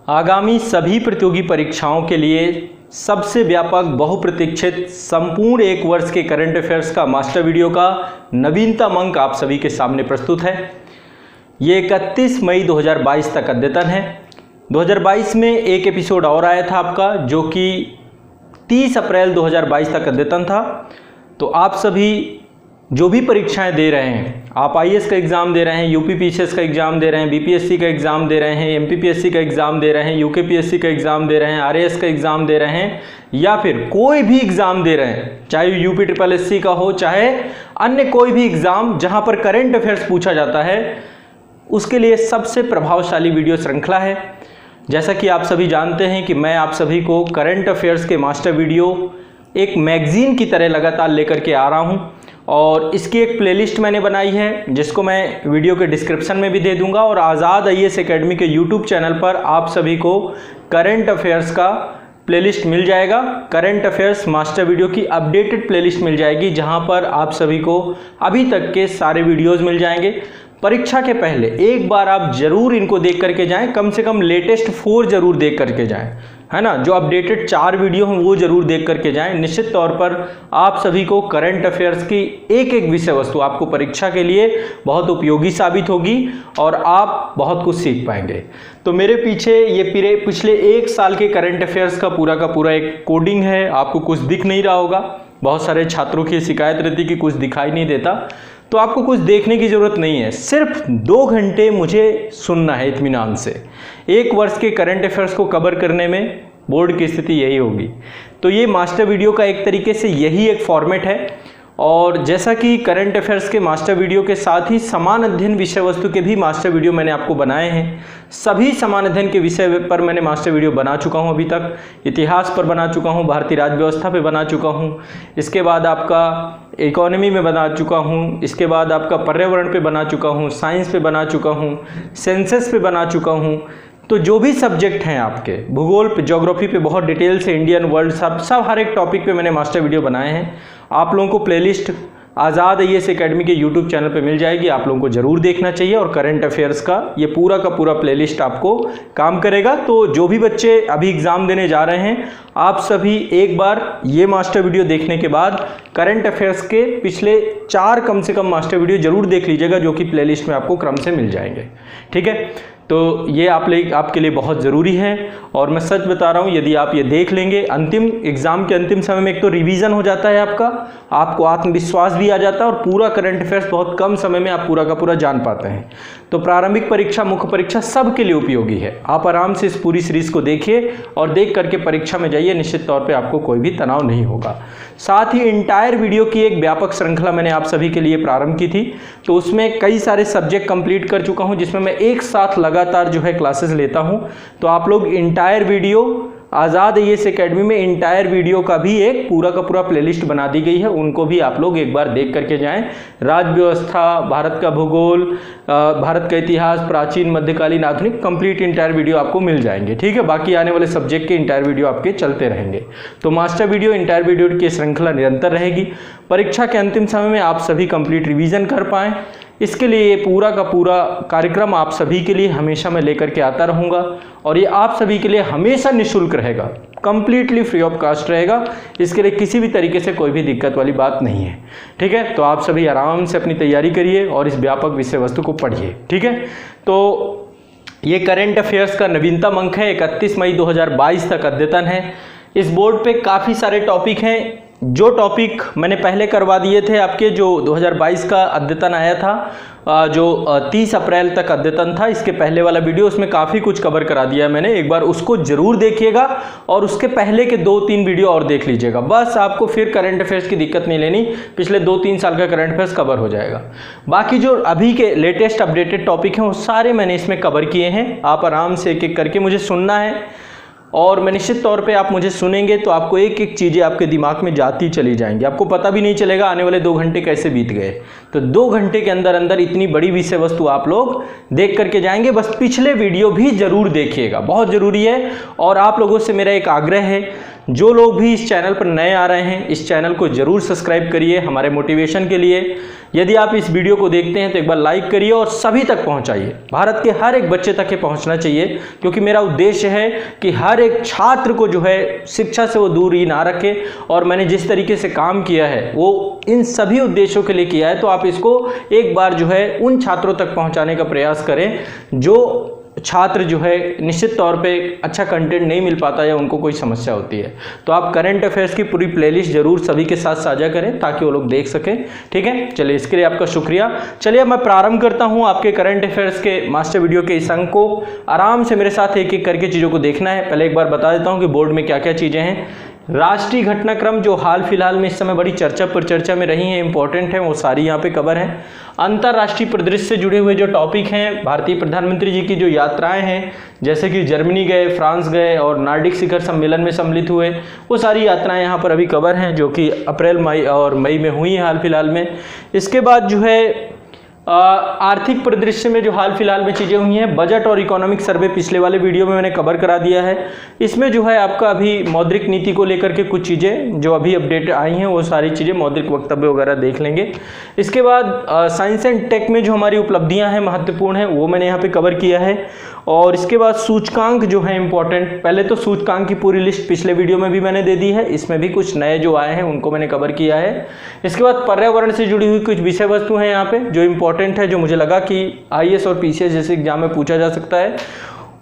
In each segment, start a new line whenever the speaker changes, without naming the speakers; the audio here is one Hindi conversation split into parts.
आगामी सभी प्रतियोगी परीक्षाओं के लिए सबसे व्यापक बहुप्रतीक्षित संपूर्ण एक वर्ष के करंट अफेयर्स का मास्टर वीडियो का नवीनतम अंक आप सभी के सामने प्रस्तुत है। ये 31 मई 2022 तक अद्यतन है। 2022 में एक एपिसोड और आया था आपका, जो कि 30 अप्रैल 2022 तक अद्यतन था। तो आप सभी जो भी परीक्षाएं दे रहे हैं, आप आईएएस का एग्ज़ाम दे रहे हैं, यूपीपीसीएस का एग्ज़ाम दे रहे हैं, बीपीएससी का एग्ज़ाम दे रहे हैं, एमपीपीएससी का एग्ज़ाम दे रहे हैं, यूकेपीएससी का एग्ज़ाम दे रहे हैं, आरएएस का एग्ज़ाम दे रहे हैं, या फिर कोई भी एग्ज़ाम दे रहे हैं, चाहे यूपी ट्रिपल एससी का हो, चाहे अन्य कोई भी एग्ज़ाम जहां पर करंट अफेयर्स पूछा जाता है, उसके लिए सबसे प्रभावशाली वीडियो श्रृंखला है। जैसा कि आप सभी जानते हैं कि मैं आप सभी को करंट अफेयर्स के मास्टर वीडियो एक मैगज़ीन की तरह लगातार लेकर के आ रहा हूं, और इसकी एक प्लेलिस्ट मैंने बनाई है, जिसको मैं वीडियो के डिस्क्रिप्शन में भी दे दूंगा। और आज़ाद आईएएस एकेडमी के यूट्यूब चैनल पर आप सभी को करंट अफेयर्स का प्लेलिस्ट मिल जाएगा। करंट अफेयर्स मास्टर वीडियो की अपडेटेड प्लेलिस्ट मिल जाएगी, जहां पर आप सभी को अभी तक के सारे वीडियोस मिल जाएंगे। परीक्षा के पहले एक बार आप जरूर इनको देख करके जाएं, कम से कम लेटेस्ट 4 जरूर देख करके जाएं, है ना। जो अपडेटेड 4 वीडियो हैं वो जरूर देख करके जाएं। निश्चित तौर पर आप सभी को करंट अफेयर्स की एक एक विषय वस्तु आपको परीक्षा के लिए बहुत उपयोगी साबित होगी और आप बहुत कुछ सीख पाएंगे। तो मेरे पीछे ये पिछले 1 साल के करंट अफेयर्स का पूरा एक कोडिंग है। आपको कुछ दिख नहीं रहा होगा, बहुत सारे छात्रों की शिकायत रहती कि कुछ दिखाई नहीं देता, तो आपको कुछ देखने की ज़रूरत नहीं है। सिर्फ 2 घंटे मुझे सुनना है इत्मीनान से। 1 वर्ष के करंट अफेयर्स को कवर करने में बोर्ड की स्थिति यही होगी। तो ये मास्टर वीडियो का एक तरीके से यही एक फॉर्मेट है। और जैसा कि करंट अफेयर्स के मास्टर वीडियो के साथ ही समान अध्ययन विषय वस्तु के भी मास्टर वीडियो मैंने आपको बनाए हैं। सभी समान अध्ययन के विषय पर मैंने मास्टर वीडियो बना चुका हूं। अभी तक इतिहास पर बना चुका हूं, भारतीय राज्य व्यवस्था पे बना चुका हूं, इसके बाद आपका इकोनॉमी में बना चुका हूं, इसके बाद आपका पर्यावरण पे बना चुका हूं, साइंस पे बना चुका हूं, सेंसस पे बना चुका हूं। तो जो भी सब्जेक्ट हैं आपके, भूगोल पे, ज्योग्राफी पे बहुत डिटेल से, इंडियन वर्ल्ड, सब हर एक टॉपिक पे मैंने मास्टर वीडियो बनाए हैं। आप लोगों को प्लेलिस्ट आज़ाद आईएएस एकेडमी के यूट्यूब चैनल पे मिल जाएगी, आप लोगों को जरूर देखना चाहिए। और करंट अफेयर्स का ये पूरा का पूरा प्लेलिस्ट आपको काम करेगा। तो जो भी बच्चे अभी एग्ज़ाम देने जा रहे हैं, आप सभी एक बार ये मास्टर वीडियो देखने के बाद करंट अफेयर्स के पिछले 4 कम से कम मास्टर वीडियो जरूर देख लीजिएगा, जो कि प्लेलिस्ट में आपको क्रम से मिल जाएंगे। ठीक है, तो ये आपके लिए बहुत ज़रूरी है। और मैं सच बता रहा हूँ, यदि आप ये देख लेंगे, अंतिम एग्ज़ाम के अंतिम समय में एक तो रिवीजन हो जाता है आपको आत्मविश्वास भी आ जाता है, और पूरा करंट अफेयर्स बहुत कम समय में आप पूरा का पूरा जान पाते हैं। तो प्रारंभिक परीक्षा, मुख्य परीक्षा सब के लिए उपयोगी है। आप आराम से इस पूरी सीरीज को देखिए और देख करके परीक्षा में जाइए, निश्चित तौर पे आपको कोई भी तनाव नहीं होगा। साथ ही इंटायर वीडियो की एक व्यापक श्रृंखला मैंने आप सभी के लिए प्रारंभ की थी, तो उसमें कई सारे सब्जेक्ट कंप्लीट कर चुका हूं, जिसमें मैं एक साथ लगातार जो है क्लासेस लेता हूं। तो आप लोग इंटायर वीडियो आज़ाद आईएएस एकेडमी में इंटायर वीडियो का भी एक पूरा का पूरा प्लेलिस्ट बना दी गई है, उनको भी आप लोग एक बार देख करके जाएं। राज्य व्यवस्था, भारत का भूगोल, भारत का इतिहास, प्राचीन, मध्यकालीन, आधुनिक, कंप्लीट इंटायर वीडियो आपको मिल जाएंगे। ठीक है, बाकी आने वाले सब्जेक्ट के इंटायर वीडियो आपके चलते रहेंगे। तो मास्टर वीडियो, इंटायर वीडियो की श्रृंखला निरंतर रहेगी। परीक्षा के अंतिम समय में आप सभी कंप्लीट रिवीजन कर पाएँ, इसके लिए ये पूरा का पूरा कार्यक्रम आप सभी के लिए हमेशा मैं लेकर के आता रहूँगा। और ये आप सभी के लिए हमेशा निःशुल्क रहेगा, कंप्लीटली फ्री ऑफ कॉस्ट रहेगा। इसके लिए किसी भी तरीके से कोई भी दिक्कत वाली बात नहीं है। ठीक है, तो आप सभी आराम से अपनी तैयारी करिए और इस व्यापक विषय वस्तु को पढ़िए। ठीक है, तो ये करंट अफेयर्स का नवीनतम अंक है, 31 मई 2022 तक अद्यतन है। इस बोर्ड पे काफ़ी सारे टॉपिक हैं। जो टॉपिक मैंने पहले करवा दिए थे आपके, जो 2022 का अद्यतन आया था, जो 30 अप्रैल तक अद्यतन था, इसके पहले वाला वीडियो, उसमें काफ़ी कुछ कवर करा दिया है मैंने। एक बार उसको जरूर देखिएगा और उसके पहले के 2-3 वीडियो और देख लीजिएगा। बस आपको फिर करंट अफेयर्स की दिक्कत नहीं लेनी, पिछले 2-3 साल का करंट अफेयर्स कवर हो जाएगा। बाकी जो अभी के लेटेस्ट अपडेटेड टॉपिक हैं वो सारे मैंने इसमें कवर किए हैं। आप आराम से एक एक करके मुझे सुनना है, और मैं निश्चित तौर पे आप मुझे सुनेंगे तो आपको एक एक चीज़ें आपके दिमाग में जाती चली जाएंगी, आपको पता भी नहीं चलेगा आने वाले 2 घंटे कैसे बीत गए। तो 2 घंटे के अंदर अंदर इतनी बड़ी विषय वस्तु आप लोग देख करके जाएंगे। बस पिछले वीडियो भी जरूर देखिएगा, बहुत ज़रूरी है। और आप लोगों से मेरा एक आग्रह है, जो लोग भी इस चैनल पर नए आ रहे हैं इस चैनल को जरूर सब्सक्राइब करिए हमारे मोटिवेशन के लिए। यदि आप इस वीडियो को देखते हैं तो एक बार लाइक करिए और सभी तक पहुंचाइए। भारत के हर एक बच्चे तक ये पहुंचना चाहिए, क्योंकि मेरा उद्देश्य है कि हर एक छात्र को जो है शिक्षा से वो दूरी ना रखे। और मैंने जिस तरीके से काम किया है वो इन सभी उद्देश्यों के लिए किया है। तो आप इसको एक बार जो है उन छात्रों तक पहुँचाने का प्रयास करें जो छात्र जो है निश्चित तौर पे अच्छा कंटेंट नहीं मिल पाता या उनको कोई समस्या होती है। तो आप करंट अफेयर्स की पूरी प्लेलिस्ट जरूर सभी के साथ साझा करें ताकि वो लोग देख सकें, ठीक है। चलिए, इसके लिए आपका शुक्रिया। चलिए मैं प्रारंभ करता हूं आपके करंट अफेयर्स के मास्टर वीडियो के इस अंक को। आराम से मेरे साथ एक एक करके चीज़ों को देखना है। पहले एक बार बता देता हूँ कि बोर्ड में क्या क्या चीज़ें हैं। राष्ट्रीय घटनाक्रम जो हाल फिलहाल में इस समय बड़ी चर्चा में रही हैं, इंपॉर्टेंट हैं, वो सारी यहाँ पे कवर हैं। अंतर्राष्ट्रीय परिदृश्य से जुड़े हुए जो टॉपिक हैं, भारतीय प्रधानमंत्री जी की जो यात्राएं हैं, जैसे कि जर्मनी गए, फ्रांस गए और नार्डिक शिखर सम्मेलन में सम्मिलित हुए, वो सारी यात्राएं यहाँ पर अभी कवर हैं, जो कि अप्रैल मई में हुई हैं हाल फिलहाल में। इसके बाद जो है आर्थिक परिदृश्य में जो हाल फिलहाल में चीज़ें हुई हैं, बजट और इकोनॉमिक सर्वे पिछले वाले वीडियो में मैंने कवर करा दिया है। इसमें जो है आपका अभी मौद्रिक नीति को लेकर के कुछ चीज़ें जो अभी अपडेट आई हैं वो सारी चीज़ें, मौद्रिक वक्तव्य वगैरह देख लेंगे। इसके बाद साइंस एंड टेक में जो हमारी उपलब्धियां हैं महत्वपूर्ण हैं वो मैंने यहाँ पे कवर किया है। और इसके बाद सूचकांक जो है इंपॉर्टेंट, पहले तो सूचकांक की पूरी लिस्ट पिछले वीडियो में भी मैंने दे दी है, इसमें भी कुछ नए जो आए हैं उनको मैंने कवर किया है। इसके बाद पर्यावरण से जुड़ी हुई कुछ विषय वस्तु हैं यहाँ पे जो इंपॉर्टेंट है, जो मुझे लगा कि आईएएस और पीसीएस जैसे एग्जाम में पूछा जा सकता है।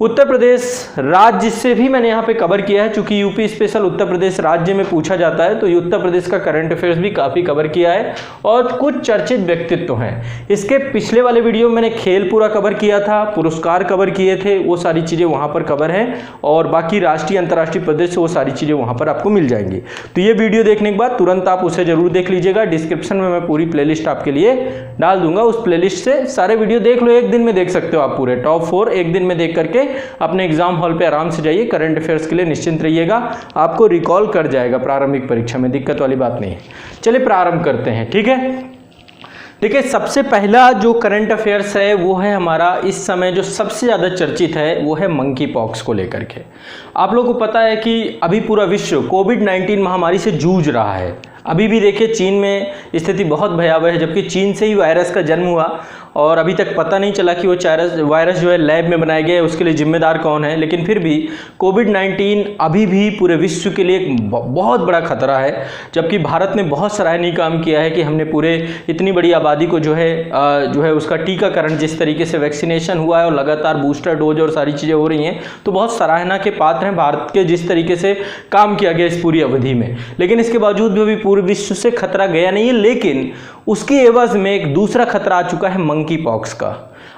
उत्तर प्रदेश राज्य से भी मैंने यहाँ पे कवर किया है, चूंकि यूपी स्पेशल उत्तर प्रदेश राज्य में पूछा जाता है तो ये उत्तर प्रदेश का करंट अफेयर्स भी काफ़ी कवर किया है। और कुछ चर्चित व्यक्तित्व हैं, इसके पिछले वाले वीडियो में मैंने खेल पूरा कवर किया था, पुरस्कार कवर किए थे, वो सारी चीज़ें वहाँ पर कवर हैं। और बाकी राष्ट्रीय अंतर्राष्ट्रीय प्रदेश से वो सारी चीज़ें वहाँ पर आपको मिल जाएंगी। तो ये वीडियो देखने के बाद तुरंत आप उसे जरूर देख लीजिएगा। डिस्क्रिप्शन में मैं पूरी प्लेलिस्ट आपके लिए डाल दूंगा, उस प्लेलिस्ट से सारे वीडियो देख लो, एक दिन में देख सकते हो आप पूरे टॉप 4 एक दिन में देख करके अपने एग्जाम हॉल पे आराम से जाइए। करंट अफेयर्स के लिए निश्चिंत रहिएगा, आपको रिकॉल कर जाएगा प्रारंभिक परीक्षा में, दिक्कत वाली बात नहीं है। चलिए प्रारंभ करते हैं, ठीक है। देखिए, सबसे पहला जो करंट अफेयर्स है वो है हमारा इस समय जो सबसे ज़्यादा चर्चित है वो है मंकी पॉक्स को लेकर के। आप लोगों को पता है कि अभी पूरा विश्व कोविड-19 महामारी से जूझ रहा है। अभी भी देखिए चीन में स्थिति बहुत भयावह है, जबकि चीन से ही वायरस का जन्म हुआ और अभी तक पता नहीं चला कि वो वायरस जो है लैब में बनाया गया है, उसके लिए जिम्मेदार कौन है। लेकिन फिर भी कोविड-19 अभी भी पूरे विश्व के लिए एक बहुत बड़ा खतरा है। जबकि भारत ने बहुत सराहनीय काम किया है कि हमने पूरे इतनी बड़ी आबादी को जो है उसका टीकाकरण, जिस तरीके से वैक्सीनेशन हुआ है और लगातार बूस्टर डोज और सारी चीज़ें हो रही हैं, तो बहुत सराहना के पात्र हैं भारत के जिस तरीके से काम किया गया इस पूरी अवधि में। लेकिन इसके बावजूद भी पूरे विश्व से खतरा गया नहीं है, लेकिन उसकी एवज में एक दूसरा खतरा आ चुका है मंकी पॉक्स का।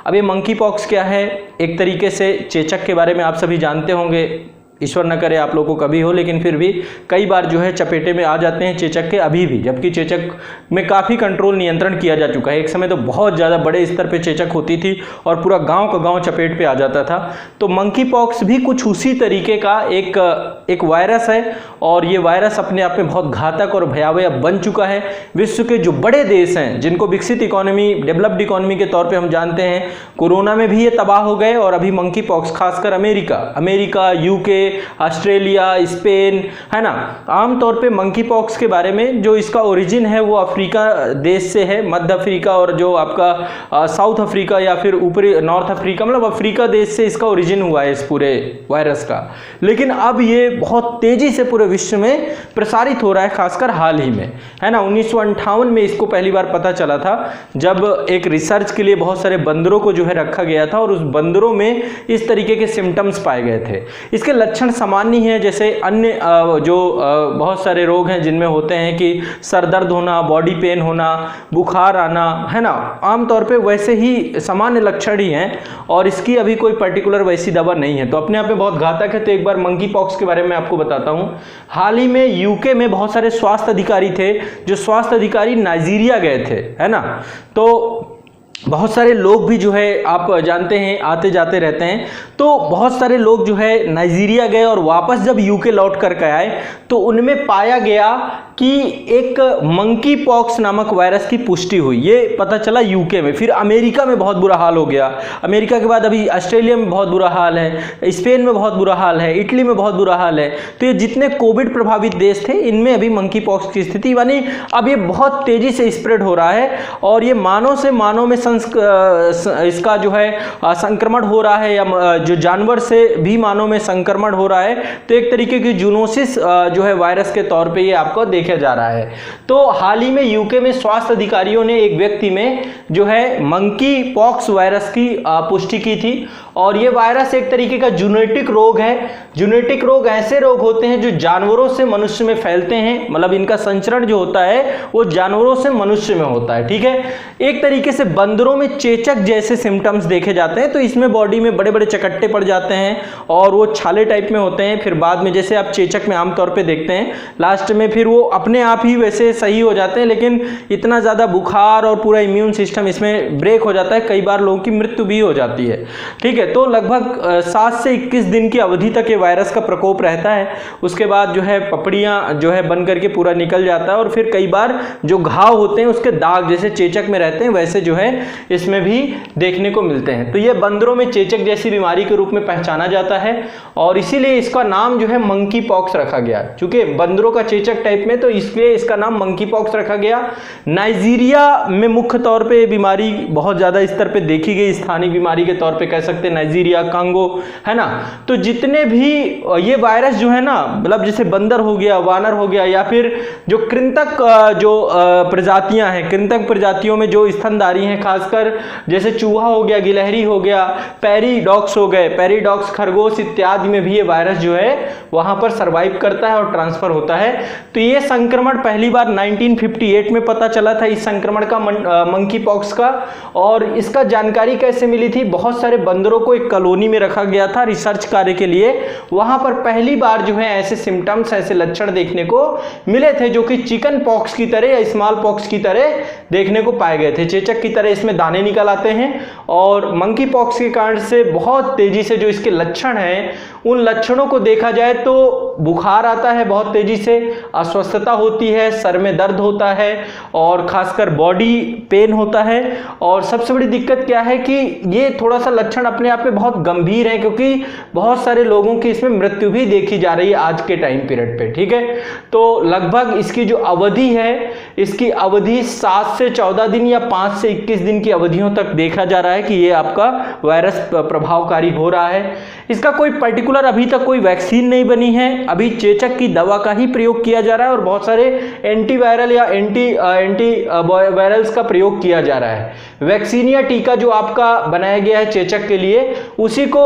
अब ये मंकी पॉक्स क्या है? एक तरीके से चेचक के बारे में आप सभी जानते होंगे, ईश्वर न करे आप लोगों को कभी हो, लेकिन फिर भी कई बार जो है चपेटे में आ जाते हैं चेचक के अभी भी, जबकि चेचक में काफ़ी कंट्रोल नियंत्रण किया जा चुका है। एक समय तो बहुत ज़्यादा बड़े स्तर पे चेचक होती थी और पूरा गांव का गांव चपेट पे आ जाता था। तो मंकी पॉक्स भी कुछ उसी तरीके का एक वायरस है और ये वायरस अपने आप में बहुत घातक और भयावह बन चुका है। विश्व के जो बड़े देश हैं जिनको विकसित इकोनॉमी, डेवलप्ड इकोनॉमी के तौर पर हम जानते हैं, कोरोना में भी ये तबाह हो गए और अभी मंकी पॉक्स, खासकर अमेरिका, यूके, ऑस्ट्रेलिया, स्पेन, है ना। आमतौर पे मंकी पॉक्स के बारे में जो इसका ओरिजिन है वो अफ्रीका देश से है, मध्य अफ्रीका और जो आपका साउथ अफ्रीका या फिर ऊपरी नॉर्थ अफ्रीका, मतलब अफ्रीका देश से इसका ओरिजिन हुआ है इस पूरे वायरस का। लेकिन अब ये बहुत तेजी से पूरे विश्व में प्रसारित हो रहा है, खासकर हाल ही में, है ना। 1958 में इसको पहली बार पता चला था जब एक रिसर्च के लिए बहुत सारे बंदरों को जो है रखा गया था और उस बंदरों में इस तरीके के सिम्टम्स पाए गए थे। इसके लक्षण सामान्य है जैसे अन्य जो बहुत सारे रोग हैं जिनमें होते हैं कि सर दर्द होना, बॉडी पेन होना, बुखार आना, है ना, आमतौर पे वैसे ही सामान्य लक्षण ही हैं और इसकी अभी कोई पर्टिकुलर वैसी दवा नहीं है, तो अपने आप में बहुत घातक है। तो एक बार मंकी पॉक्स के बारे में आपको बताता हूं। हाल ही में यूके में बहुत सारे स्वास्थ्य अधिकारी थे, जो स्वास्थ्य अधिकारी नाइजीरिया गए थे, है ना। तो बहुत सारे लोग भी जो है आप जानते हैं आते जाते रहते हैं, तो बहुत सारे लोग जो है नाइजीरिया गए और वापस जब यूके लौट कर आए तो उनमें पाया गया कि एक मंकी पॉक्स नामक वायरस की पुष्टि हुई। ये पता चला यूके में, फिर अमेरिका में बहुत बुरा हाल हो गया, अमेरिका के बाद अभी ऑस्ट्रेलिया में बहुत बुरा हाल है, स्पेन में बहुत बुरा हाल है, इटली में बहुत बुरा हाल है। तो ये जितने कोविड प्रभावित देश थे इनमें अभी मंकी पॉक्स की स्थिति यानी अब ये बहुत तेजी से स्प्रेड हो रहा है और ये मानव से मानव में इसका जो है संक्रमण हो रहा है, या जो जानवर से भी मानव में संक्रमण हो रहा है। तो एक तरीके की जूनोसिस जो है वायरस के तौर पे ये आपको देखा जा रहा है। तो हाल ही में यूके में स्वास्थ्य अधिकारियों ने एक व्यक्ति में जो है मंकी पॉक्स वायरस की पुष्टि की थी और ये वायरस एक तरीके का जेनेटिक रोग है। जेनेटिक रोग ऐसे रोग होते हैं जो जानवरों से मनुष्य में फैलते हैं, मतलब इनका संचरण जो होता है वो जानवरों से मनुष्य में होता है, ठीक है। एक तरीके से बंदरों में चेचक जैसे सिम्टम्स देखे जाते हैं, तो इसमें बॉडी में बड़े बड़े चकट्टे पड़ जाते हैं और वो छाले टाइप में होते हैं। फिर बाद में जैसे आप चेचक में आमतौर पे देखते हैं लास्ट में फिर वो अपने आप ही वैसे सही हो जाते हैं, लेकिन इतना ज़्यादा बुखार और पूरा इम्यून सिस्टम इसमें ब्रेक हो जाता है, कई बार लोगों की मृत्यु भी हो जाती है, ठीक है। तो लगभग 7 से 21 दिन की अवधि तक ये वायरस का प्रकोप रहता है। उसके बाद जो है पपड़ियाँ जो है बन करके पूरा निकल जाता है और फिर कई बार जो घाव होते हैं उसके दाग जैसे चेचक में रहते हैं वैसे जो है इसमें भी देखने को मिलते हैं। तो ये बंदरों में चेचक जैसी बीमारी के रूप में पहचाना जाता है और इसीलिए इसका नाम जो है मंकी पॉक्स रखा गया, क्योंकि बंदरों का चेचक टाइप में, तो इसलिए इसका नाम मंकी पॉक्स रखा गया। नाइजीरिया में मुख्य तौर पे बीमारी बहुत ज़्यादा स्तर पे देखी गई, स्थानीय बीमारी के तौर पे कह सकते हैं, नाइजीरिया, कांगो, है ना। तो जितने भी ये वायरस जो है ना, मतलब जैसे बंदर हो गया, वानर हो गया, या फिर जो कृंतक जो प्रजातियां हैं, कृंतक प्रजातियों में जो स्तनधारी हैं, खासकर जैसे चूहा हो गया, गिलहरी हो गया, पैरीडॉक्स हो गए, पैरीडॉक्स खरगोश इत्यादि में भी ये वायरस जो है वहां पर सर्वाइव करता है और ट्रांसफर होता है। तो ये संक्रमण पहली बार 1958 में पता चला था, इस संक्रमण का मंकी पॉक्स का। और इसका जानकारी कैसे मिली थी? बहुत सारे बंदरों को एक कॉलोनी में रखा गया था रिसर्च कार्य के लिए, वहां पर पहली बार जो है ऐसे सिम्टम्स, ऐसे लक्षण देखने को मिले थे जो कि चिकन पॉक्स की तरह या स्मॉल पॉक्स की तरह देखने को पाए गए थे। चेचक की तरह इसमें दाने निकल आते हैं और मंकी पॉक्स के कारण से बहुत तेजी से जो इसके लक्षण हैं, उन लक्षणों को देखा जाए तो बुखार आता है बहुत तेजी से, अस्वस्थता होती है, सर में दर्द होता है और खासकर बॉडी पेन होता है। और सबसे बड़ी दिक्कत क्या है कि ये थोड़ा सा लक्षण अपने आप में बहुत गंभीर है, क्योंकि बहुत सारे लोगों की इसमें मृत्यु भी देखी जा रही है आज के टाइम पीरियड पे, ठीक है। तो लगभग इसकी जो अवधि है, इसकी अवधि 7 से 14 दिन या 5 से 21 दिन की अवधियों तक देखा जा रहा है कि ये आपका वायरस प्रभावकारी हो रहा है। इसका कोई पर्टिकुलर अभी तक कोई वैक्सीन नहीं बनी है, अभी चेचक की दवा का ही प्रयोग किया जा रहा है और बहुत सारे एंटीवायरल या एंटी वायरल्स का प्रयोग किया जा रहा है। वैक्सीन या टीका जो आपका बनाया गया है चेचक के लिए, उसी को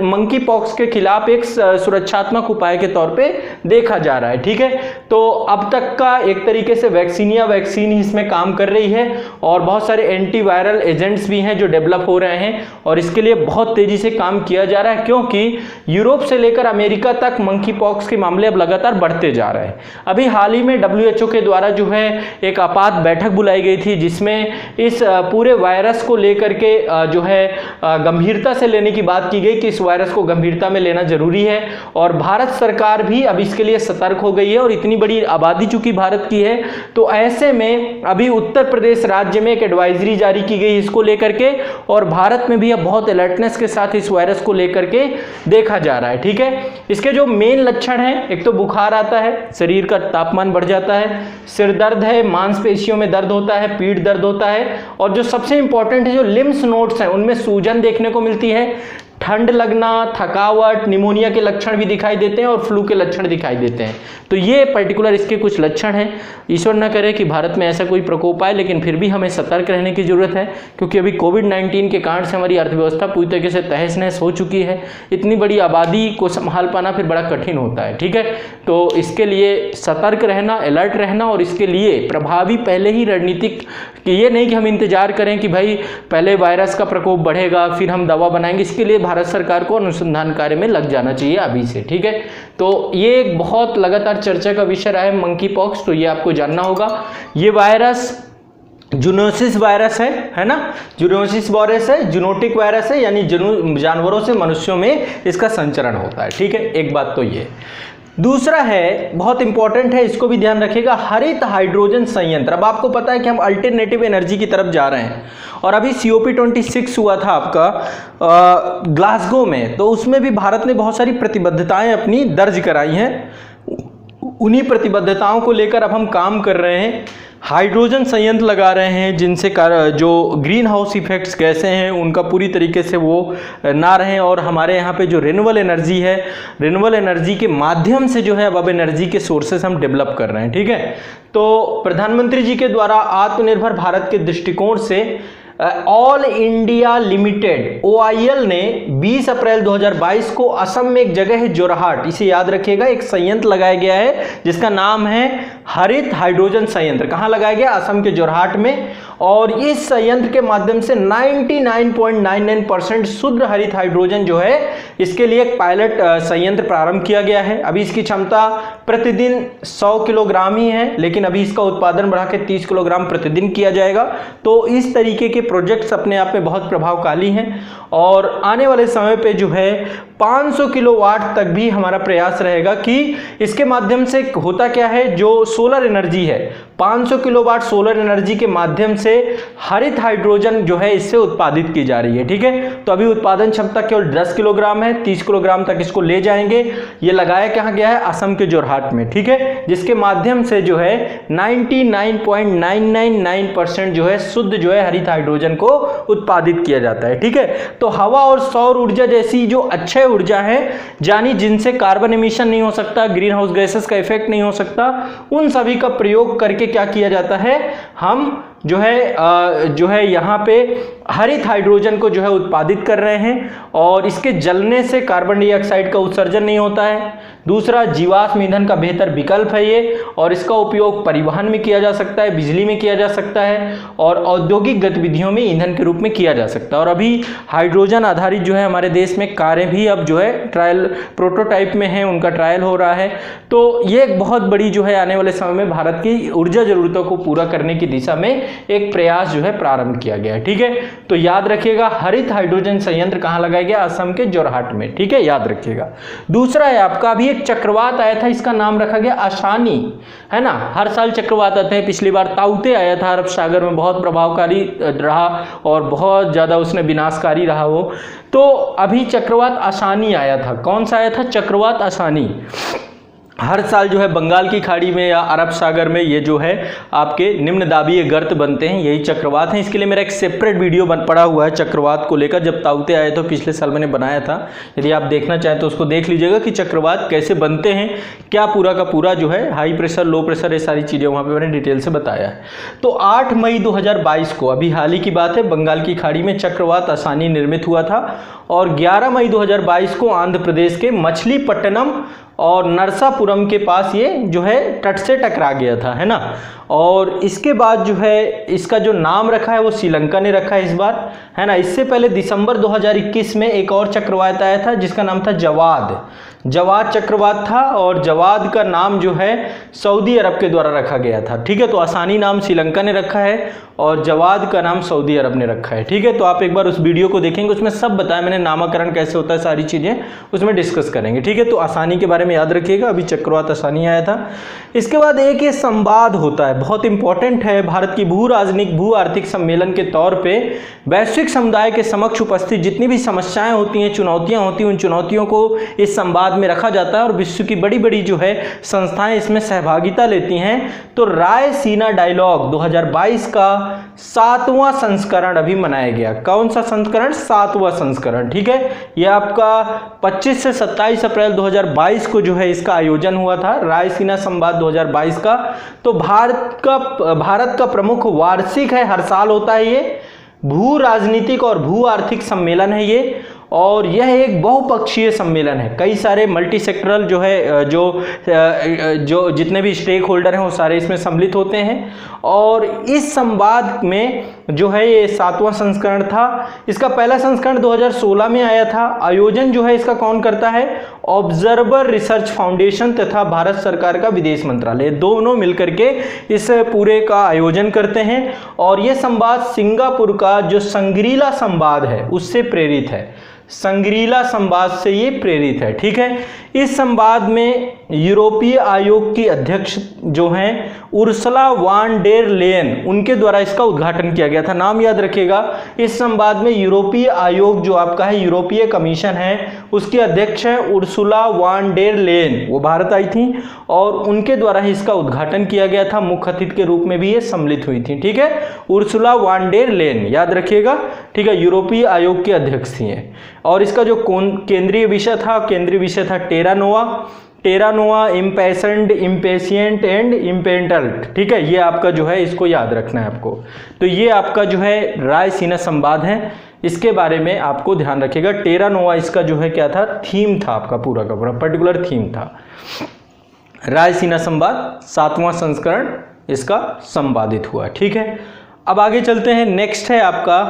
मंकी पॉक्स के खिलाफ एक सुरक्षात्मक उपाय के तौर पे देखा जा रहा है, ठीक है। तो अब तक का एक तरीके से वैक्सीन ही इसमें काम कर रही है और बहुत सारे एंटीवायरल एजेंट्स भी हैं जो डेवलप हो रहे हैं और इसके लिए बहुत तेजी से काम किया जा रहा है, क्योंकि यूरोप से लेकर अमेरिका तक मंकी पॉक्स के मामले अब लगातार बढ़ते जा रहे हैं। अभी हाल ही में WHO के द्वारा जो है एक आपात बैठक बुलाई गई थी, जिसमें इस पूरे वायरस को लेकर के जो है गंभीरता से लेने की बात की गई कि इस वायरस को गंभीरता में लेना जरूरी है और भारत सरकार भी अब इसके लिए सतर्क हो गई है। और इतनी बड़ी आबादी चूंकि भारत की है, तो ऐसे में अभी उत्तर प्रदेश राज्य में एक एडवाइजरी जारी की गई इसको लेकर के, और भारत में भी अब बहुत अलर्टनेस के साथ इस वायरस को लेकर के देखा जा रहा है, ठीक है। इसके जो मेन लक्षण हैं, एक तो बुखार आता है, शरीर का तापमान बढ़ जाता है, सिर दर्द है, मांसपेशियों में दर्द होता है, पीठ दर्द होता है, और जो सबसे इंपॉर्टेंट है जो लिम्स नोड्स हैं उनमें सूजन देखने को मिलती है, ठंड लगना, थकावट, निमोनिया के लक्षण भी दिखाई देते हैं और फ्लू के लक्षण दिखाई देते हैं। तो ये पर्टिकुलर इसके कुछ लक्षण हैं। ईश्वर न करे कि भारत में ऐसा कोई प्रकोप आए, लेकिन फिर भी हमें सतर्क रहने की जरूरत है, क्योंकि अभी कोविड-19 के कारण से हमारी अर्थव्यवस्था पूरी तरीके से तहस नहस हो चुकी है। इतनी बड़ी आबादी को संभाल पाना फिर बड़ा कठिन होता है, ठीक है। तो इसके लिए सतर्क रहना, अलर्ट रहना, और इसके लिए प्रभावी पहले ही रणनीतिक, कि ये नहीं कि हम इंतजार करें कि भाई पहले वायरस का प्रकोप बढ़ेगा फिर हम दवा बनाएंगे। इसके लिए भारत सरकार को अनुसंधान कार्य में लग जाना चाहिए अभी से, ठीक है। तो ये एक बहुत लगातार चर्चा का विषय रहा है मंकी पॉक्स, तो ये आपको जानना होगा। ये वायरस जूनोसिस वायरस है ना, जूनोसिस वायरस है, जूनोटिक वायरस है, यानी जानवरों से मनुष्यों में इसका संचरण होता है। ठीक है, एक बात तो ये। दूसरा है, बहुत इंपॉर्टेंट है, इसको भी ध्यान रखिएगा, हरित हाइड्रोजन संयंत्र। अब आपको पता है कि हम अल्टरनेटिव एनर्जी की तरफ जा रहे हैं, और अभी COP26 हुआ था आपका ग्लासगो में, तो उसमें भी भारत ने बहुत सारी प्रतिबद्धताएं अपनी दर्ज कराई हैं। उन्हीं प्रतिबद्धताओं को लेकर अब हम काम कर रहे हैं, हाइड्रोजन संयंत्र लगा रहे हैं, जिनसे जो ग्रीन हाउस इफेक्ट्स गैसें हैं उनका पूरी तरीके से वो ना रहें, और हमारे यहाँ पे जो रिन्यूएबल एनर्जी है, रिन्यूएबल एनर्जी के माध्यम से जो है अब एनर्जी के सोर्सेस हम डेवलप कर रहे हैं। ठीक है, तो प्रधानमंत्री जी के द्वारा आत्मनिर्भर भारत के दृष्टिकोण से ऑल इंडिया लिमिटेड OIL ने 20 अप्रैल 2022 को असम में एक जगह है जोरहाट, इसे याद रखिएगा, एक संयंत्र लगाया गया है जिसका नाम है हरित हाइड्रोजन संयंत्र। कहां लगाया गया? असम के जोरहाट में। और इस संयंत्र के माध्यम से 99.99% शुद्ध हरित हाइड्रोजन जो है, इसके लिए एक पायलट संयंत्र प्रारंभ किया गया है। अभी इसकी क्षमता प्रतिदिन 100 किलोग्राम ही है, लेकिन अभी इसका उत्पादन बढ़ा के 30 किलोग्राम प्रतिदिन किया जाएगा। तो इस तरीके के प्रोजेक्ट्स अपने आप में बहुत प्रभावशाली हैं, और आने वाले समय पे जो है 500 किलोवाट तक भी हमारा प्रयास रहेगा कि इसके माध्यम से होता क्या है, जो सोलर एनर्जी है, 500 किलोवाट सोलर एनर्जी के माध्यम से हरित हाइड्रोजन जो है इससे उत्पादित की जा रही है। ठीक है, तो अभी उत्पादन क्षमता केवल 10 किलोग्राम है, 30 किलोग्राम तक इसको ले जाएंगे। ये लगाया कहाँ गया है? असम के जोरहाट में। ठीक है, जिसके माध्यम से जो है 99.999% जो है शुद्ध जो है हरित हाइड्रोजन को उत्पादित किया जाता है। ठीक है, तो हवा और सौर ऊर्जा जैसी जो अक्षय ऊर्जा है, यानी जिनसे कार्बन एमिशन नहीं हो सकता, ग्रीन हाउस गैसेस का इफेक्ट नहीं हो सकता, उन सभी का प्रयोग करके क्या किया जाता है, हम जो है यहाँ पे हरित हाइड्रोजन को जो है उत्पादित कर रहे हैं, और इसके जलने से कार्बन डाइऑक्साइड का उत्सर्जन नहीं होता है। दूसरा, जीवाश्म ईंधन का बेहतर विकल्प है ये, और इसका उपयोग परिवहन में किया जा सकता है, बिजली में किया जा सकता है, और औद्योगिक गतिविधियों में ईंधन के रूप में किया जा सकता है। और अभी हाइड्रोजन आधारित जो है हमारे देश में कारें भी अब जो है ट्रायल प्रोटोटाइप में है, उनका ट्रायल हो रहा है। तो ये एक बहुत बड़ी जो है आने वाले समय में भारत की ऊर्जा जरूरतों को पूरा करने की दिशा में एक प्रयास जो है प्रारंभ किया गया है। ठीक है, तो याद रखिएगा, हरित हाइड्रोजन संयंत्र कहां लगाया गया? असम के जोरहाट में। ठीक है, याद रखिएगा। दूसरा है आपका, अभी एक चक्रवात आया था, इसका नाम रखा गया आसानी, है ना। हर साल चक्रवात आते हैं, पिछली बार ताउते आया था अरब सागर में, बहुत प्रभावकारी रहा और बहुत ज्यादा उसने विनाशकारी रहा वो। तो अभी चक्रवात आसानी आया था। कौन सा आया था? चक्रवात आसानी। हर साल जो है बंगाल की खाड़ी में या अरब सागर में ये जो है आपके निम्न दाबीय गर्त बनते हैं, यही चक्रवात हैं। इसके लिए मेरा एक सेपरेट वीडियो पड़ा हुआ है चक्रवात को लेकर, जब ताउते आए तो पिछले साल मैंने बनाया था। यदि आप देखना चाहें तो उसको देख लीजिएगा कि चक्रवात कैसे बनते हैं, क्या पूरा का पूरा जो है हाई प्रेशर, लो प्रेशर, ये सारी चीज़ें वहाँ पर मैंने डिटेल से बताया है। तो 8 मई 2022 को, अभी हाल ही की बात है, बंगाल की खाड़ी में चक्रवात आसानी निर्मित हुआ था, और 11 मई 2022 को आंध्र प्रदेश के मछलीपट्टनम और नरसापुरम के पास ये जो है तट से टकरा गया था, है ना। और इसके बाद जो है इसका जो नाम रखा है वो श्रीलंका ने रखा है इस बार, है ना। इससे पहले दिसंबर 2021 में एक और चक्रवात आया था जिसका नाम था जवाद। जवाद चक्रवात था, और जवाद का नाम जो है सऊदी अरब के द्वारा रखा गया था। ठीक है, तो आसानी नाम श्रीलंका ने रखा है और जवाद का नाम सऊदी अरब ने रखा है। ठीक है, तो आप एक बार उस वीडियो को देखेंगे, उसमें सब बताया मैंने, नामकरण कैसे होता है, सारी चीज़ें उसमें डिस्कस करेंगे। ठीक है, तो आसानी के बारे में याद रखिएगा, अभी चक्रवात आसानी आया था। इसके बाद एक ये संवाद होता है, बहुत इंपॉर्टेंट है, भारत की भू राजनीतिक भू आर्थिक सम्मेलन के तौर पे वैश्विक समुदाय के समक्ष उपस्थित जितनी भी समस्याएं होती हैं, चुनौतियां होती हैं, उन चुनौतियों को इस संवाद में रखा जाता है, और विश्व की बड़ी बड़ी जो है संस्थाएं इसमें सहभागिता लेती हैं। तो रायसीना डायलॉग 2022 का 7वां संस्करण अभी मनाया गया। कौन सा संस्करण? 7वां संस्करण। ठीक है, यह आपका 25 से 27 अप्रैल 2022 को जो है इसका आयोजन हुआ था, रायसीना संवाद 2022 का। तो भारत का प्रमुख वार्षिक है, हर साल होता है ये, भू राजनीतिक और भू आर्थिक सम्मेलन है ये, और यह एक बहुपक्षीय सम्मेलन है। कई सारे मल्टी सेक्टरल जो है जो जितने भी स्टेक होल्डर हैं वो सारे इसमें सम्मिलित होते हैं। और इस संवाद में जो है ये 7वां संस्करण था। इसका पहला संस्करण 2016 में आया था। आयोजन जो है इसका कौन करता है? ऑब्जर्वर रिसर्च फाउंडेशन तथा भारत सरकार का विदेश मंत्रालय, दोनों मिलकर के इस पूरे का आयोजन करते हैं। और यह संवाद सिंगापुर का जो संग्रीला संवाद है उससे प्रेरित है। संग्रीला संवाद से ये प्रेरित है, ठीक है। इस संवाद में यूरोपीय आयोग की अध्यक्ष जो हैं उर्सुला वान डेर लेयन, उनके द्वारा इसका उद्घाटन किया गया था। नाम याद रखिएगा, इस संवाद में यूरोपीय आयोग जो आपका है, यूरोपीय कमीशन है, उसकी अध्यक्ष है उर्सुला वान डेर लेयन, वो भारत आई थी और उनके द्वारा ही इसका उद्घाटन किया गया था। मुख्य अतिथि के रूप में भी ये सम्मिलित हुई थी, ठीक है। उर्सुला वान डेर लेयन याद रखिएगा, ठीक है, यूरोपीय आयोग की अध्यक्ष थी। और इसका जो केंद्रीय विषय था टेरा नोवा इम्पेसेंट, इम्पेशियंट एंड इम्पेंटल्ट, ठीक है। ये आपका जो है इसको याद रखना है आपको। तो ये आपका जो है रायसीना संवाद है, इसके बारे में आपको ध्यान रखिएगा। टेरा नोवा इसका जो है क्या था? थीम था आपका, पूरा का पूरा पर्टिकुलर थीम था। रायसीना संवाद 7वां संस्करण इसका संवादित हुआ, ठीक है। अब आगे चलते हैं। नेक्स्ट है आपका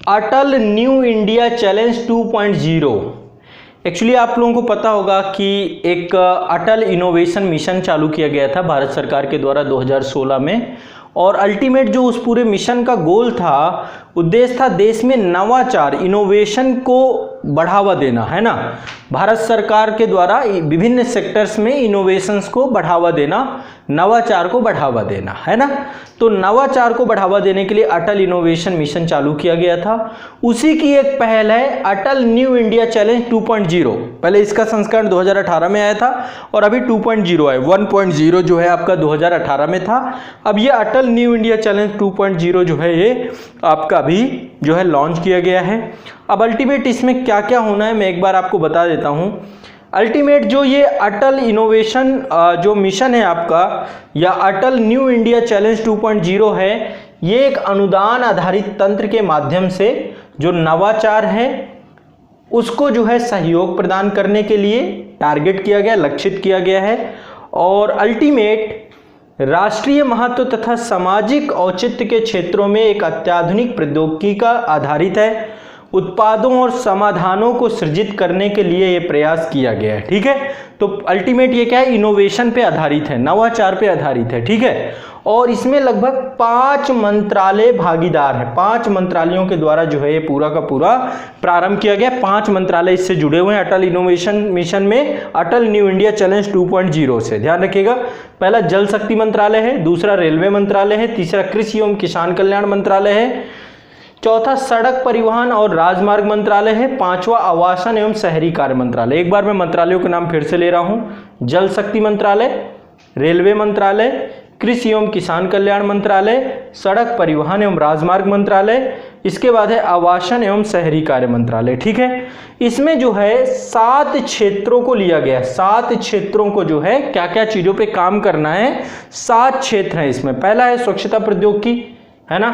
अटल न्यू इंडिया चैलेंज 2.0। एक्चुअली आप लोगों को पता होगा कि एक अटल इनोवेशन मिशन चालू किया गया था भारत सरकार के द्वारा 2016 में। और अल्टीमेट जो उस पूरे मिशन का गोल था, उद्देश्य था देश में नवाचार, इनोवेशन को बढ़ावा देना, है ना। भारत सरकार के द्वारा विभिन्न सेक्टर्स में इनोवेशंस को बढ़ावा देना, नवाचार को बढ़ावा देना, है ना। तो नवाचार को बढ़ावा देने के लिए अटल इनोवेशन मिशन चालू किया गया था। उसी की एक पहल है अटल न्यू इंडिया चैलेंज 2.0। पहले इसका संस्करण 2018 में आया था और अभी 2.0 है। 1.0 जो है आपका 2018 में था। अब ये अटल न्यू इंडिया चैलेंज 2.0 जो है ये आपका अभी जो है लॉन्च किया गया है। अब अल्टीमेट इसमें क्या क्या होना है मैं एक बार आपको बता देता हूँ। अल्टीमेट जो ये अटल इनोवेशन जो मिशन है आपका, या अटल न्यू इंडिया चैलेंज 2.0 है, ये एक अनुदान आधारित तंत्र के माध्यम से जो नवाचार है उसको जो है सहयोग प्रदान करने के लिए टारगेट किया गया, लक्षित किया गया है। और अल्टीमेट राष्ट्रीय महत्व तथा सामाजिक औचित्य के क्षेत्रों में एक अत्याधुनिक प्रौद्योगिकी का आधारित है। उत्पादों और समाधानों को सृजित करने के लिए ये प्रयास किया गया है, ठीक है। तो अल्टीमेट ये क्या है? इनोवेशन पे आधारित है, नवाचार पे आधारित है, ठीक है। और इसमें लगभग 5 मंत्रालय भागीदार है। 5 मंत्रालयों के द्वारा जो है ये पूरा का पूरा प्रारंभ किया गया। 5 मंत्रालय इससे जुड़े हुए हैं अटल इनोवेशन मिशन में, अटल न्यू इंडिया चैलेंज 2.0 से। ध्यान रखिएगा, पहला जल शक्ति मंत्रालय है, दूसरा रेलवे मंत्रालय है, तीसरा कृषि एवं किसान कल्याण मंत्रालय है, चौथा सड़क परिवहन और राजमार्ग मंत्रालय है, 5वां आवासन एवं शहरी कार्य मंत्रालय। एक बार मैं मंत्रालयों के नाम फिर से ले रहा हूं। जल शक्ति मंत्रालय, रेलवे मंत्रालय, कृषि एवं किसान कल्याण मंत्रालय, सड़क परिवहन एवं राजमार्ग मंत्रालय, इसके बाद है आवासन एवं शहरी कार्य मंत्रालय, ठीक है। इसमें जो है 7 क्षेत्रों को लिया गया। 7 क्षेत्रों को जो है क्या क्या चीजों पे काम करना है, 7 क्षेत्र हैं इसमें। पहला है स्वच्छता प्रौद्योगिकी, है ना।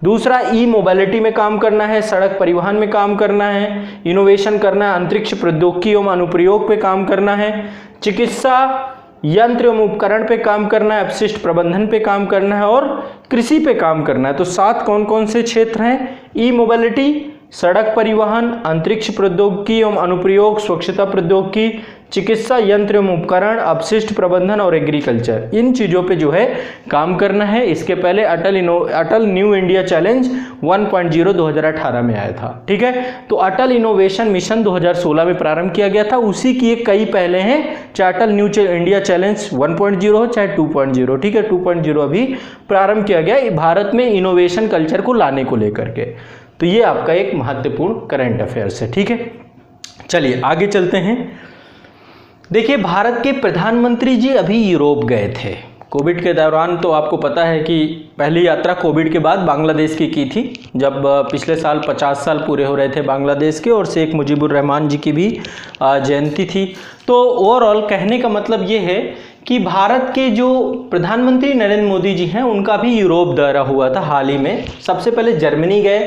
दूसरा ई मोबिलिटी में काम करना है, सड़क परिवहन में काम करना है, इनोवेशन करना है, अंतरिक्ष प्रौद्योगिकी एवं अनुप्रयोग पे काम करना है, चिकित्सा यंत्र एवं उपकरण पे काम करना है, अपशिष्ट प्रबंधन पे काम करना है और कृषि पे काम करना है। तो 7 कौन कौन से क्षेत्र हैं? ई मोबिलिटी, सड़क परिवहन, अंतरिक्ष प्रौद्योगिकी एवं अनुप्रयोग, स्वच्छता प्रौद्योगिकी, चिकित्सा यंत्र एवं उपकरण, अपशिष्ट प्रबंधन और एग्रीकल्चर, इन चीजों पे जो है काम करना है। इसके पहले अटल न्यू इंडिया चैलेंज 1.0 2018 में आया था, ठीक है। तो अटल इनोवेशन मिशन 2016 में प्रारंभ किया गया था। उसी की एक कई पहले हैं, चाहे अटल न्यू इंडिया चैलेंज 1.0 हो चाहे 2.0, ठीक है। 2.0 अभी प्रारंभ किया गया भारत में इनोवेशन कल्चर को लाने को लेकर के। तो ये आपका एक महत्वपूर्ण करंट अफेयर्स है, ठीक है। चलिए आगे चलते हैं। देखिए, भारत के प्रधानमंत्री जी अभी यूरोप गए थे कोविड के दौरान। तो आपको पता है कि पहली यात्रा कोविड के बाद बांग्लादेश की थी, जब पिछले साल 50 साल पूरे हो रहे थे बांग्लादेश के, और शेख मुजीबुर रहमान जी की भी जयंती थी। तो ओवरऑल कहने का मतलब ये है कि भारत के जो प्रधानमंत्री नरेंद्र मोदी जी हैं, उनका भी यूरोप दौरा हुआ था हाल ही में। सबसे पहले जर्मनी गए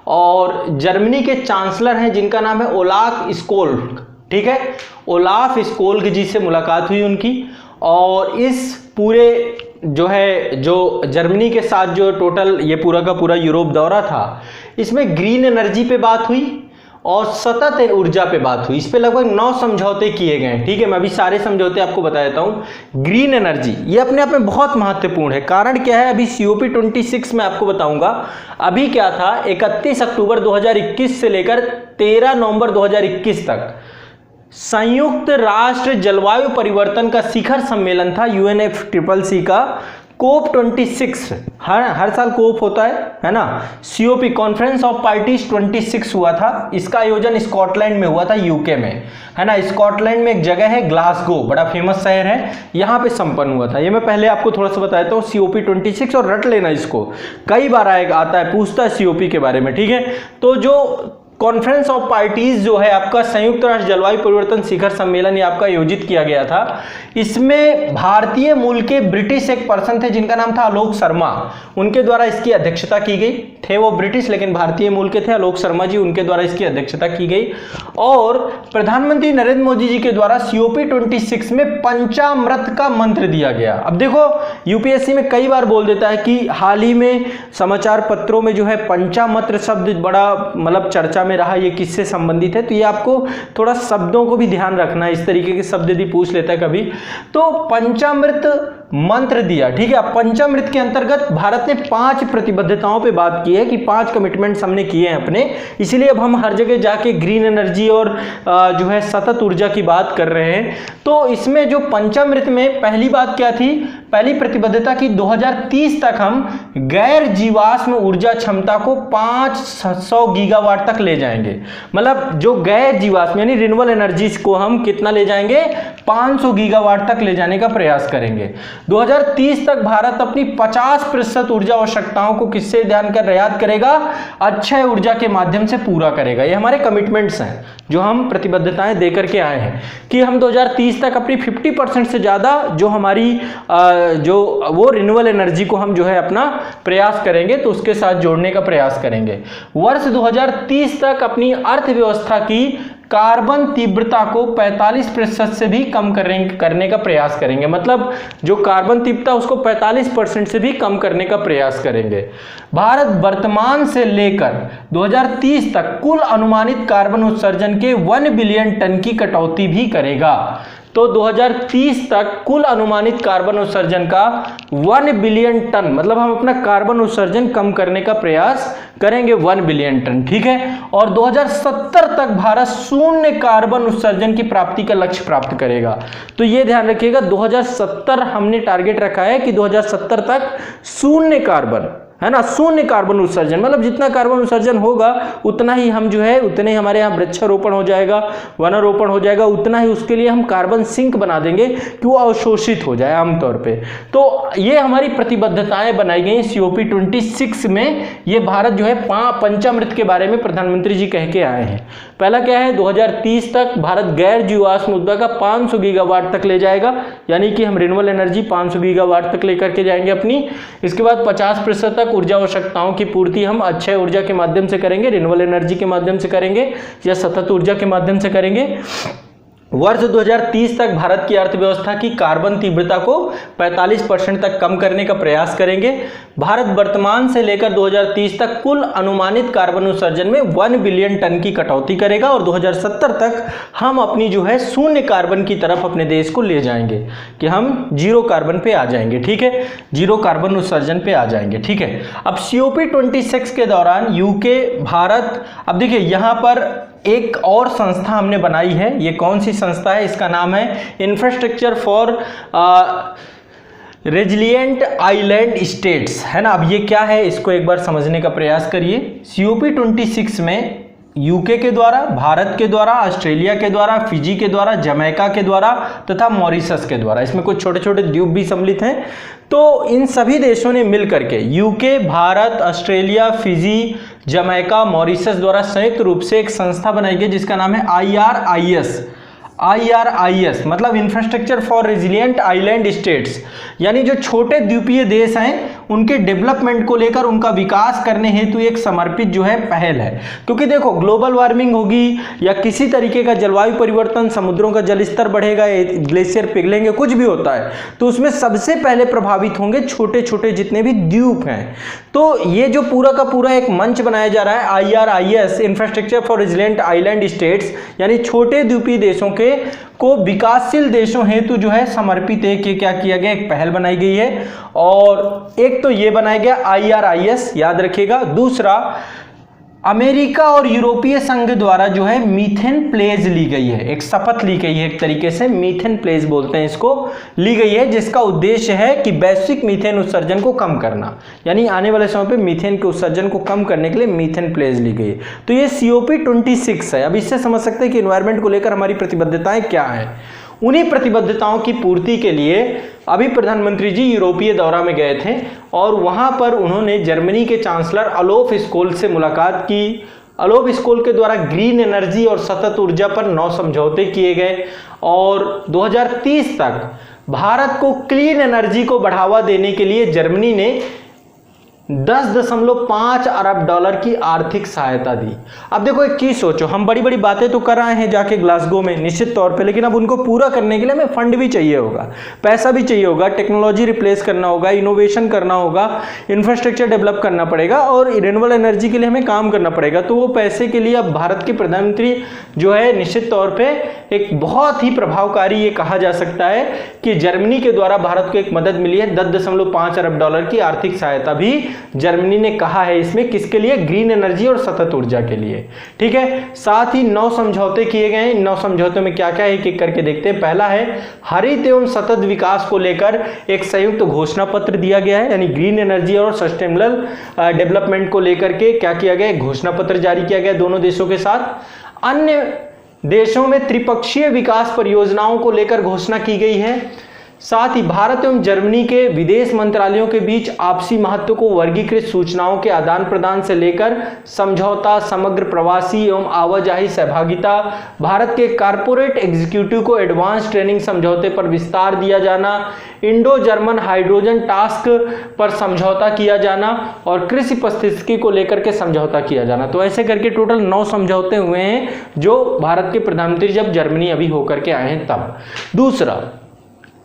और जर्मनी के चांसलर हैं जिनका नाम है ओलाफ स्कोल्ग, ठीक है, ओलाफ स्कोल्ग जी से मुलाकात हुई उनकी। और इस पूरे जो जर्मनी के साथ जो टोटल ये पूरा का पूरा यूरोप दौरा था, इसमें ग्रीन एनर्जी पे बात हुई और सतत ऊर्जा पे बात हुई। इस पे लगभग 9 समझौते किए गए, ठीक है। मैं अभी सारे समझौते आपको बता देता हूँ। ग्रीन एनर्जी ये अपने आप में बहुत महत्वपूर्ण है। कारण क्या है, अभी COP26 में आपको बताऊंगा। अभी क्या था, 31 अक्टूबर 2021 से लेकर 13 नवंबर 2021 तक संयुक्त राष्ट्र जलवायु परिवर्तन का शिखर सम्मेलन था, UNFCCC का COP26। हर साल कोप होता है ना। COP कॉन्फ्रेंस ऑफ पार्टीज 26 हुआ था। इसका आयोजन स्कॉटलैंड में हुआ था, UK में, है ना। स्कॉटलैंड में एक जगह है ग्लासगो, बड़ा फेमस शहर है, यहाँ पे संपन्न हुआ था। ये मैं पहले आपको थोड़ा सा बताता हूँ COP26, और रट लेना इसको, कई बार आता है, पूछता है COP के बारे में, ठीक है। तो जो कॉन्फ्रेंस ऑफ पार्टीज जो है आपका संयुक्त राष्ट्र जलवायु परिवर्तन शिखर सम्मेलन ये आपका आयोजित किया गया था। इसमें भारतीय मूल के ब्रिटिश एक पर्सन थे जिनका नाम था आलोक शर्मा, उनके द्वारा इसकी अध्यक्षता की गई। थे वो ब्रिटिश लेकिन भारतीय मूल के थे, आलोक शर्मा जी, उनके द्वारा इसकी अध्यक्षता की गई। और प्रधानमंत्री नरेंद्र मोदी जी के द्वारा COP26 में पंचामृत का मंत्र दिया गया। अब देखो UPSC में कई बार बोल देता है कि हाल ही में समाचार पत्रों में जो है पंचामृत शब्द बड़ा मतलब चर्चा में रहा, ये किससे संबंधित है। तो ये आपको थोड़ा शब्दों को भी ध्यान रखना है, इस तरीके के शब्द यदि पूछ लेता है कभी तो। पंचामृत मंत्र दिया, ठीक है। पंचामृत के अंतर्गत भारत ने 5 प्रतिबद्धताओं पे बात की है कि 5 कमिटमेंट्स हमने किए हैं अपने, इसलिए अब हम हर जगह जाके ग्रीन एनर्जी और जो है सतत ऊर्जा की बात कर रहे हैं। तो इसमें जो पंचामृत में पहली बात क्या थी, पहली प्रतिबद्धता की 2030 तक हम गैर जीवाश्म ऊर्जा क्षमता को 500 गीगावाट तक ले जाएंगे। मतलब जो गैर जीवाश्म यानी रिन्यूएबल एनर्जीज को हम कितना ले जाएंगे, 500 गीगावाट तक ले जाने का प्रयास करेंगे। 2030 तक भारत अपनी 50% ऊर्जा आवश्यकताओं को किससे याद करेगा, अक्षय ऊर्जा के माध्यम से पूरा करेगा। ये हमारे कमिटमेंट्स हैं जो हम प्रतिबद्धताएं देकर के आए हैं कि हम 2030 तक अपनी 50% से ज्यादा जो हमारी जो वो रिन्यूएबल एनर्जी को हम जो है अपना प्रयास करेंगे, तो उसके साथ जोड़ने का प्रयास करेंगे। वर्ष 2030 तक अपनी अर्थव्यवस्था की कार्बन तीव्रता को 45% से भी कम करने का प्रयास करेंगे। मतलब जो कार्बन तीव्रता उसको 45% से भी कम करने का प्रयास करेंगे। भारत वर्तमान से लेकर 2030 तक कुल अनुमानित कार्बन उत्सर्जन के 1 बिलियन टन की कटौती भी करेगा। तो 2030 तक कुल अनुमानित कार्बन उत्सर्जन का 1 बिलियन टन, मतलब हम अपना कार्बन उत्सर्जन कम करने का प्रयास करेंगे 1 बिलियन टन, ठीक है। और 2070 तक भारत शून्य कार्बन उत्सर्जन की प्राप्ति का लक्ष्य प्राप्त करेगा। तो ये ध्यान रखिएगा, 2070 हमने टारगेट रखा है कि 2070 तक शून्य कार्बन, है ना, शून्य कार्बन उत्सर्जन। मतलब जितना कार्बन उत्सर्जन होगा उतना ही हम जो है, उतने ही हमारे यहाँ वृक्षारोपण हो जाएगा, वनारोपण हो जाएगा, उतना ही उसके लिए हम कार्बन सिंक बना देंगे कि वो अवशोषित हो जाए आमतौर पे। तो ये हमारी प्रतिबद्धताएं बनाई गई COP26 में। ये भारत जो है पंचामृत के बारे में प्रधानमंत्री जी कह के आए हैं। पहला क्या है, 2030 तक भारत गैर जीवाश्म ऊर्जा का 500 गीगावाट तक ले जाएगा, यानी कि हम रिन्यूएबल एनर्जी 500 गीगावाट तक लेकर के जाएंगे अपनी। इसके बाद 50% तक ऊर्जा आवश्यकताओं की पूर्ति हम अक्षय ऊर्जा के माध्यम से करेंगे, रिन्यूएबल एनर्जी के माध्यम से करेंगे या सतत ऊर्जा के माध्यम से करेंगे। वर्ष 2030 तक भारत की अर्थव्यवस्था की कार्बन तीव्रता को 45% तक कम करने का प्रयास करेंगे। भारत वर्तमान से लेकर 2030 तक कुल अनुमानित कार्बन उत्सर्जन में 1 बिलियन टन की कटौती करेगा और 2070 तक हम अपनी जो है शून्य कार्बन की तरफ अपने देश को ले जाएंगे कि हम जीरो कार्बन पे आ जाएंगे, ठीक है, जीरो कार्बन उत्सर्जन पे आ जाएंगे, ठीक है। अब COP26 के दौरान UK, भारत, अब देखिए यहाँ पर एक और संस्था हमने बनाई है। ये कौन सी संस्था है, इसका नाम है infrastructure for resilient island states, है ना। अब ये क्या है, इसको एक बार समझने का प्रयास करिए। COP26 में UK के द्वारा, भारत के द्वारा, ऑस्ट्रेलिया के द्वारा, फिजी के द्वारा, जमैका के द्वारा तथा मॉरिशस के द्वारा, इसमें कुछ छोटे छोटे द्वीप भी सम्मिलित हैं। तो इन सभी देशों ने मिलकर के UK, Bharat, Australia, Fiji, Jamaica, Mauritius द्वारा संयुक्त रूप से एक संस्था बनाई गई जिसका नाम है IRIS, मतलब infrastructure for resilient island states, यानी जो छोटे द्वीपीय देश हैं उनके डेवलपमेंट को लेकर, उनका विकास करने हेतु एक समर्पित जो है पहल है। क्योंकि देखो ग्लोबल वार्मिंग होगी या किसी तरीके का जलवायु परिवर्तन, समुद्रों का जल स्तर बढ़ेगा, ग्लेशियर पिघलेंगे, कुछ भी होता है तो उसमें सबसे पहले प्रभावित होंगे छोटे छोटे जितने भी द्वीप हैं। तो ये जो पूरा का पूरा एक मंच बनाया जा रहा है IRIS, infrastructure for resilient island states, यानी छोटे द्वीपीय देशों के को विकासशील देशों हेतु जो है समर्पित एक ये क्या किया गया, एक पहल बनाई गई है। और एक तो ये बनाया गया IRIS, याद रखिएगा। दूसरा, अमेरिका और यूरोपीय संघ द्वारा जो है मीथेन प्लेज ली गई है, एक शपथ ली गई है, एक तरीके से मीथेन प्लेज बोलते हैं इसको, ली गई है, जिसका उद्देश्य है कि वैश्विक मीथेन उत्सर्जन को कम करना, यानी आने वाले समय पे मीथेन के उत्सर्जन को कम करने के लिए मीथेन प्लेज ली गई है। तो ये COP26 है। अब इससे समझ सकते हैं कि एनवायरनमेंट को लेकर हमारी प्रतिबद्धताएं क्या है। उन्हीं प्रतिबद्धताओं की पूर्ति के लिए अभी प्रधानमंत्री जी यूरोपीय दौरा में गए थे और वहां पर उन्होंने जर्मनी के चांसलर ओलाफ स्कोल से मुलाकात की। ओलाफ स्कोल के द्वारा ग्रीन एनर्जी और सतत ऊर्जा पर 9 समझौते किए गए और 2030 तक भारत को क्लीन एनर्जी को बढ़ावा देने के लिए जर्मनी ने 10.5 अरब डॉलर की आर्थिक सहायता दी। अब देखो एक चीज सोचो, हम बड़ी बड़ी बातें तो कर रहे हैं जाके ग्लासगो में निश्चित तौर पे, लेकिन अब उनको पूरा करने के लिए हमें फंड भी चाहिए होगा, पैसा भी चाहिए होगा, टेक्नोलॉजी रिप्लेस करना होगा, इनोवेशन करना होगा, इंफ्रास्ट्रक्चर डेवलप करना पड़ेगा और रिन्यूएबल एनर्जी के लिए हमें काम करना पड़ेगा। तो वो पैसे के लिए अब भारत के प्रधानमंत्री जो है निश्चित तौर पर एक बहुत ही प्रभावकारी, ये कहा जा सकता है कि जर्मनी के द्वारा भारत को एक मदद मिली है, 10.5 अरब डॉलर की आर्थिक सहायता भी जर्मनी ने कहा है। इसमें किसके लिए? ग्रीन एनर्जी और सतत ऊर्जा के लिए। ठीक है, साथ ही 9 समझौते किए गए हैं। इन 9 समझौतों में क्या क्या है एक एक करके देखते हैं। पहला है हरित एवं सतत विकास को लेकर एक संयुक्त घोषणा पत्र दिया गया है, यानी ग्रीन एनर्जी और सस्टेनेबल डेवलपमेंट को लेकर के क्या किया गया, घोषणा पत्र जारी किया गया दोनों देशों के साथ। अन्य देशों में त्रिपक्षीय विकास परियोजनाओं को लेकर घोषणा की गई है। साथ ही भारत एवं जर्मनी के विदेश मंत्रालयों के बीच आपसी महत्व को वर्गीकृत सूचनाओं के आदान प्रदान से लेकर समझौता, समग्र प्रवासी एवं आवाजाही सहभागिता, भारत के कॉर्पोरेट एग्जीक्यूटिव को एडवांस ट्रेनिंग समझौते पर विस्तार दिया जाना, इंडो जर्मन हाइड्रोजन टास्क पर समझौता किया जाना और कृषि पारिस्थितिकी को लेकर के समझौता किया जाना। तो ऐसे करके टोटल 9 समझौते हुए हैं जो भारत के प्रधानमंत्री जब जर्मनी अभी होकर के आए हैं तब। दूसरा,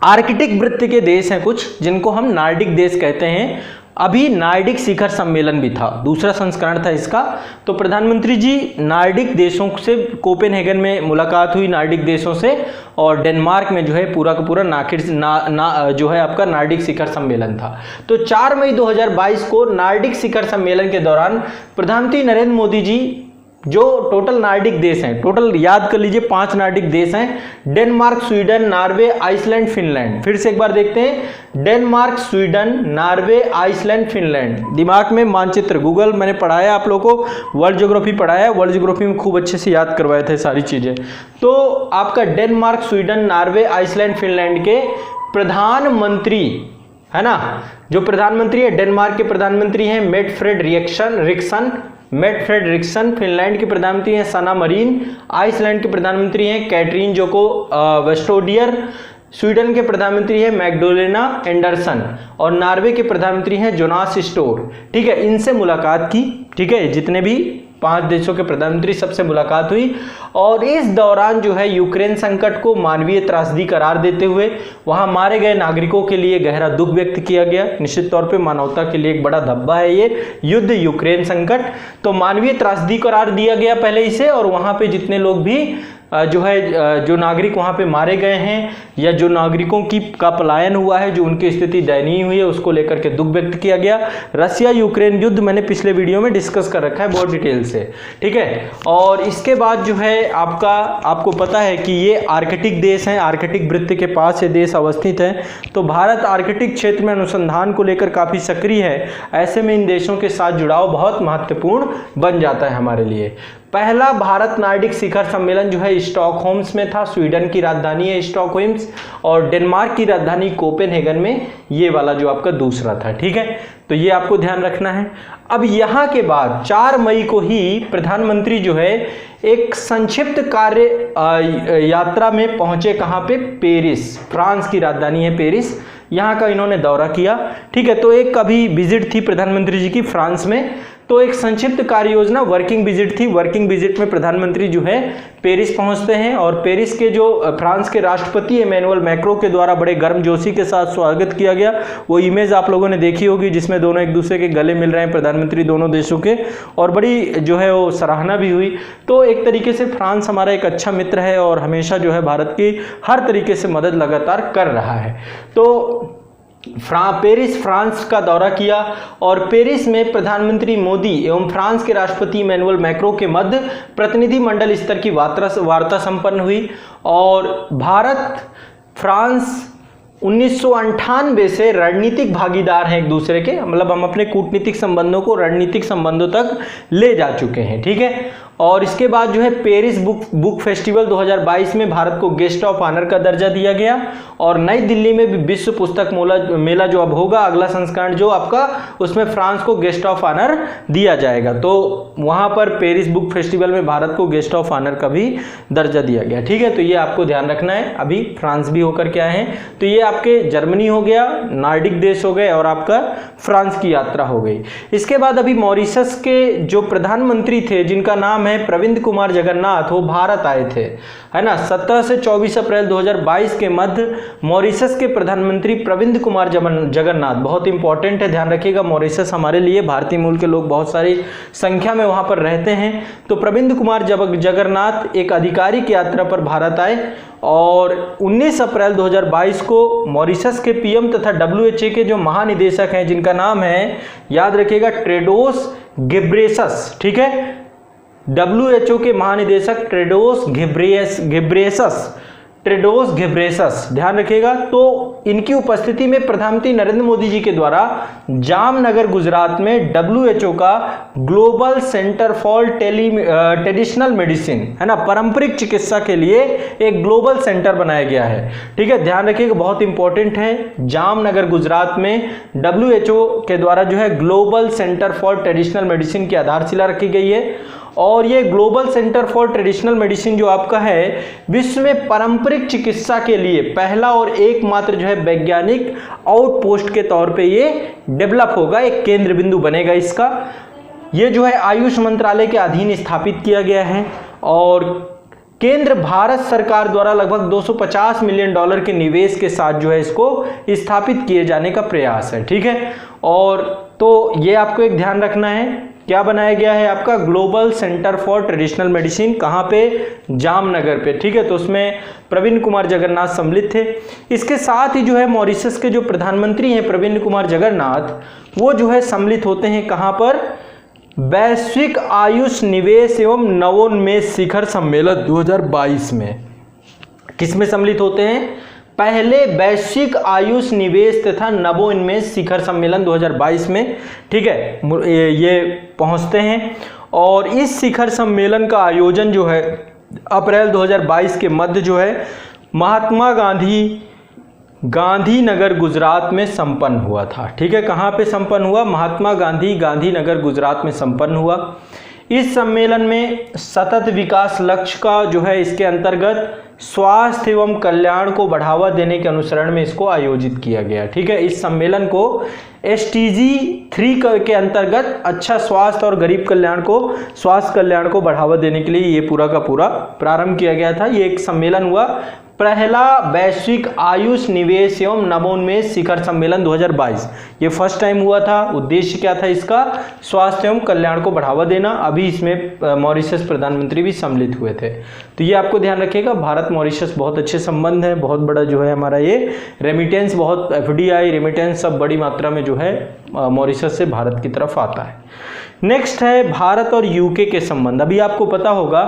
आर्कटिक वृत्त के देश हैं कुछ जिनको हम नार्डिक देश कहते हैं। अभी नार्डिक शिखर सम्मेलन भी था, दूसरा संस्करण था इसका। तो प्रधानमंत्री जी नार्डिक देशों से कोपेनहेगन में मुलाकात हुई, नार्डिक देशों से, और डेनमार्क में जो है पूरा का पूरा जो है आपका नार्डिक शिखर सम्मेलन था। तो 4 मई 2022 को नार्डिक शिखर सम्मेलन के दौरान प्रधानमंत्री नरेंद्र मोदी जी जो टोटल नार्डिक देश हैं, टोटल याद कर लीजिए 5 नार्डिक देश हैं, Denmark, Sweden, Norway, Iceland, Finland. फिर से एक बार देखते हैं, Denmark, Sweden, Norway, Iceland, Finland. दिमाग में मानचित्र, गूगल मैंने पढ़ाया आप लोगों को, वर्ल्ड ज्योग्राफी पढ़ाया, वर्ल्ड ज्योग्राफी में खूब अच्छे से याद करवाए थे सारी चीजें। तो आपका Denmark, Sweden, Norway, Iceland, Finland के प्रधानमंत्री है ना, जो प्रधानमंत्री है डेनमार्क के प्रधानमंत्री हैं मेटफ्रेड रिक्सन, फिनलैंड के प्रधानमंत्री हैं सना मरीन, आइसलैंड के प्रधानमंत्री हैं कैटरीन जोको वेस्टोडियर, स्वीडन के प्रधानमंत्री हैं मैग्डोलेना एंडरसन और नॉर्वे के प्रधानमंत्री हैं जोनास स्टोर। ठीक है, इनसे मुलाकात की। ठीक है, जितने भी 5 देशों के प्रधानमंत्री सबसे मुलाकात हुई और इस दौरान जो है यूक्रेन संकट को मानवीय त्रासदी करार देते हुए वहां मारे गए नागरिकों के लिए गहरा दुख व्यक्त किया गया। निश्चित तौर पे मानवता के लिए एक बड़ा धब्बा है ये युद्ध, यूक्रेन संकट। तो मानवीय त्रासदी करार दिया गया पहले इसे, और वहां पे जितने लोग भी जो नागरिक वहां पे मारे गए हैं या जो नागरिकों का पलायन हुआ है, जो उनकी स्थिति दयनीय हुई है, उसको लेकर के दुख व्यक्त किया गया। रसिया यूक्रेन युद्ध मैंने पिछले वीडियो में डिस्कस कर रखा है बहुत डिटेल से। ठीक है, और इसके बाद जो है आपको पता है कि ये आर्कटिक देश हैं, आर्कटिक वृत्त के पास ये देश अवस्थित हैं। तो भारत आर्कटिक क्षेत्र में अनुसंधान को लेकर काफी सक्रिय है। ऐसे में इन देशों के साथ जुड़ाव बहुत महत्वपूर्ण बन जाता है हमारे लिए। पहला भारत नार्डिक शिखर सम्मेलन जो है स्टॉकहोम्स में था, स्वीडन की राजधानी है स्टॉकहोम्स, और डेनमार्क की राजधानी कोपेनहेगन में ये वाला जो आपका दूसरा था। ठीक है, तो ये आपको ध्यान रखना है। अब यहाँ के बाद 4 मई को ही प्रधानमंत्री जो है एक संक्षिप्त कार्य यात्रा में पहुंचे। कहाँ पे? पेरिस, फ्रांस की राजधानी है पेरिस। यहाँ का इन्होंने दौरा किया। ठीक है, तो एक अभी विजिट थी प्रधानमंत्री जी की फ्रांस में, तो एक संक्षिप्त कार्य योजना वर्किंग विजिट थी। वर्किंग विजिट में प्रधानमंत्री जो है पेरिस पहुंचते हैं और पेरिस के जो फ्रांस के राष्ट्रपति इमैनुअल मैक्रों के द्वारा बड़े गर्मजोशी के साथ स्वागत किया गया। वो इमेज आप लोगों ने देखी होगी जिसमें दोनों एक दूसरे के गले मिल रहे हैं, प्रधानमंत्री दोनों देशों के, और बड़ी जो है वो सराहना भी हुई। तो एक तरीके से फ्रांस हमारा एक अच्छा मित्र है और हमेशा जो है भारत की हर तरीके से मदद लगातार कर रहा है। तो पेरिस फ्रांस का दौरा किया और पेरिस में प्रधानमंत्री मोदी एवं फ्रांस के राष्ट्रपति इमैनुअल मैक्रों के मध्य प्रतिनिधि मंडल स्तर की वार्ता संपन्न हुई। और भारत फ्रांस 1998 से रणनीतिक भागीदार हैं एक दूसरे के, मतलब हम अपने कूटनीतिक संबंधों को रणनीतिक संबंधों तक ले जा चुके हैं। ठीक है, और इसके बाद जो है पेरिस बुक फेस्टिवल 2022 में भारत को गेस्ट ऑफ ऑनर का दर्जा दिया गया और नई दिल्ली में भी विश्व पुस्तक मेला जो अब होगा अगला संस्करण जो आपका, उसमें फ्रांस को गेस्ट ऑफ ऑनर दिया जाएगा। तो वहां पर पेरिस बुक फेस्टिवल में भारत को गेस्ट ऑफ ऑनर का भी दर्जा दिया गया। ठीक है, तो ये आपको ध्यान रखना है। अभी फ्रांस भी होकर के आए हैं, तो ये आपके जर्मनी हो गया, नॉर्डिक देश हो गए और आपका फ्रांस की यात्रा हो गई। इसके बाद अभी मॉरिशस के जो प्रधानमंत्री थे जिनका नाम है प्रविंद कुमार जगन्नाथ, वो भारत आए थे, है ना। 17 से 24 अप्रैल 2022 के मध्य मॉरिशस के प्रधानमंत्री प्रविंद कुमार जगन्नाथ, बहुत इंपॉर्टेंट है, ध्यान रखिएगा, मॉरिशस हमारे लिए भारतीय मूल के लोग बहुत सारी संख्या में वहां पर रहते हैं। तो प्रविंद कुमार जगन्नाथ एक आधिकारिक यात्रा पर भारत आए और 19 अप्रैल 2022 को मॉरिशस के पीएम तथा WHO के जो महानिदेशक हैं जिनका नाम है, याद रखिएगा, टेड्रोस घेब्रेयेसस। ठीक है, WHO के महानिदेशक टेड्रोस घेब्रेयेसस, ध्यान रखिएगा। तो इनकी उपस्थिति में प्रधानमंत्री नरेंद्र मोदी जी के द्वारा जामनगर गुजरात में WHO का global centre for traditional medicine, है ना, पारंपरिक चिकित्सा के लिए एक ग्लोबल सेंटर बनाया गया है। ठीक है, ध्यान रखिएगा, बहुत इंपॉर्टेंट है। जामनगर गुजरात में WHO के द्वारा जो है global centre for traditional medicine की आधारशिला रखी गई है और ये global centre for traditional medicine जो आपका है विश्व में पारंपरिक चिकित्सा के लिए पहला और एकमात्र जो है वैज्ञानिक आउटपोस्ट के तौर पे ये डेवलप होगा, एक केंद्र बिंदु बनेगा इसका। ये जो है आयुष मंत्रालय के अधीन स्थापित किया गया है और केंद्र भारत सरकार द्वारा लगभग $250 मिलियन के निवेश के साथ जो है इसको स्थापित किए जाने का प्रयास है। ठीक है, और तो ये आपको एक ध्यान रखना है, क्या बनाया गया है आपका global centre for traditional medicine, कहाँ पे, जामनगर पे। ठीक है, तो उसमें प्रविंद कुमार जगन्नाथ सम्मिलित थे। इसके साथ ही जो है मॉरिशस के जो प्रधानमंत्री हैं प्रविंद कुमार जगन्नाथ, वो जो है सम्मिलित होते हैं कहाँ पर, वैश्विक आयुष निवेश एवं नवोन्मेष शिखर सम्मेलन 2022 में। किसमें सम्मिलित होते हैं, पहले वैश्विक आयुष निवेश तथा नवोन्मेष शिखर सम्मेलन 2022 में। ठीक है, ये पहुंचते हैं और इस शिखर सम्मेलन का आयोजन जो है अप्रैल 2022 के मध्य जो है महात्मा गांधीनगर गुजरात में संपन्न हुआ था। ठीक है, कहाँ पे संपन्न हुआ, महात्मा गांधीनगर गुजरात में संपन्न हुआ। इस सम्मेलन में सतत विकास लक्ष्य का जो है इसके अंतर्गत स्वास्थ्य एवं कल्याण को बढ़ावा देने के अनुसरण में इसको आयोजित किया गया। ठीक है, इस सम्मेलन को SDG 3 के अंतर्गत अच्छा स्वास्थ्य और गरीब कल्याण को, स्वास्थ्य कल्याण को बढ़ावा देने के लिए ये पूरा का पूरा प्रारंभ किया गया था। ये एक सम्मेलन हुआ, पहला वैश्विक आयुष निवेश एवं नवोन्मेष शिखर सम्मेलन 2022, ये फर्स्ट टाइम हुआ था। उद्देश्य क्या था इसका, स्वास्थ्य एवं कल्याण को बढ़ावा देना। अभी इसमें मॉरिशस प्रधानमंत्री भी सम्मिलित हुए थे। तो ये आपको ध्यान रखिएगा, भारत मॉरिशस बहुत अच्छे संबंध है, बहुत बड़ा जो है हमारा ये रेमिटेंस, बहुत FDI रेमिटेंस सब बड़ी मात्रा में जो है मॉरिशस से भारत की तरफ आता है। नेक्स्ट है भारत और यूके के संबंध। अभी आपको पता होगा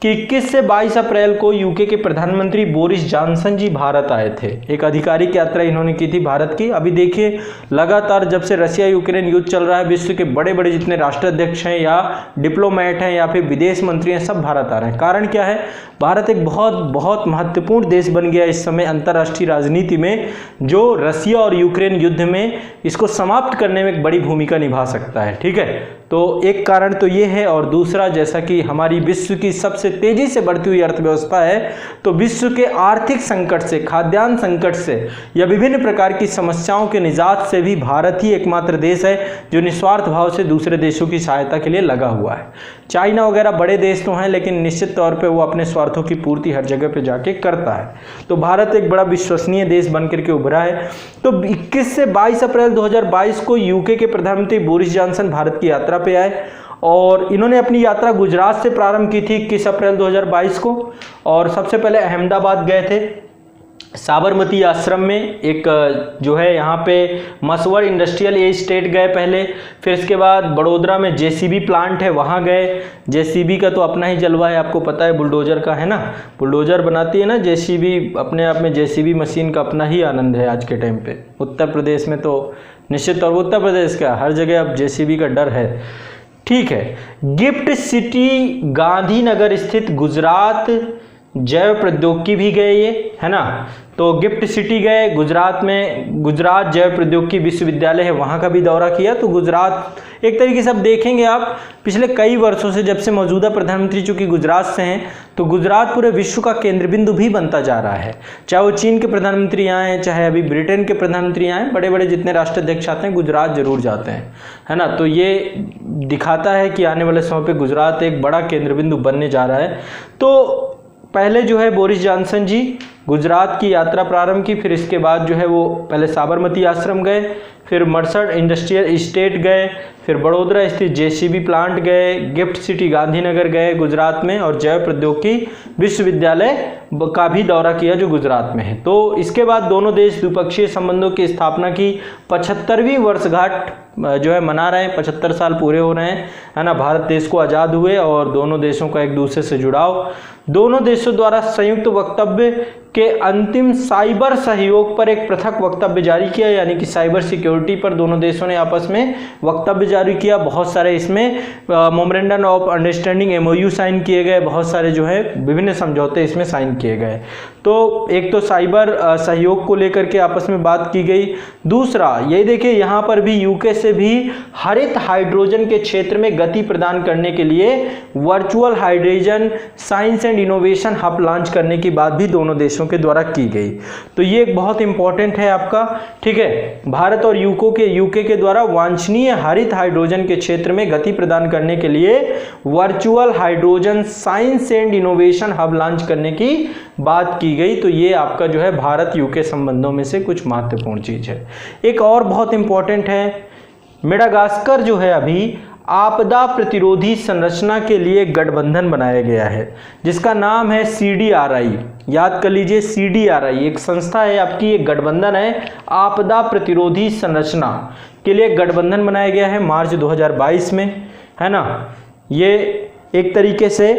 कि 21 से 22 अप्रैल को यूके के प्रधानमंत्री बोरिस जॉनसन जी भारत आए थे। एक आधिकारिक यात्रा इन्होंने की थी भारत की। अभी देखिए लगातार जब से रशिया यूक्रेन युद्ध चल रहा है, विश्व के बड़े बड़े जितने राष्ट्राध्यक्ष हैं या डिप्लोमेट हैं या फिर विदेश मंत्री हैं, सब भारत आ रहे हैं। कारण क्या है, भारत एक बहुत बहुत महत्वपूर्ण देश बन गया इस समय अंतर्राष्ट्रीय राजनीति में, जो रसिया और यूक्रेन युद्ध में इसको समाप्त करने में एक बड़ी भूमिका निभा सकता है। ठीक है, तो एक कारण तो ये है, और दूसरा, जैसा कि हमारी विश्व की सबसे तेजी से बढ़ती हुई अर्थव्यवस्था है, तो विश्व के आर्थिक संकट से, खाद्यान्न संकट से या विभिन्न प्रकार की समस्याओं के निजात से भी भारत ही एकमात्र देश है जो निस्वार्थ भाव से दूसरे देशों की सहायता के लिए लगा हुआ है। चाइना वगैरह बड़े देश तो हैं, लेकिन निश्चित तौर पे वो अपने स्वार्थों की पूर्ति हर जगह पे जाके करता है। तो भारत एक बड़ा विश्वसनीय देश बनकर के उभरा है। तो 21 से 22 अप्रैल 2022 को यूके के प्रधानमंत्री बोरिस जॉनसन भारत की यात्रा पे आए, और इन्होंने अपनी यात्रा गुजरात से प्रारंभ की थी 21 अप्रैल 2022 को, और सबसे पहले अहमदाबाद गए थे, साबरमती आश्रम में एक जो है यहाँ पे मसवर इंडस्ट्रियल एस्टेट गए पहले, फिर इसके बाद बड़ोदरा में जेसीबी प्लांट है वहाँ गए। जेसीबी का तो अपना ही जलवा है, आपको पता है, बुलडोजर का है ना, बुलडोजर बनाती है ना जेसीबी, अपने आप में जेसीबी मशीन का अपना ही आनंद है आज के टाइम पे। उत्तर प्रदेश में तो निश्चित तौर पर, उत्तर प्रदेश का हर जगह अब जेसीबी का डर है। ठीक है, गिफ्ट सिटी गांधीनगर स्थित गुजरात जैव प्रौद्योगिकी भी गए ये, है ना। तो गिफ्ट सिटी गए, गुजरात में गुजरात जैव प्रौद्योगिकी विश्वविद्यालय है वहाँ का भी दौरा किया। तो गुजरात एक तरीके से अब देखेंगे आप, पिछले कई वर्षों से, जब से मौजूदा प्रधानमंत्री चूंकि गुजरात से हैं, तो गुजरात पूरे विश्व का केंद्र बिंदु भी बनता जा रहा है। चाहे वो चीन के प्रधानमंत्री आए, चाहे अभी ब्रिटेन के प्रधानमंत्री आए, बड़े बड़े जितने राष्ट्राध्यक्ष आते हैं गुजरात जरूर जाते हैं, है ना। तो ये दिखाता है कि आने वाले समय पे गुजरात एक बड़ा केंद्र बिंदु बनने जा रहा है। तो पहले जो है बोरिस जॉनसन जी गुजरात की यात्रा प्रारंभ की, फिर इसके बाद जो है वो पहले साबरमती आश्रम गए, फिर मर्सड इंडस्ट्रियल इस्टेट गए, फिर बड़ोदरा स्थित जेसीबी प्लांट गए, गिफ्ट सिटी गांधीनगर गए गुजरात में, और जैव प्रौद्योगिकी विश्वविद्यालय का भी दौरा किया जो गुजरात में है। तो इसके बाद दोनों देश द्विपक्षीय संबंधों की स्थापना की 75वीं वर्षगांठ जो है मना रहे हैं, 75 साल पूरे हो रहे हैं, है ना। भारत देश को आज़ाद हुए, और दोनों देशों का एक दूसरे से जुड़ाव, दोनों देशों द्वारा संयुक्त वक्तव्य के अंतिम साइबर सहयोग पर एक पृथक वक्तव्य जारी किया, यानी कि साइबर सिक्योरिटी पर दोनों देशों ने आपस में वक्तव्य जारी किया। बहुत सारे इसमें memorandum of understanding MOU sign किए गए, बहुत सारे जो है विभिन्न समझौते इसमें साइन किए गए। तो एक तो साइबर सहयोग को लेकर के आपस में बात की गई। दूसरा ये देखिए, यहाँ पर भी यूके से भी हरित हाइड्रोजन के क्षेत्र में गति प्रदान करने के लिए virtual hydrogen science and innovation hub launch करने की बात भी दोनों देशों के द्वारा की गई। तो ये एक बहुत इंपॉर्टेंट है आपका। ठीक है, भारत और यूके के द्वारा वांछनीय हरित हाइड्रोजन के क्षेत्र में गति प्रदान करने के लिए virtual hydrogen science and innovation hub launch करने की बात की गई। तो ये आपका जो है भारत यूके संबंधों में से कुछ महत्वपूर्ण चीज है। एक और बहुत इंपॉर्टेंट है, मेडागास्कर जो है अभी आपदा प्रतिरोधी संरचना के लिए गठबंधन बनाया गया है, जिसका नाम है CDRI। याद कर लीजिए, CDRI एक संस्था है आपकी, एक गठबंधन है आपदा प्रतिरोधी संरचना के लिए गठबंधन बनाया गया है मार्च 2022 में, है ना। ये एक तरीके से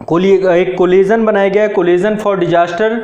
एक कोलिजन बनाया गया है, coalition for disaster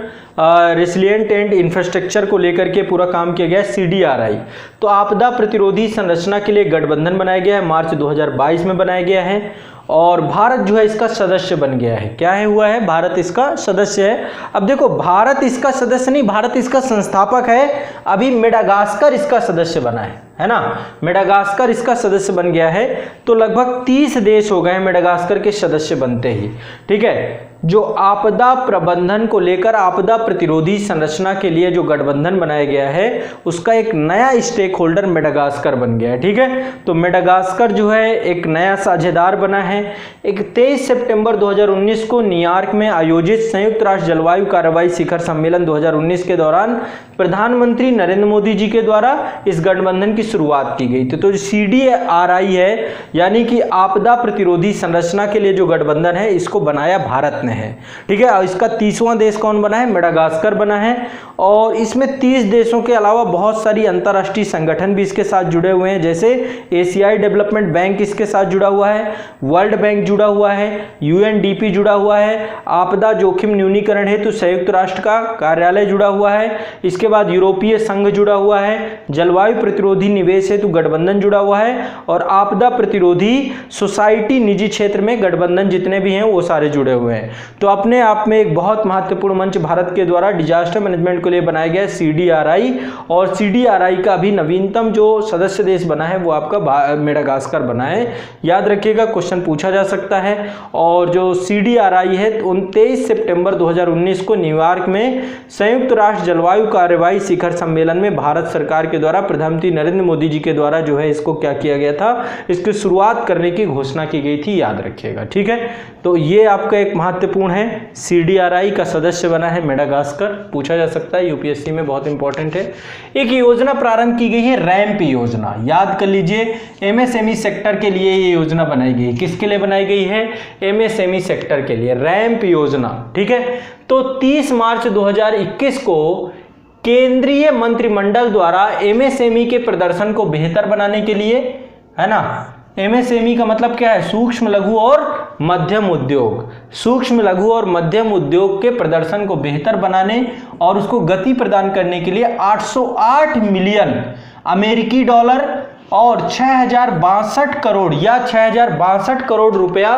resilient and infrastructure को लेकर के पूरा काम किया गया है CDRI। तो आपदा प्रतिरोधी संरचना के लिए गठबंधन बनाया गया है, मार्च 2022 में बनाया गया है, और भारत जो है इसका सदस्य बन गया है। क्या है हुआ है, भारत इसका सदस्य है। अब देखो, भारत इसका सदस्य नहीं, भारत इसका संस्थापक है। अभी मेडागास्कर इसका सदस्य बना है ना, मेडागास्कर इसका सदस्य बन गया है। तो लगभग 30 देश हो गए हैं मेडागास्कर के सदस्य बनते ही। ठीक है, जो आपदा प्रबंधन को लेकर आपदा प्रतिरोधी संरचना के लिए जो गठबंधन बनाया गया है, उसका एक नया स्टेक होल्डर मेडागास्कर बन गया है। ठीक है, तो मेडागास्कर जो है एक नया साझेदार बना है। एक 23 सितंबर 2019 को न्यूयॉर्क में आयोजित संयुक्त राष्ट्र जलवायु कार्रवाई शिखर सम्मेलन 2019 के दौरान प्रधानमंत्री नरेंद्र मोदी जी के द्वारा इस गठबंधन की शुरुआत की गई थी। तो CDRI है, यानी कि आपदा प्रतिरोधी संरचना के लिए जो गठबंधन है, इसको बनाया भारत ने है। ठीक है, और इसका 30वां देश कौन बना है, मेडागास्कर बना है। और इसमें 30 देशों के अलावा बहुत सारी अंतर्राष्ट्रीय संगठन भी इसके साथ जुड़े हुए हैं, जैसे एशियाई डेवलपमेंट बैंक इसके साथ जुड़ा हुआ है, वर्ल्ड बैंक जुड़ा हुआ है, UNDP जुड़ा हुआ है, आपदा जोखिम न्यूनीकरण हेतु संयुक्त राष्ट्र का कार्यालय जुड़ा हुआ है, इसके बाद यूरोपीय संघ जुड़ा हुआ है, जलवायु प्रतिरोधी निवेश हेतु गठबंधन जुड़ा हुआ है, और आपदा प्रतिरोधी सोसाइटी निजी क्षेत्र में गठबंधन जितने भी हैं वो सारे जुड़े हुए हैं। तो अपने आप में एक बहुत महत्वपूर्ण मंच भारत के द्वारा डिजास्टर मैनेजमेंट के लिए बनाया गया है CDRI, और CDRI का अभी नवीनतम जो सदस्य देश बना है वो आपका मेडागास्कर बना है। याद रखिएगा, क्वेश्चन पूछा जा सकता है। और जो CDRI है 29 सितंबर 2019 को न्यूयॉर्क में संयुक्त राष्ट्र जलवायु कार्यवाही शिखर सम्मेलन में भारत सरकार के द्वारा प्रधानमंत्री नरेंद्र मोदी जी के द्वारा जो है इसको क्या किया गया था, इसकी शुरुआत करने की घोषणा की गई थी, याद रखिएगा। ठीक है, तो ये आपका एक महत्वपूर्ण है। CDRI का सदस्य बना है मेडागास्कर, पूछा जा सकता है, यूपीएससी में बहुत इंपॉर्टेंट है। एक योजना प्रारंभ की गई है रैंप योजना, याद कर लीजिए, MSME सेक्टर के लिए ये योजना बनाई गई। किसके लिए बनाई गई है? MSME सेक्टर के लिए रैंप योजना। ठीक है, तो 30 मार्च 2021 को केंद्रीय मंत्रिमंडल द्वारा MSME के प्रदर्शन को बेहतर बनाने के लिए, है ना, MSME का मतलब क्या है? सूक्ष्म लघु और मध्यम उद्योग। सूक्ष्म लघु और मध्यम उद्योग के प्रदर्शन को बेहतर बनाने और उसको गति प्रदान करने के लिए 808 मिलियन अमेरिकी डॉलर और 6062 करोड़ या 6062 करोड़ रुपया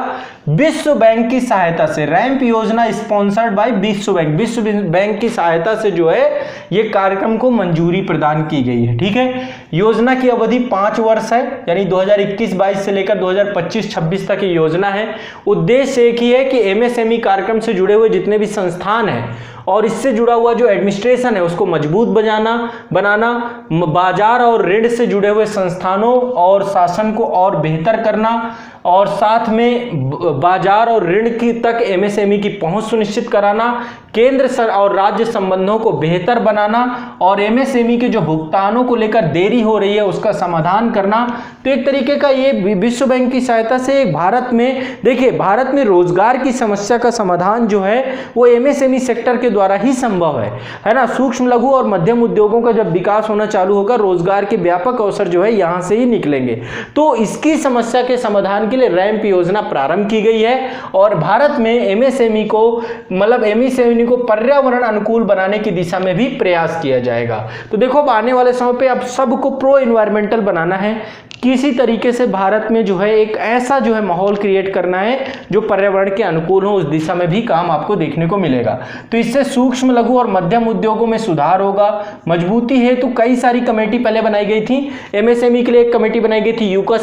विश्व बैंक की सहायता से, रैंप योजना स्पॉन्सर्ड बाय विश्व बैंक की सहायता से जो है ये कार्यक्रम को मंजूरी प्रदान की गई है। ठीक है, योजना की अवधि 5 वर्ष है, यानी 2021-22 से लेकर 2025-26 तक ये योजना है। उद्देश्य एक ही है कि MSME कार्यक्रम से जुड़े हुए जितने भी संस्थान हैं और इससे जुड़ा हुआ जो एडमिनिस्ट्रेशन है उसको मजबूत बनाना, बाजार और ऋण से जुड़े हुए संस्थानों और शासन को और बेहतर करना, और साथ में बाजार और ऋण की तक MSME की पहुंच सुनिश्चित कराना, केंद्र और राज्य संबंधों को बेहतर बनाना, और MSME के जो भुगतानों को लेकर देरी हो रही है उसका समाधान करना। तो एक तरीके का ये विश्व बैंक की सहायता से भारत में, देखिए, भारत में रोजगार की समस्या का समाधान जो है वो MSME सेक्टर के द्वारा ही संभव है ना। सूक्ष्म लघु और मध्यम उद्योगों का जब विकास होना चालू होगा, रोजगार के व्यापक अवसर जो है यहां से ही निकलेंगे। तो इसकी समस्या के समाधान के लिए रैंप योजना प्रारंभ की गई है, और भारत में MSME को, मतलब MSME को पर्यावरण अनुकूल बनाने की दिशा में भी प्रयास किया जाएगा। तो देखो, अब आने वाले समय पे अब सबको प्रो एनवायरमेंटल बनाना है, किसी तरीके से भारत में जो है एक ऐसा जो है माहौल क्रिएट करना है जो पर्यावरण के अनुकूल हो, उस दिशा में भी काम आपको देखने को मिलेगा। तो इससे सूक्ष्म लघु और मध्यम उद्योगों में सुधार होगा। मजबूती है तो कई सारी कमेटी पहले बनाई गई थी। MSME के लिए एक कमेटी बनाई गई थी, UK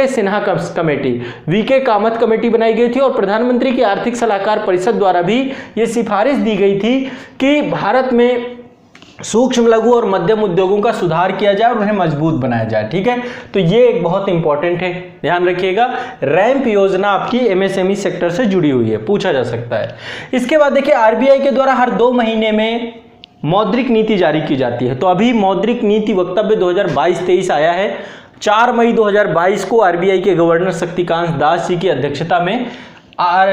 Sinha committee, VK Kamat committee बनाई गई थी, और प्रधानमंत्री की आर्थिक सलाहकार परिषद द्वारा भी ये सिफारिश दी गई थी कि भारत में सूक्ष्म लघु और मध्यम उद्योगों का सुधार किया जाए और उन्हें मजबूत बनाया जाए। ठीक है, तो ये एक बहुत इंपॉर्टेंट है, ध्यान रखिएगा। रैंप योजना आपकी MSME सेक्टर से जुड़ी हुई है, पूछा जा सकता है। इसके बाद देखिए, RBI के द्वारा हर 2 महीने में मौद्रिक नीति जारी की जाती है। तो अभी मौद्रिक नीति वक्तव्य 2022-23 आया है। 4 मई 2022 को RBI के गवर्नर शक्तिकांत दास जी की अध्यक्षता में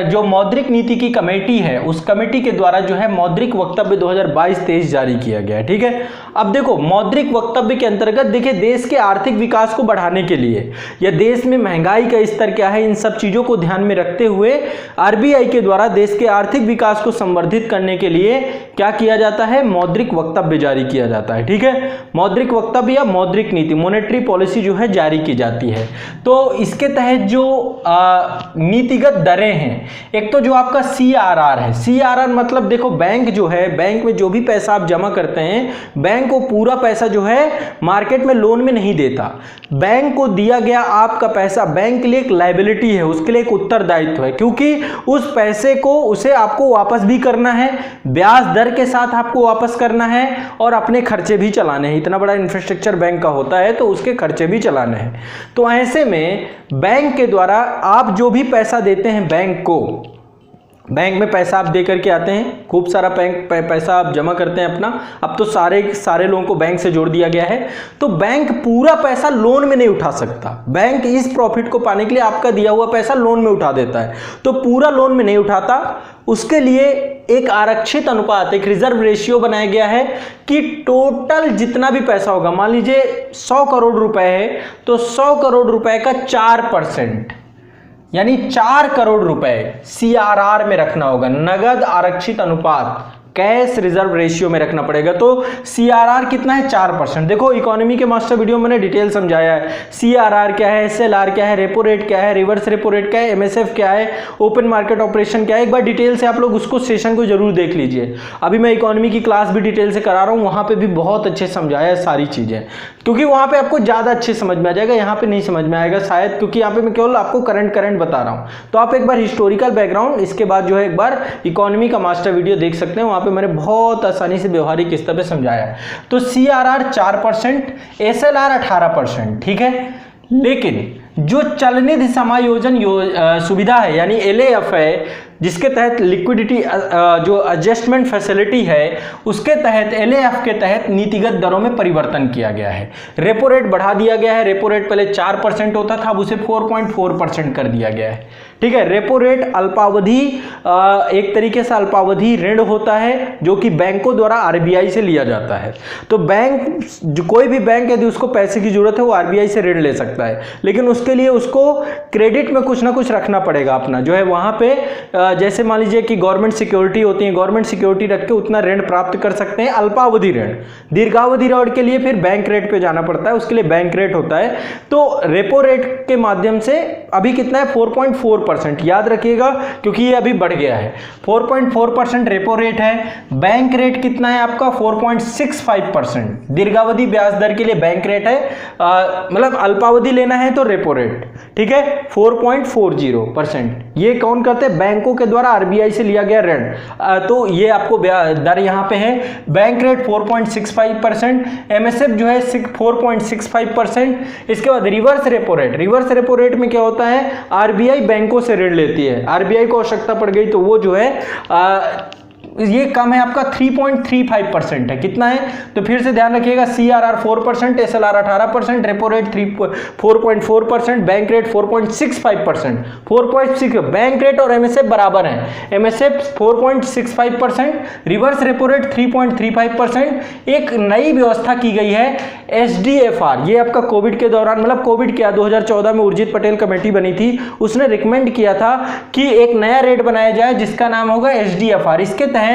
जो मौद्रिक नीति की कमेटी है, उस कमेटी के द्वारा जो है मौद्रिक वक्तव्य 2022-23 जारी किया गया है। ठीक है, अब देखो, मौद्रिक वक्तव्य के अंतर्गत देखिए, देश के आर्थिक विकास को बढ़ाने के लिए या देश में महंगाई का स्तर क्या है, इन सब चीजों को ध्यान में रखते हुए RBI के द्वारा देश के आर्थिक विकास को संवर्धित करने के लिए क्या किया जाता है? मौद्रिक वक्तव्य जारी किया जाता है। ठीक है, मौद्रिक वक्तव्य या मौद्रिक नीति, मॉनेटरी पॉलिसी जो है जारी की जाती है। तो इसके तहत जो नीतिगत दरें हैं, एक तो जो आपका CRR है, CRR मतलब देखो, बैंक जो है, बैंक में जो भी पैसा आप जमा करते हैं, बैंक को पूरा पैसा जो है मार्केट में लोन में नहीं देता। बैंक को दिया गया आपका पैसा बैंक के लिए एक लायबिलिटी है, उसके लिए एक उत्तरदायित्व है, क्योंकि उस पैसे को उसे आपको वापस भी करना है, ब्याज दर के साथ आपको वापस करना है, और अपने खर्चे भी चलाने हैं। इतना बड़ा इंफ्रास्ट्रक्चर बैंक का होता है तो उसके खर्चे भी चलाने हैं। तो ऐसे में बैंक के द्वारा आप जो भी पैसा देते हैं बैंक को, बैंक में पैसा आप दे करके आते हैं, खूब सारा पैसा आप जमा करते हैं अपना। अब तो सारे लोगों को बैंक से जोड़ दिया गया है, तो बैंक पूरा पैसा लोन में नहीं उठा सकता। बैंक इस प्रॉफिट को पाने के लिए आपका दिया हुआ पैसा लोन में उठा देता है, तो पूरा लोन में नहीं उठाता। उसके लिए एक आरक्षित अनुपात, एक रिजर्व रेशियो बनाया गया है कि टोटल जितना भी पैसा होगा, मान लीजिए 100 करोड़ रुपए है, तो 100 करोड़ रुपए का 4%, यानी 4 करोड़ रुपए CRR में रखना होगा, नगद आरक्षित अनुपात कैश रिजर्व रेशियो में रखना पड़ेगा। तो CRR कितना है 4%। देखो इकोनॉमी के मास्टर वीडियो में मैंने डिटेल समझाया है, CRR क्या है, SLR क्या है, रेपो रेट क्या है, रिवर्स रेपो रेट क्या है, MSF क्या है, ओपन मार्केट ऑपरेशन क्या है। एक बार डिटेल से आप लोग उसको सेशन को जरूर देख लीजिए। अभी मैं इकोनॉमी की क्लास भी डिटेल से करा रहा हूँ, वहां पे भी बहुत अच्छे समझाया है सारी चीजें, क्योंकि वहां पे आपको ज्यादा अच्छे समझ में आ जाएगा, यहाँ पे नहीं समझ में आएगा शायद, क्योंकि यहाँ पे मैं केवल आपको करंट बता रहा हूँ। तो आप एक बार हिस्टोरिकल बैकग्राउंड, इसके बाद जो है एक बार इकोनॉमी का मास्टर वीडियो देख सकते हैं, वहां पे मैंने बहुत आसानी से व्यवहारिक स्तर पे समझाया है। तो CRR 4%, SLR 18%, ठीक है। लेकिन जो चलनिधि समायोजन सुविधा है यानी LAF है, जिसके तहत लिक्विडिटी जो एडजस्टमेंट फैसिलिटी है, उसके तहत LAF के तहत नीतिगत दरों में परिवर्तन किया गया है। रेपो रेट बढ़ा दिया गया है। रेपो रेट पहले 4% होता था, अब उसे 4.4% कर दिया गया है, ठीक है। रेपो रेट अल्पावधि, एक तरीके से अल्पावधि ऋण होता है जो कि बैंकों द्वारा RBI से लिया जाता है। तो बैंक, जो कोई भी बैंक यदि उसको पैसे की जरूरत है वो RBI से ऋण ले सकता है, लेकिन उसके लिए उसको क्रेडिट में कुछ ना कुछ रखना पड़ेगा अपना, जो है वहां पे जैसे मान लीजिए कि गवर्नमेंट सिक्योरिटी होती है, गवर्नमेंट सिक्योरिटी रख के उतना ऋण प्राप्त कर सकते हैं, अल्पावधि ऋण। दीर्घावधि ऋण के लिए फिर बैंक रेट पे जाना पड़ता है, उसके लिए बैंक रेट होता है। तो रेपो रेट के माध्यम से अभी कितना है 4.4%, याद रखिएगा क्योंकि ये अभी बढ़ गया है। 4.4% रेपो रेट है। बैंक रेट कितना है आपका 4.65%। दीर्घावधि ब्याज दर के लिए बैंक रेट है, मतलब अल्पावधि लेना है तो रेपो रेट, ठीक है, 4.40%। ये कौन करते हैं? बैंकों के द्वारा RBI से लिया गया ऋण। तो ये आपको दर यहाँ पे है। बैंक रेट 4.65%, MSF जो है 4.65%। इसके बाद reverse repo rate. Reverse repo rate में क्या होता है? RBI बैंकों से ऋण लेती है, RBI को आवश्यकता पड़ गई तो वो जो है ये कम है आपका 3.35% है। कितना है? तो फिर से ध्यान रखिएगा, CRR 4%, SLR 18%, repo rate 4.4%, bank rate 4.65%। 4.6 bank rate और MSF बराबर है। MSF 4.65%, reverse repo rate 3.35%। एक नई व्यवस्था की गई है SDFR। ये आपका कोविड के दौरान, मतलब कोविड क्या 2014 में उर्जित पटेल कमेटी बनी थी, उसने रिकमेंड किया था कि एक नया रेट बनाया जाए जिसका नाम होगा SDFR। इसके तहत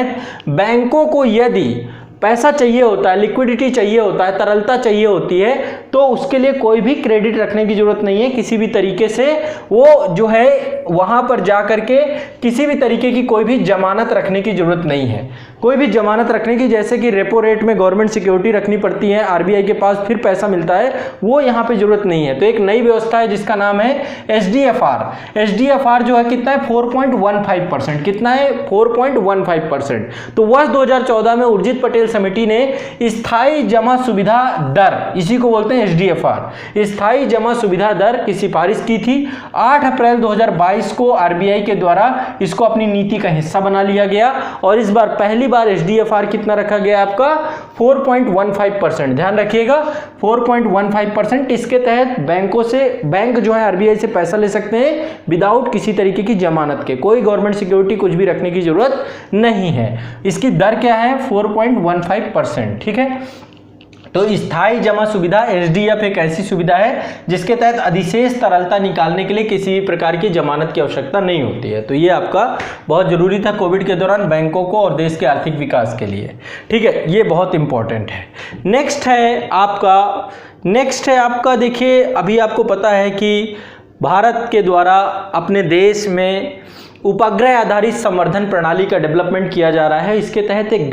बैंकों को यदि पैसा चाहिए होता है, लिक्विडिटी चाहिए होता है, तरलता चाहिए होती है, तो उसके लिए कोई भी क्रेडिट रखने की जरूरत नहीं है किसी भी तरीके से। वो जो है वहां पर जा करके किसी भी तरीके की कोई भी जमानत रखने की जरूरत नहीं है। कोई भी जमानत रखने की, जैसे कि रेपो रेट में गवर्नमेंट सिक्योरिटी रखनी पड़ती है, RBI के पास फिर पैसा मिलता है, वो यहाँ पे जरूरत नहीं है। तो एक नई व्यवस्था है जिसका नाम है SDFR। SDFR जो है कितना है 4.15%। कितना है 4.15%। तो वर्ष 2014 में उर्जित पटेल समिति ने स्थायी जमा सुविधा दर, इसी को बोलते हैं SDFR, स्थायी जमा सुविधा दर की सिफारिश की थी। 8 अप्रैल 2022 को RBI के द्वारा इसको अपनी नीति का हिस्सा बना लिया गया और इस बार पहली बार SDFR कितना रखा गया आपका 4.15%। ध्यान रखिएगा 4.15%। इसके तहत बैंकों से, बैंक जो है RBI से पैसा ले सकते हैं विदाउट किसी तरीके की जमानत के, कोई गवर्नमेंट सिक्योरिटी कुछ भी रखने की जरूरत नहीं है। इसकी दर क्या है 4.15%, ठीक है। तो स्थायी जमा सुविधा SDF एक ऐसी सुविधा है जिसके तहत अधिशेष तरलता निकालने के लिए किसी भी प्रकार की जमानत की आवश्यकता नहीं होती है। तो ये आपका बहुत जरूरी था कोविड के दौरान बैंकों को और देश के आर्थिक विकास के लिए, ठीक है, ये बहुत इंपॉर्टेंट है। नेक्स्ट है आपका देखिए, अभी आपको पता है कि भारत के द्वारा अपने देश में उपग्रह आधारित संवर्धन प्रणाली का डेवलपमेंट किया जा रहा है। इसके तहत एक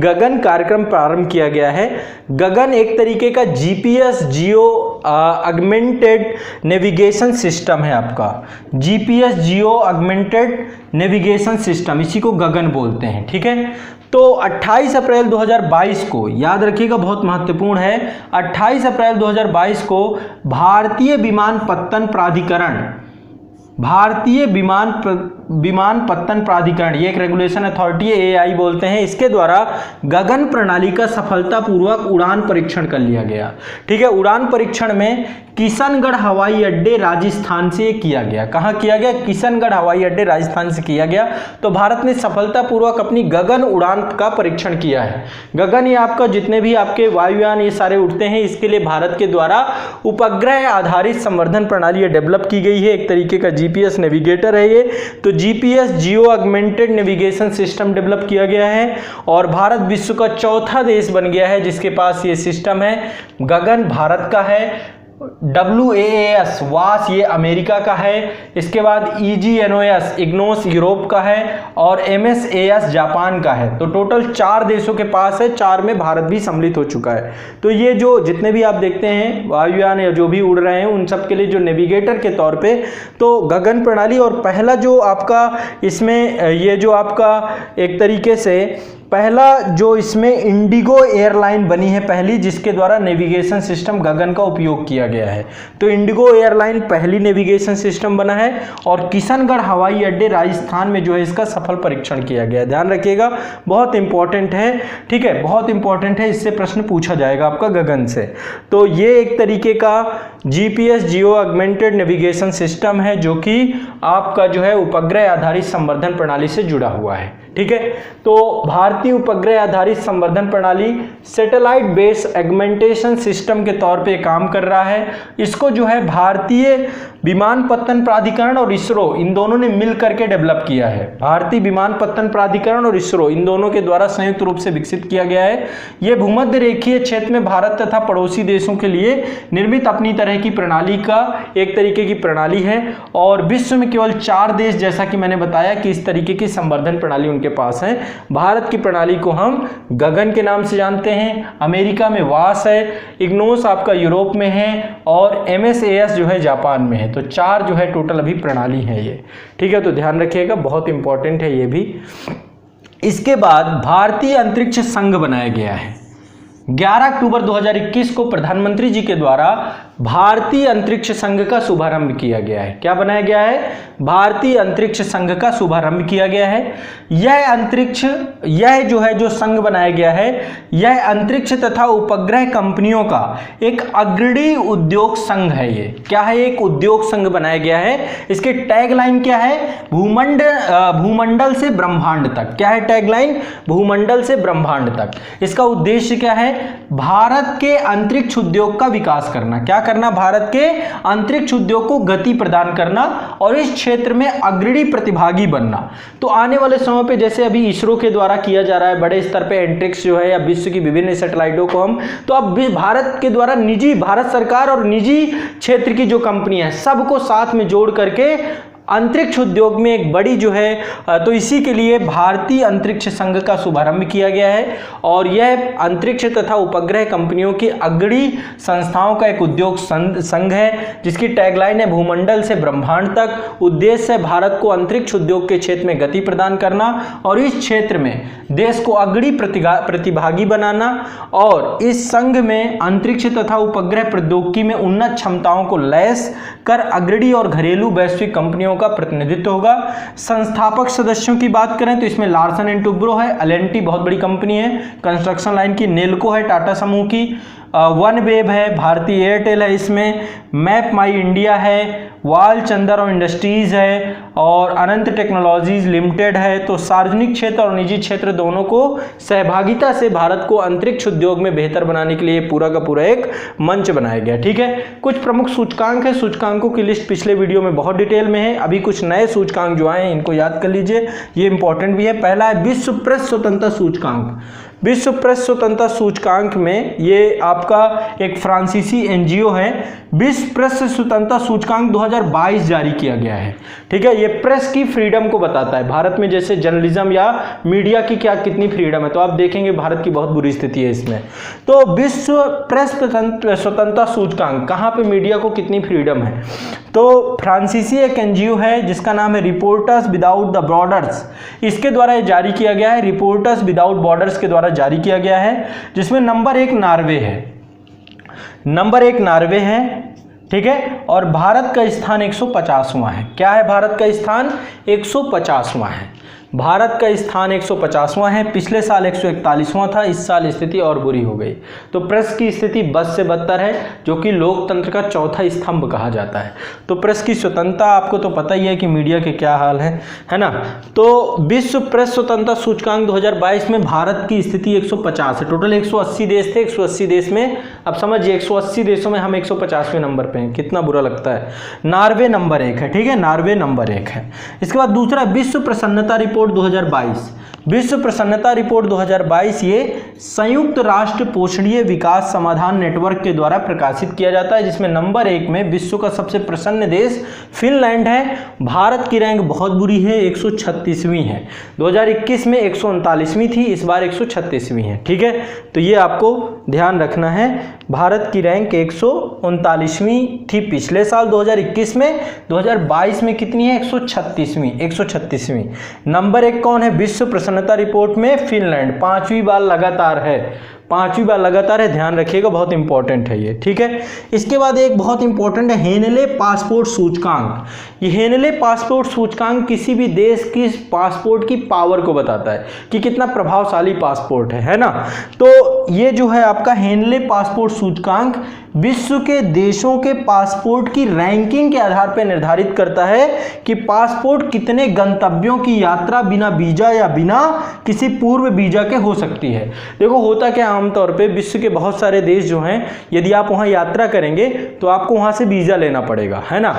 गगन कार्यक्रम प्रारंभ किया गया है। गगन एक तरीके का GPS geo augmented navigation system है आपका, GPS geo augmented navigation system, इसी को गगन बोलते हैं, ठीक है। तो 28 अप्रैल 2022 को, याद रखिएगा बहुत महत्वपूर्ण है, 28 अप्रैल 2022 को भारतीय विमानपत्तन प्राधिकरण, ये एक रेगुलेशन अथॉरिटी AI बोलते हैं, इसके द्वारा गगन प्रणाली का सफलतापूर्वक उड़ान परीक्षण कर लिया गया, ठीक है। उड़ान परीक्षण में किशनगढ़ हवाई अड्डे राजस्थान से किया गया। कहाँ किया गया? किशनगढ़ हवाई अड्डे राजस्थान से किया गया। तो भारत ने सफलतापूर्वक अपनी गगन उड़ान का परीक्षण किया है। गगन ये आपका जितने भी आपके वायुयान ये सारे उड़ते हैं, इसके लिए भारत के द्वारा उपग्रह आधारित संवर्धन प्रणाली डेवलप की गई है, एक तरीके का जीपीएस नेविगेटर है ये। तो GPS geo augmented navigation system develop किया गया है और भारत विश्व का चौथा देश बन गया है जिसके पास ये सिस्टम है। गगन भारत का है, WAAS वास ये अमेरिका का है, इसके बाद EGNOS इग्नोस यूरोप का है और MSAS जापान का है। तो टोटल 4 देशों के पास है, 4 में भारत भी सम्मिलित हो चुका है। तो ये जो जितने भी आप देखते हैं वायुयान या जो भी उड़ रहे हैं उन सब के लिए जो नेविगेटर के तौर पे तो गगन प्रणाली, और पहला जो आपका इसमें ये जो आपका एक तरीके से पहला जो इसमें इंडिगो एयरलाइन बनी है पहली, जिसके द्वारा नेविगेशन सिस्टम गगन का उपयोग किया गया है। तो इंडिगो एयरलाइन पहली नेविगेशन सिस्टम बना है और किशनगढ़ हवाई अड्डे राजस्थान में जो है इसका सफल परीक्षण किया गया है। ध्यान रखिएगा, बहुत इंपॉर्टेंट है, ठीक है, बहुत इंपॉर्टेंट है, इससे प्रश्न पूछा जाएगा आपका गगन से। तो ये एक तरीके का GPS geo augmented navigation system है जो कि आपका जो है उपग्रह आधारित संवर्धन प्रणाली से जुड़ा हुआ है, ठीक है। तो भारतीय उपग्रह आधारित संवर्धन प्रणाली सैटेलाइट बेस एगमेंटेशन सिस्टम के तौर पे काम कर रहा है। इसको जो है भारतीय विमानपत्तन प्राधिकरण और इसरो इन दोनों ने मिल करके डेवलप किया है। भारतीय विमानपत्तन प्राधिकरण और इसरो इन दोनों के द्वारा संयुक्त रूप से विकसित किया गया है। यह भूमध्य रेखीय क्षेत्र में भारत तथा पड़ोसी देशों के लिए निर्मित अपनी तरह की प्रणाली का एक तरीके की प्रणाली है और विश्व में केवल 4 देश, जैसा कि मैंने बताया कि इस तरीके की संवर्धन प्रणाली उनके पास है। भारत की प्रणाली को हम गगन के नाम से जानते हैं, अमेरिका में वास है, इग्नोस आपका यूरोप में है और MSAS जो है जापान में है। तो 4 जो है टोटल अभी प्रणाली है ये, ठीक है। तो ध्यान रखिएगा, बहुत इंपॉर्टेंट है ये भी। इसके बाद भारतीय अंतरिक्ष संघ बनाया गया है। 11 अक्टूबर 2021 को प्रधानमंत्री जी के द्वारा भारतीय अंतरिक्ष संघ का शुभारंभ किया गया है। क्या बनाया गया है? भारतीय अंतरिक्ष संघ का शुभारंभ किया गया है। यह जो है जो संघ बनाया गया है, यह अंतरिक्ष तथा उपग्रह कंपनियों का एक अग्रणी उद्योग संघ है। ये क्या है? एक उद्योग संघ बनाया गया है। इसके टैगलाइन क्या है? भूमंडल से ब्रह्मांड तक। क्या है टैगलाइन? भूमंडल से ब्रह्मांड तक। इसका उद्देश्य क्या है? भारत के अंतरिक्ष उद्योग का विकास करना। क्या करना? भारत के अंतरिक्ष उद्योग को गति प्रदान करना और इस क्षेत्र में अग्रणी प्रतिभागी बनना। तो आने वाले समय पे जैसे अभी इसरो के द्वारा किया जा रहा है बड़े स्तर पे एंट्रिक्स जो है या विश्व की विभिन्न सैटेलाइटों को हम, तो अब भी भारत के द्वारा निजी, भारत सरकार और निजी क्षेत्र की जो कंपनियां हैं सबको साथ में जोड़ करके अंतरिक्ष उद्योग में एक बड़ी जो है, तो इसी के लिए भारतीय अंतरिक्ष संघ का शुभारंभ किया गया है और यह अंतरिक्ष तथा उपग्रह कंपनियों की अग्रणी संस्थाओं का एक उद्योग संघ है जिसकी टैगलाइन है भूमंडल से ब्रह्मांड तक। उद्देश्य है भारत को अंतरिक्ष उद्योग के क्षेत्र में गति प्रदान करना और इस क्षेत्र में देश को अग्रणी प्रतिभागी बनाना और इस संघ में अंतरिक्ष तथा उपग्रह प्रौद्योगिकी में उन्नत क्षमताओं को लैस कर अग्रणी और घरेलू वैश्विक कंपनियों का प्रतिनिधित्व होगा। संस्थापक सदस्यों की बात करें तो इसमें लार्सन एंड टुब्रो है, L&T बहुत बड़ी कंपनी है कंस्ट्रक्शन लाइन की, नेल्को है टाटा समूह की, वन वेब है, भारतीय एयरटेल है, इसमें मैप माई इंडिया है, वाल चंदर और इंडस्ट्रीज है और अनंत टेक्नोलॉजीज लिमिटेड है। तो सार्वजनिक क्षेत्र और निजी क्षेत्र दोनों को सहभागिता से भारत को अंतरिक्ष उद्योग में बेहतर बनाने के लिए पूरा का पूरा एक मंच बनाया गया, ठीक है। कुछ प्रमुख सूचकांक है, सूचकांकों की लिस्ट पिछले वीडियो में बहुत डिटेल में है। अभी कुछ नए सूचकांक जो आए हैं इनको याद कर लीजिए, ये इंपॉर्टेंट भी है। पहला है विश्व प्रेस स्वतंत्रता सूचकांक। विश्व प्रेस स्वतंत्रता सूचकांक में ये आपका एक फ्रांसीसी एनजीओ है। विश्व प्रेस स्वतंत्रता सूचकांक 2022 जारी किया गया है, ठीक है। ये प्रेस की फ्रीडम को बताता है, भारत में जैसे जर्नलिज्म या मीडिया की क्या कितनी फ्रीडम है, तो आप देखेंगे भारत की बहुत बुरी स्थिति है इसमें। तो विश्व प्रेस स्वतंत्रता सूचकांक, कहाँ पे मीडिया को कितनी फ्रीडम है, तो फ्रांसीसी एक एनजीओ है जिसका नाम है रिपोर्टर्स विदाउट द बॉर्डर्स, इसके द्वारा ये जारी किया गया है। रिपोर्टर्स विदाउट बॉर्डर्स के द्वारा जारी किया गया है, जिसमें नंबर 1 नार्वे है, नंबर 1 नार्वे है, ठीक है। और भारत का स्थान 150वां है। क्या है? भारत का स्थान 150वां है। भारत का स्थान 150वां है, पिछले साल 141वां था, इस साल स्थिति और बुरी हो गई। तो प्रेस की स्थिति बद से बदतर है, जो कि लोकतंत्र का चौथा स्तंभ कहा जाता है। तो प्रेस की स्वतंत्रता आपको तो पता ही है कि मीडिया के क्या हाल है ना। तो विश्व प्रेस स्वतंत्रता सूचकांक 2022 में भारत की स्थिति 150 है। टोटल 180 देश थे, 180 देश में अब समझिए 180 देशों में हम 150वें नंबर पे हैं, कितना बुरा लगता है। नॉर्वे नंबर 1 है, ठीक है, नॉर्वे नंबर 1 है। इसके बाद दूसरा विश्व प्रसन्नता रिपोर्ट 2022। विश्व प्रसन्नता रिपोर्ट 2022 ये संयुक्त राष्ट्र पोषणीय विकास समाधान नेटवर्क के द्वारा प्रकाशित किया जाता है, जिसमें नंबर 1 में विश्व का सबसे प्रसन्न देश फिनलैंड है। भारत की रैंक बहुत बुरी है, 136वीं है। 2021 में 139वीं थी, इस बार 136वीं है, ठीक है। तो ये आपको ध्यान रखना है, भारत की रैंक 139वीं थी पिछले साल 2021 में, 2022 में कितनी है, 136वीं। नंबर 1 कौन है विश्व प्रसन्नता रिपोर्ट में? फिनलैंड, 5वीं बार लगातार है, 5वीं बार लगातार है, ध्यान रखिएगा, बहुत इंपॉर्टेंट है ये, ठीक है। इसके बाद एक बहुत इंपॉर्टेंट है हेनले पासपोर्ट सूचकांक। ये हेनले पासपोर्ट सूचकांक किसी भी देश की पासपोर्ट की पावर को बताता है कि कितना प्रभावशाली पासपोर्ट है ना। तो ये जो है आपका हेनले पासपोर्ट सूचकांक विश्व के देशों के पासपोर्ट की रैंकिंग के आधार पर निर्धारित करता है कि पासपोर्ट कितने गंतव्यों की यात्रा बिना वीजा या बिना किसी पूर्व वीजा के हो सकती है। देखो होता क्या, आमतौर पे विश्व के बहुत सारे देश जो हैं, यदि आप वहां यात्रा करेंगे तो आपको वहां से वीजा लेना पड़ेगा, है ना।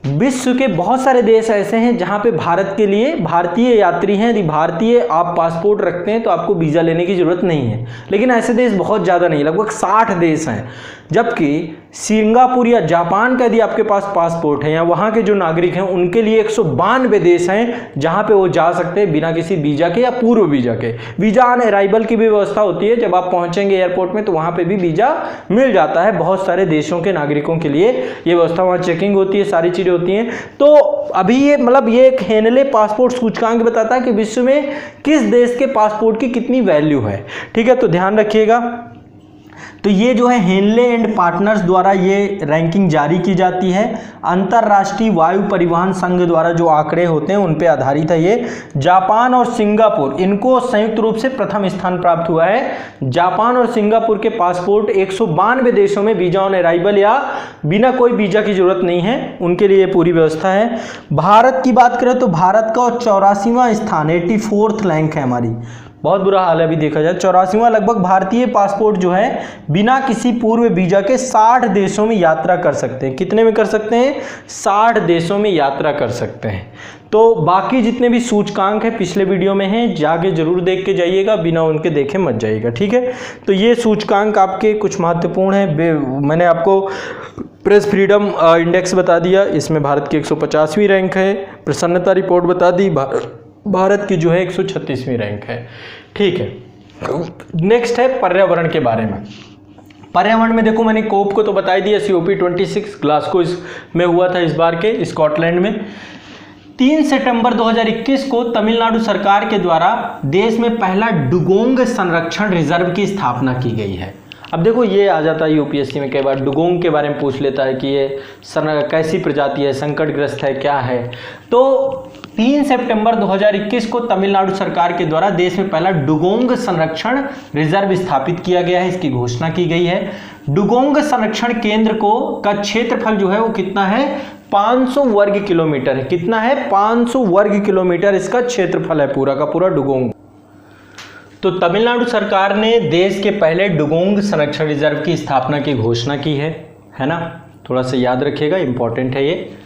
विश्व के बहुत सारे देश ऐसे हैं जहां पे भारत के लिए भारतीय यात्री हैं, यदि भारतीय आप पासपोर्ट रखते हैं तो आपको वीजा लेने की जरूरत नहीं है। लेकिन ऐसे देश बहुत ज़्यादा नहीं, लगभग 60 देश हैं। जबकि सिंगापुर या जापान का यदि आपके पास पासपोर्ट है या वहाँ के जो नागरिक हैं उनके लिए 192 देश हैं जहाँ पे वो जा सकते हैं बिना किसी वीजा के या पूर्व वीजा के। वीजा ऑन अराइवल की भी व्यवस्था होती है, जब आप पहुँचेंगे एयरपोर्ट में तो वहाँ पे भी वीजा मिल जाता है। बहुत सारे देशों के नागरिकों के लिए ये व्यवस्था, वहाँ चेकिंग होती है, सारी चीज़ें होती हैं। तो अभी ये मतलब ये एक हेनले पासपोर्ट सूचकांक बताता है कि विश्व में किस देश के पासपोर्ट की कितनी वैल्यू है, ठीक है। तो ध्यान रखिएगा। तो ये जो है हेनले एंड पार्टनर्स द्वारा ये रैंकिंग जारी की जाती है। अंतर्राष्ट्रीय वायु परिवहन संघ द्वारा जो आंकड़े होते हैं उन पे आधारित है ये। जापान और सिंगापुर, इनको संयुक्त रूप से प्रथम स्थान प्राप्त हुआ है। जापान और सिंगापुर के पासपोर्ट 192 देशों में वीजा ऑन अराइवल या बिना कोई वीजा की जरूरत नहीं है, उनके लिए पूरी व्यवस्था है। भारत की बात करें तो भारत का 84वां स्थान, 84th रैंक है हमारी। बहुत बुरा हाल है अभी देखा जाए, 84वां। लगभग भारतीय पासपोर्ट जो है बिना किसी पूर्व वीजा के 60 देशों में यात्रा कर सकते हैं। कितने में कर सकते हैं? 60 देशों में यात्रा कर सकते हैं। तो बाकी जितने भी सूचकांक है पिछले वीडियो में हैं, जाके जरूर देख के जाइएगा, बिना उनके देखे मत जाइएगा, ठीक है। तो ये सूचकांक आपके कुछ महत्वपूर्ण है। मैंने आपको प्रेस फ्रीडम इंडेक्स बता दिया, इसमें भारत की 150वीं रैंक है। प्रसन्नता रिपोर्ट बता दी, भारत की जो है 136वीं रैंक है, ठीक है। नेक्स्ट है पर्यावरण के बारे में। पर्यावरण में देखो मैंने कोप को तो बता ही दिया, COP26 ग्लासगो में हुआ था इस बार के स्कॉटलैंड में। 3 सितंबर 2021 को तमिलनाडु सरकार के द्वारा देश में पहला डुगोंग संरक्षण रिजर्व की स्थापना की गई है। अब देखो ये आ जाता है यूपीएससी में, कई बार डुगोंग के बारे में पूछ लेता है कि ये कैसी प्रजाति है, संकटग्रस्त है, क्या है। तो 3 सितंबर 2021 को तमिलनाडु सरकार के द्वारा देश में पहला डुगोंग संरक्षण रिजर्व स्थापित किया गया है, इसकी घोषणा की गई है। डुगोंग संरक्षण केंद्र का क्षेत्रफल जो है वो कितना है? 500 वर्ग किलोमीटर है। कितना है? 500 वर्ग किलोमीटर इसका क्षेत्रफल है पूरा का पूरा डुगोंग। तो तमिलनाडु सरकार ने देश के पहले डुगोंग संरक्षण रिजर्व की स्थापना की घोषणा की है ना। थोड़ा सा याद रखिएगा, इंपॉर्टेंट है ये।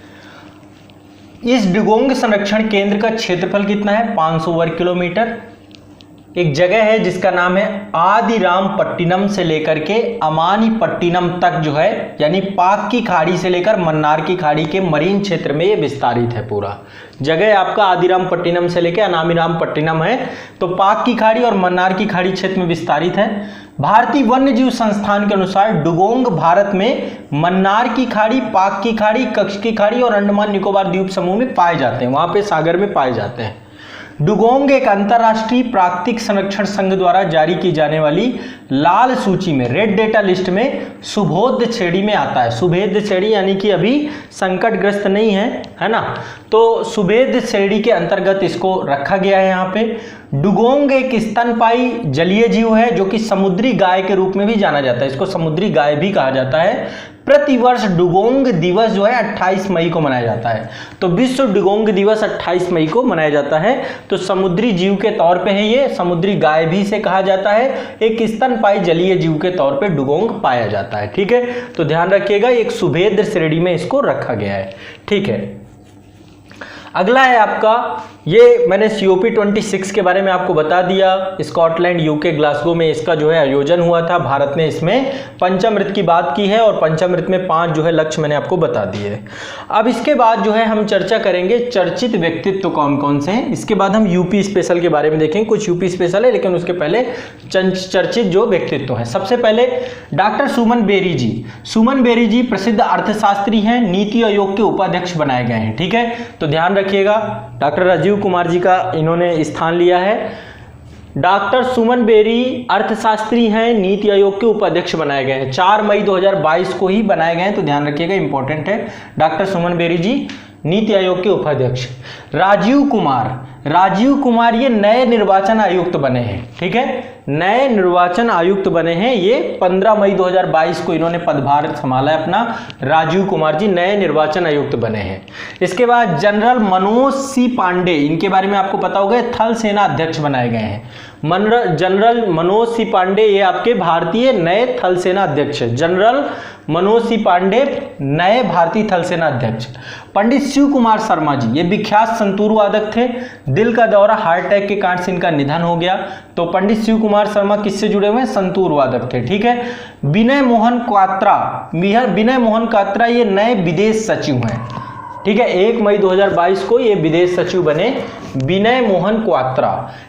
इस डुगोंग संरक्षण केंद्र का क्षेत्रफल कितना है? 500 वर्ग किलोमीटर। एक जगह है जिसका नाम है आदिरामपट्टिनम से लेकर के अमानीपट्टिनम तक जो है, यानी पाक की खाड़ी से लेकर मन्नार की खाड़ी के मरीन क्षेत्र में ये विस्तारित है। पूरा जगह आपका आदिरामपट्टिनम से लेकर अनामीरामपट्टिनम है, तो पाक की खाड़ी और मन्नार की खाड़ी क्षेत्र में विस्तारित है। भारतीय वन्यजीव संस्थान के अनुसार डुगोंग भारत में मन्नार की खाड़ी, पाक की खाड़ी, कच्छ की खाड़ी और अंडमान निकोबार द्वीप समूह में पाए जाते हैं, वहां पे सागर में पाए जाते हैं। डुगोंग एक अंतर्राष्ट्रीय प्राकृतिक संरक्षण संघ द्वारा जारी की जाने वाली लाल सूची में, रेड डेटा लिस्ट में सुभोध्य श्रेणी में आता है। सुभेद्य श्रेणी यानी कि अभी संकटग्रस्त नहीं है ना, तो सुभेद्य श्रेणी के अंतर्गत इसको रखा गया है। यहाँ पे डुगोंग एक स्तनपायी जलीय जीव है जो कि समुद्री गाय के रूप में भी जाना जाता है, इसको समुद्री गाय भी कहा जाता है। प्रतिवर्ष डुगोंग दिवस जो है 28 मई को मनाया जाता है, तो विश्व डुगोंग दिवस 28 मई को मनाया जाता है। तो समुद्री जीव के तौर पे है ये, समुद्री गाय भी से कहा जाता है, एक स्तनपायी जलीय जीव के तौर पे डुगोंग पाया जाता है। ठीक है, तो ध्यान रखिएगा एक सुभेद्य श्रेणी में इसको रखा गया है। ठीक है, अगला है आपका, ये मैंने COP26 के बारे में आपको बता दिया। स्कॉटलैंड UK ग्लासगो में इसका जो है आयोजन हुआ था। भारत ने इसमें पंचामृत की बात की है और पंचामृत में 5 जो है लक्ष्य मैंने आपको बता दिए। अब इसके बाद जो है हम चर्चा करेंगे चर्चित व्यक्तित्व कौन कौन से हैं। इसके बाद हम यूपी स्पेशल के बारे में देखेंगे, कुछ यूपी स्पेशल है लेकिन उसके पहले चर्चित जो व्यक्तित्व है। सबसे पहले डॉक्टर सुमन बेरी जी। सुमन बेरी जी प्रसिद्ध अर्थशास्त्री हैं, नीति आयोग के उपाध्यक्ष बनाए गए हैं। ठीक है, तो ध्यान रखिएगा डॉक्टर राजीव कुमार जी का इन्होंने स्थान लिया है। डॉक्टर सुमन बेरी अर्थशास्त्री हैं, नीति आयोग के उपाध्यक्ष बनाए गए हैं। 4 मई 2022 को ही बनाए गए हैं, तो ध्यान रखिएगा इंपॉर्टेंट है। डॉक्टर सुमन बेरी जी नीति आयोग के उपाध्यक्ष। राजीव कुमार ये नए निर्वाचन आयुक्त बने हैं। ठीक है, नए निर्वाचन आयुक्त बने हैं, ये 15 मई 2022 को इन्होंने पदभार संभाला है अपना। राजीव कुमार जी नए निर्वाचन आयुक्त बने हैं। इसके बाद जनरल मनोज सी पांडे, इनके बारे में आपको पता होगा, थल सेना अध्यक्ष बनाए गए हैं। जनरल मनोज सी पांडे ये आपके भारतीय नए थल सेना अध्यक्ष है। जनरल मनोज सी पांडे नए भारतीय थल सेना अध्यक्ष। पंडित शिव कुमार शर्मा जी ये विख्यात संतूर वादक थे, दिल का दौरा हार्ट अटैक के कारण से इनका निधन हो गया। तो पंडित शिव कुमार शर्मा किससे जुड़े हुए हैं? संतूर वादक थे। ठीक है, विनय मोहन कात्रा ये नए विदेश सचिव हैं। ठीक है, 1 मई 2022 को ये विदेश सचिव बने विनय मोहन क्वात्रा।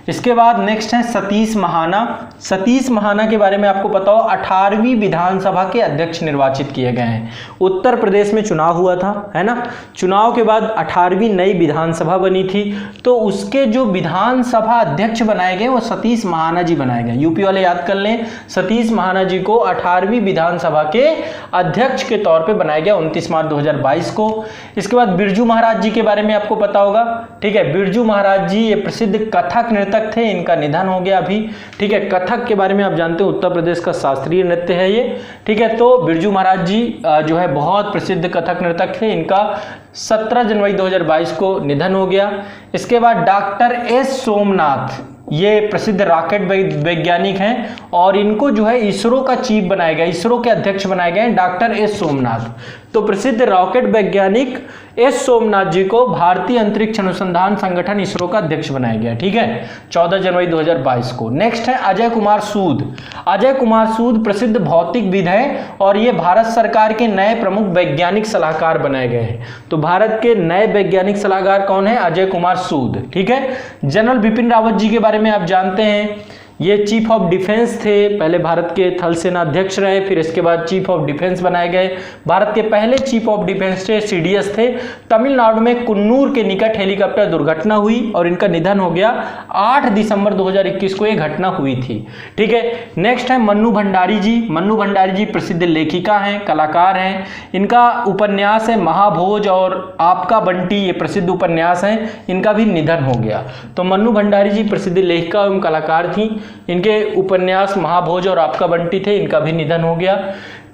इसके बाद नेक्स्ट है सतीश महाना। सतीश महाना के बारे में आपको पता हो 18वीं विधानसभा के अध्यक्ष निर्वाचित किए गए हैं। उत्तर प्रदेश में चुनाव हुआ था, है ना, चुनाव के बाद 18वीं नई विधानसभा बनी थी, तो उसके जो विधानसभा अध्यक्ष बनाए गए वो सतीश महाना जी बनाए गए। यूपी वाले याद कर लें, सतीश महाना जी को 18वीं विधानसभा के अध्यक्ष के तौर पर बनाया गया 29 मार्च 2022 को। इसके बाद बिरजू महाराज जी के बारे में आपको पता होगा। ठीक है, बिरजू महाराज जी ये प्रसिद्ध कथक नर्तक थे, इनका निधन हो गया अभी। ठीक है, कथक के बारे में आप जानते हैं उत्तर प्रदेश का शास्त्रीय नृत्य है ये। ठीक है, तो बिरजू महाराज जी जो है बहुत प्रसिद्ध कथक नर्तक थे, इनका 17 जनवरी 2022 को निधन हो गया। इसके बाद डॉक्टर एस सोमनाथ ये प्रसिद्ध रॉकेट वैज्ञानिक हैं और इनको जो है इसरो का चीफ बनाया गया, इसरो के अध्यक्ष बनाए गए डॉक्टर एस सोमनाथ। तो प्रसिद्ध रॉकेट वैज्ञानिक एस सोमनाथ जी को भारतीय अंतरिक्ष अनुसंधान संगठन इसरो का अध्यक्ष बनाया गया। ठीक है, 14 जनवरी 2022 को। नेक्स्ट है अजय कुमार सूद। अजय कुमार सूद प्रसिद्ध भौतिकविद है और ये भारत सरकार के नए प्रमुख वैज्ञानिक सलाहकार बनाए गए हैं। तो भारत के नए वैज्ञानिक सलाहकार कौन है? अजय कुमार सूद। ठीक है, जनरल बिपिन रावत जी के बारे में आप जानते हैं, ये चीफ ऑफ डिफेंस थे, पहले भारत के थल सेना अध्यक्ष रहे, फिर इसके बाद चीफ ऑफ डिफेंस बनाए गए। भारत के पहले चीफ ऑफ डिफेंस थे, CDS थे। तमिलनाडु में कुन्नूर के निकट हेलीकॉप्टर दुर्घटना हुई और इनका निधन हो गया 8 दिसंबर 2021 को ये घटना हुई थी। ठीक है, नेक्स्ट है मन्नू भंडारी जी। मन्नू भंडारी जी प्रसिद्ध लेखिका हैं, कलाकार हैं। इनका उपन्यास है महाभोज और आपका बंटी, ये प्रसिद्ध उपन्यास हैं, इनका भी निधन हो गया। तो मन्नू भंडारी जी प्रसिद्ध लेखिका एवं कलाकार थी, इनके उपन्यास महाभोज और आपका बंटी थे, इनका भी निधन हो गया।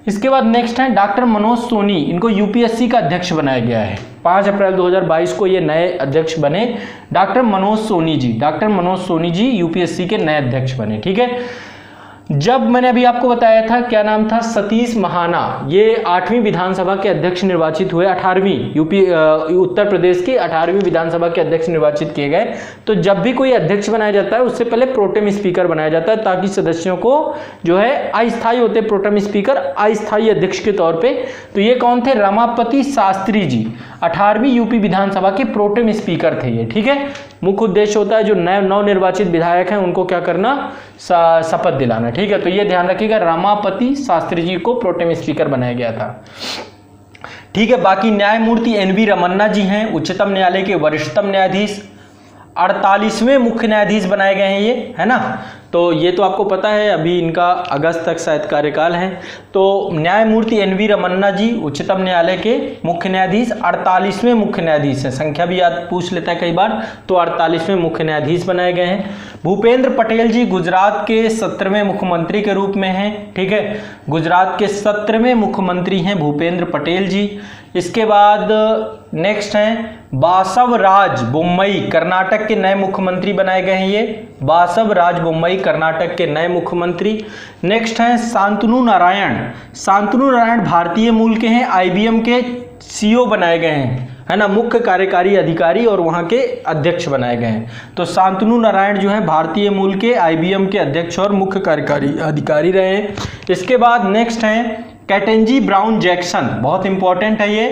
इसके बाद नेक्स्ट है डॉक्टर मनोज सोनी, इनको UPSC का अध्यक्ष बनाया गया है। 5 अप्रैल 2022 को ये नए अध्यक्ष बने doctor Manoj Soni ji. Doctor Manoj Soni ji UPSC के नए अध्यक्ष बने। ठीक है, जब मैंने अभी आपको बताया था क्या नाम था, सतीश महाना, ये 8वीं विधानसभा के अध्यक्ष निर्वाचित हुए। 18वीं उत्तर प्रदेश की 18वीं विधानसभा के अध्यक्ष निर्वाचित किए गए। तो जब भी कोई अध्यक्ष बनाया जाता है उससे पहले प्रोटेम स्पीकर बनाया जाता है, ताकि सदस्यों को जो है अस्थायी होते प्रोटेम स्पीकर, अस्थायी अध्यक्ष के तौर पे। तो ये कौन थे? रमापति शास्त्री जी 18वीं यूपी विधानसभा के प्रोटेम स्पीकर थे ये। ठीक है, मुख्य उद्देश्य होता है जो नव निर्वाचित विधायक हैं उनको क्या करना, शपथ दिलाना। ठीक है, तो ये ध्यान रखिएगा, रमापति शास्त्री जी को प्रोटेम स्पीकर बनाया गया था। ठीक है, बाकी न्यायमूर्ति NV रमन्ना जी हैं, उच्चतम न्यायालय के वरिष्ठतम न्यायाधीश। 48वें मुख्य न्यायाधीश बनाए गए हैं ये, है ना। तो ये तो आपको पता है, अभी इनका अगस्त तक शायद कार्यकाल है। तो न्यायमूर्ति NV रमन्ना जी उच्चतम न्यायालय के मुख्य न्यायाधीश 48वें मुख्य न्यायाधीश हैं, संख्या भी याद पूछ लेता है कई बार, तो 48वें मुख्य न्यायाधीश बनाए गए हैं। भूपेंद्र पटेल जी गुजरात के 17वें मुख्यमंत्री के रूप में हैं, ठीक है, गुजरात के 17वें मुख्यमंत्री हैं भूपेंद्र पटेल जी। इसके बाद नेक्स्ट हैं बासवराज बोम्मई, कर्नाटक के नए मुख्यमंत्री बनाए गए हैं ये, बासवराज बोम्मई कर्नाटक के नए मुख्यमंत्री। नेक्स्ट हैं शांतनु नारायण, शांतनु नारायण भारतीय मूल के हैं, IBM के CEO बनाए गए हैं, है ना, मुख्य कार्यकारी अधिकारी और वहाँ के अध्यक्ष बनाए गए हैं। तो शांतनु नारायण जो है भारतीय मूल के IBM के अध्यक्ष और मुख्य कार्यकारी अधिकारी रहे हैं। इसके बाद नेक्स्ट हैं केटेंजी ब्राउन जैक्सन, बहुत इंपॉर्टेंट है ये,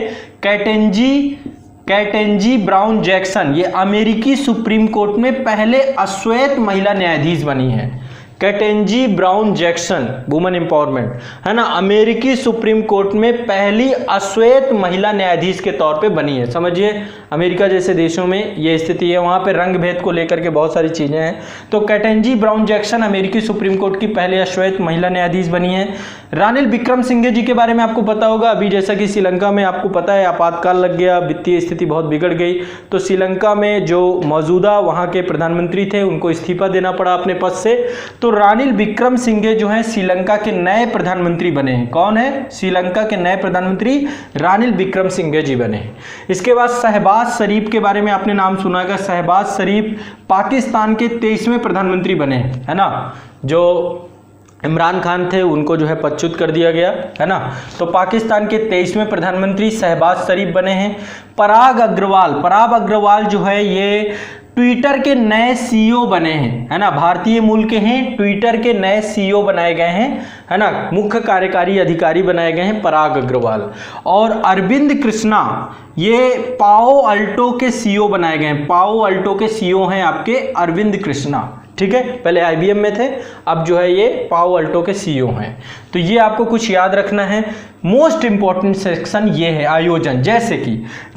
केटेंजी ब्राउन जैक्सन, ये अमेरिकी सुप्रीम कोर्ट में पहले अश्वेत महिला न्यायाधीश बनी है। केटेंजी ब्राउन जैक्सन, वुमेन एम्पावरमेंट, है ना, अमेरिकी सुप्रीम कोर्ट में पहली अश्वेत महिला न्यायाधीश के तौर पे बनी है। समझिए अमेरिका जैसे देशों में ये स्थिति है, वहाँ पे रंग भेद को लेकर के बहुत सारी चीज़ें हैं। तो केटेंजी ब्राउन जैक्सन अमेरिकी सुप्रीम कोर्ट की पहले अश्वेत महिला न्यायाधीश बनी है। रानिल विक्रमसिंघे जी के बारे में आपको पता होगा, अभी जैसा कि श्रीलंका में आपको पता है आपातकाल लग गया, वित्तीय स्थिति बहुत बिगड़ गई, तो श्रीलंका में जो मौजूदा वहाँ के प्रधानमंत्री थे उनको इस्तीफा देना पड़ा अपने पद से। तो रानिल विक्रमसिंघे जो है श्रीलंका के नए प्रधानमंत्री बने हैं। कौन है? श्रीलंका के नए प्रधानमंत्री रानिल विक्रमसिंघे जी बने हैं। इसके बाद शहबाज शरीफ के बारे में आपने नाम सुना होगा, शहबाज शरीफ पाकिस्तान के 23वें प्रधानमंत्री बने हैं, है ना, जो इमरान खान थे उनको जो है पदच्युत कर दिया गया, है ना। तो पाकिस्तान के 23वें प्रधानमंत्री शहबाज शरीफ बने हैं। पराग अग्रवाल जो है ये ट्विटर के नए CEO बने हैं, है ना, भारतीय मूल के हैं, ट्विटर के नए CEO बनाए गए हैं, है ना, मुख्य कार्यकारी अधिकारी बनाए गए हैं पराग अग्रवाल। और अरविंद कृष्णा ये पाओ अल्टो के CEO बनाए गए हैं, पाओ अल्टो के CEO हैं आपके अरविंद कृष्णा, ठीक है, पहले IBM में थे, अब जो है ये पाओ अल्टो के CEO हैं। तो ये आपको कुछ याद रखना है। मोस्ट इंपॉर्टेंट सेक्शन ये है आयोजन, जैसे कि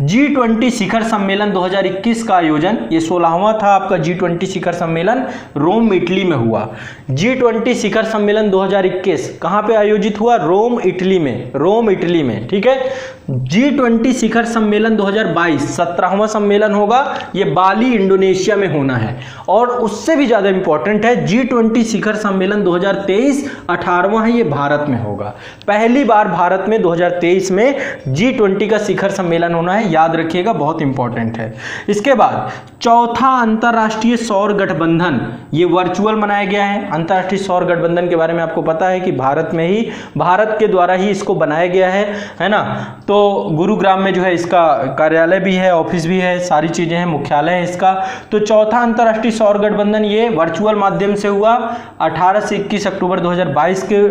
G20 शिखर सम्मेलन 2021 का आयोजन, ये 16वां था आपका G20 शिखर सम्मेलन, रोम इटली में हुआ। G20 शिखर सम्मेलन 2021 कहाँ पे आयोजित हुआ? रोम इटली में, ठीक है। G20 शिखर सम्मेलन 2022 17वां सम्मेलन होगा, ये बाली इंडोनेशिया में होना है। और उससे भी ज्यादा इंपॉर्टेंट है G20 शिखर सम्मेलन 2023 18वां है, ये भारत में होगा। पहली बार भारत में 2023 में G20 का शिखर सम्मेलन होना है, याद रखिएगा, बहुत इंपॉर्टेंट है। इसके बाद चौथा अंतरराष्ट्रीय सौर गठबंधन, ये वर्चुअल मनाया गया है। अंतरराष्ट्रीय सौर गठबंधन के बारे में आपको पता है कि भारत के द्वारा ही इसको बनाया गया है ना। तो गुरुग्राम में जो है इसका कार्यालय भी है, ऑफिस भी है, सारी चीजें हैं, मुख्यालय है इसका। तो चौथा अंतरराष्ट्रीय सौर गठबंधन ये वर्चुअल माध्यम से हुआ 18 से 21 अक्टूबर 2022 के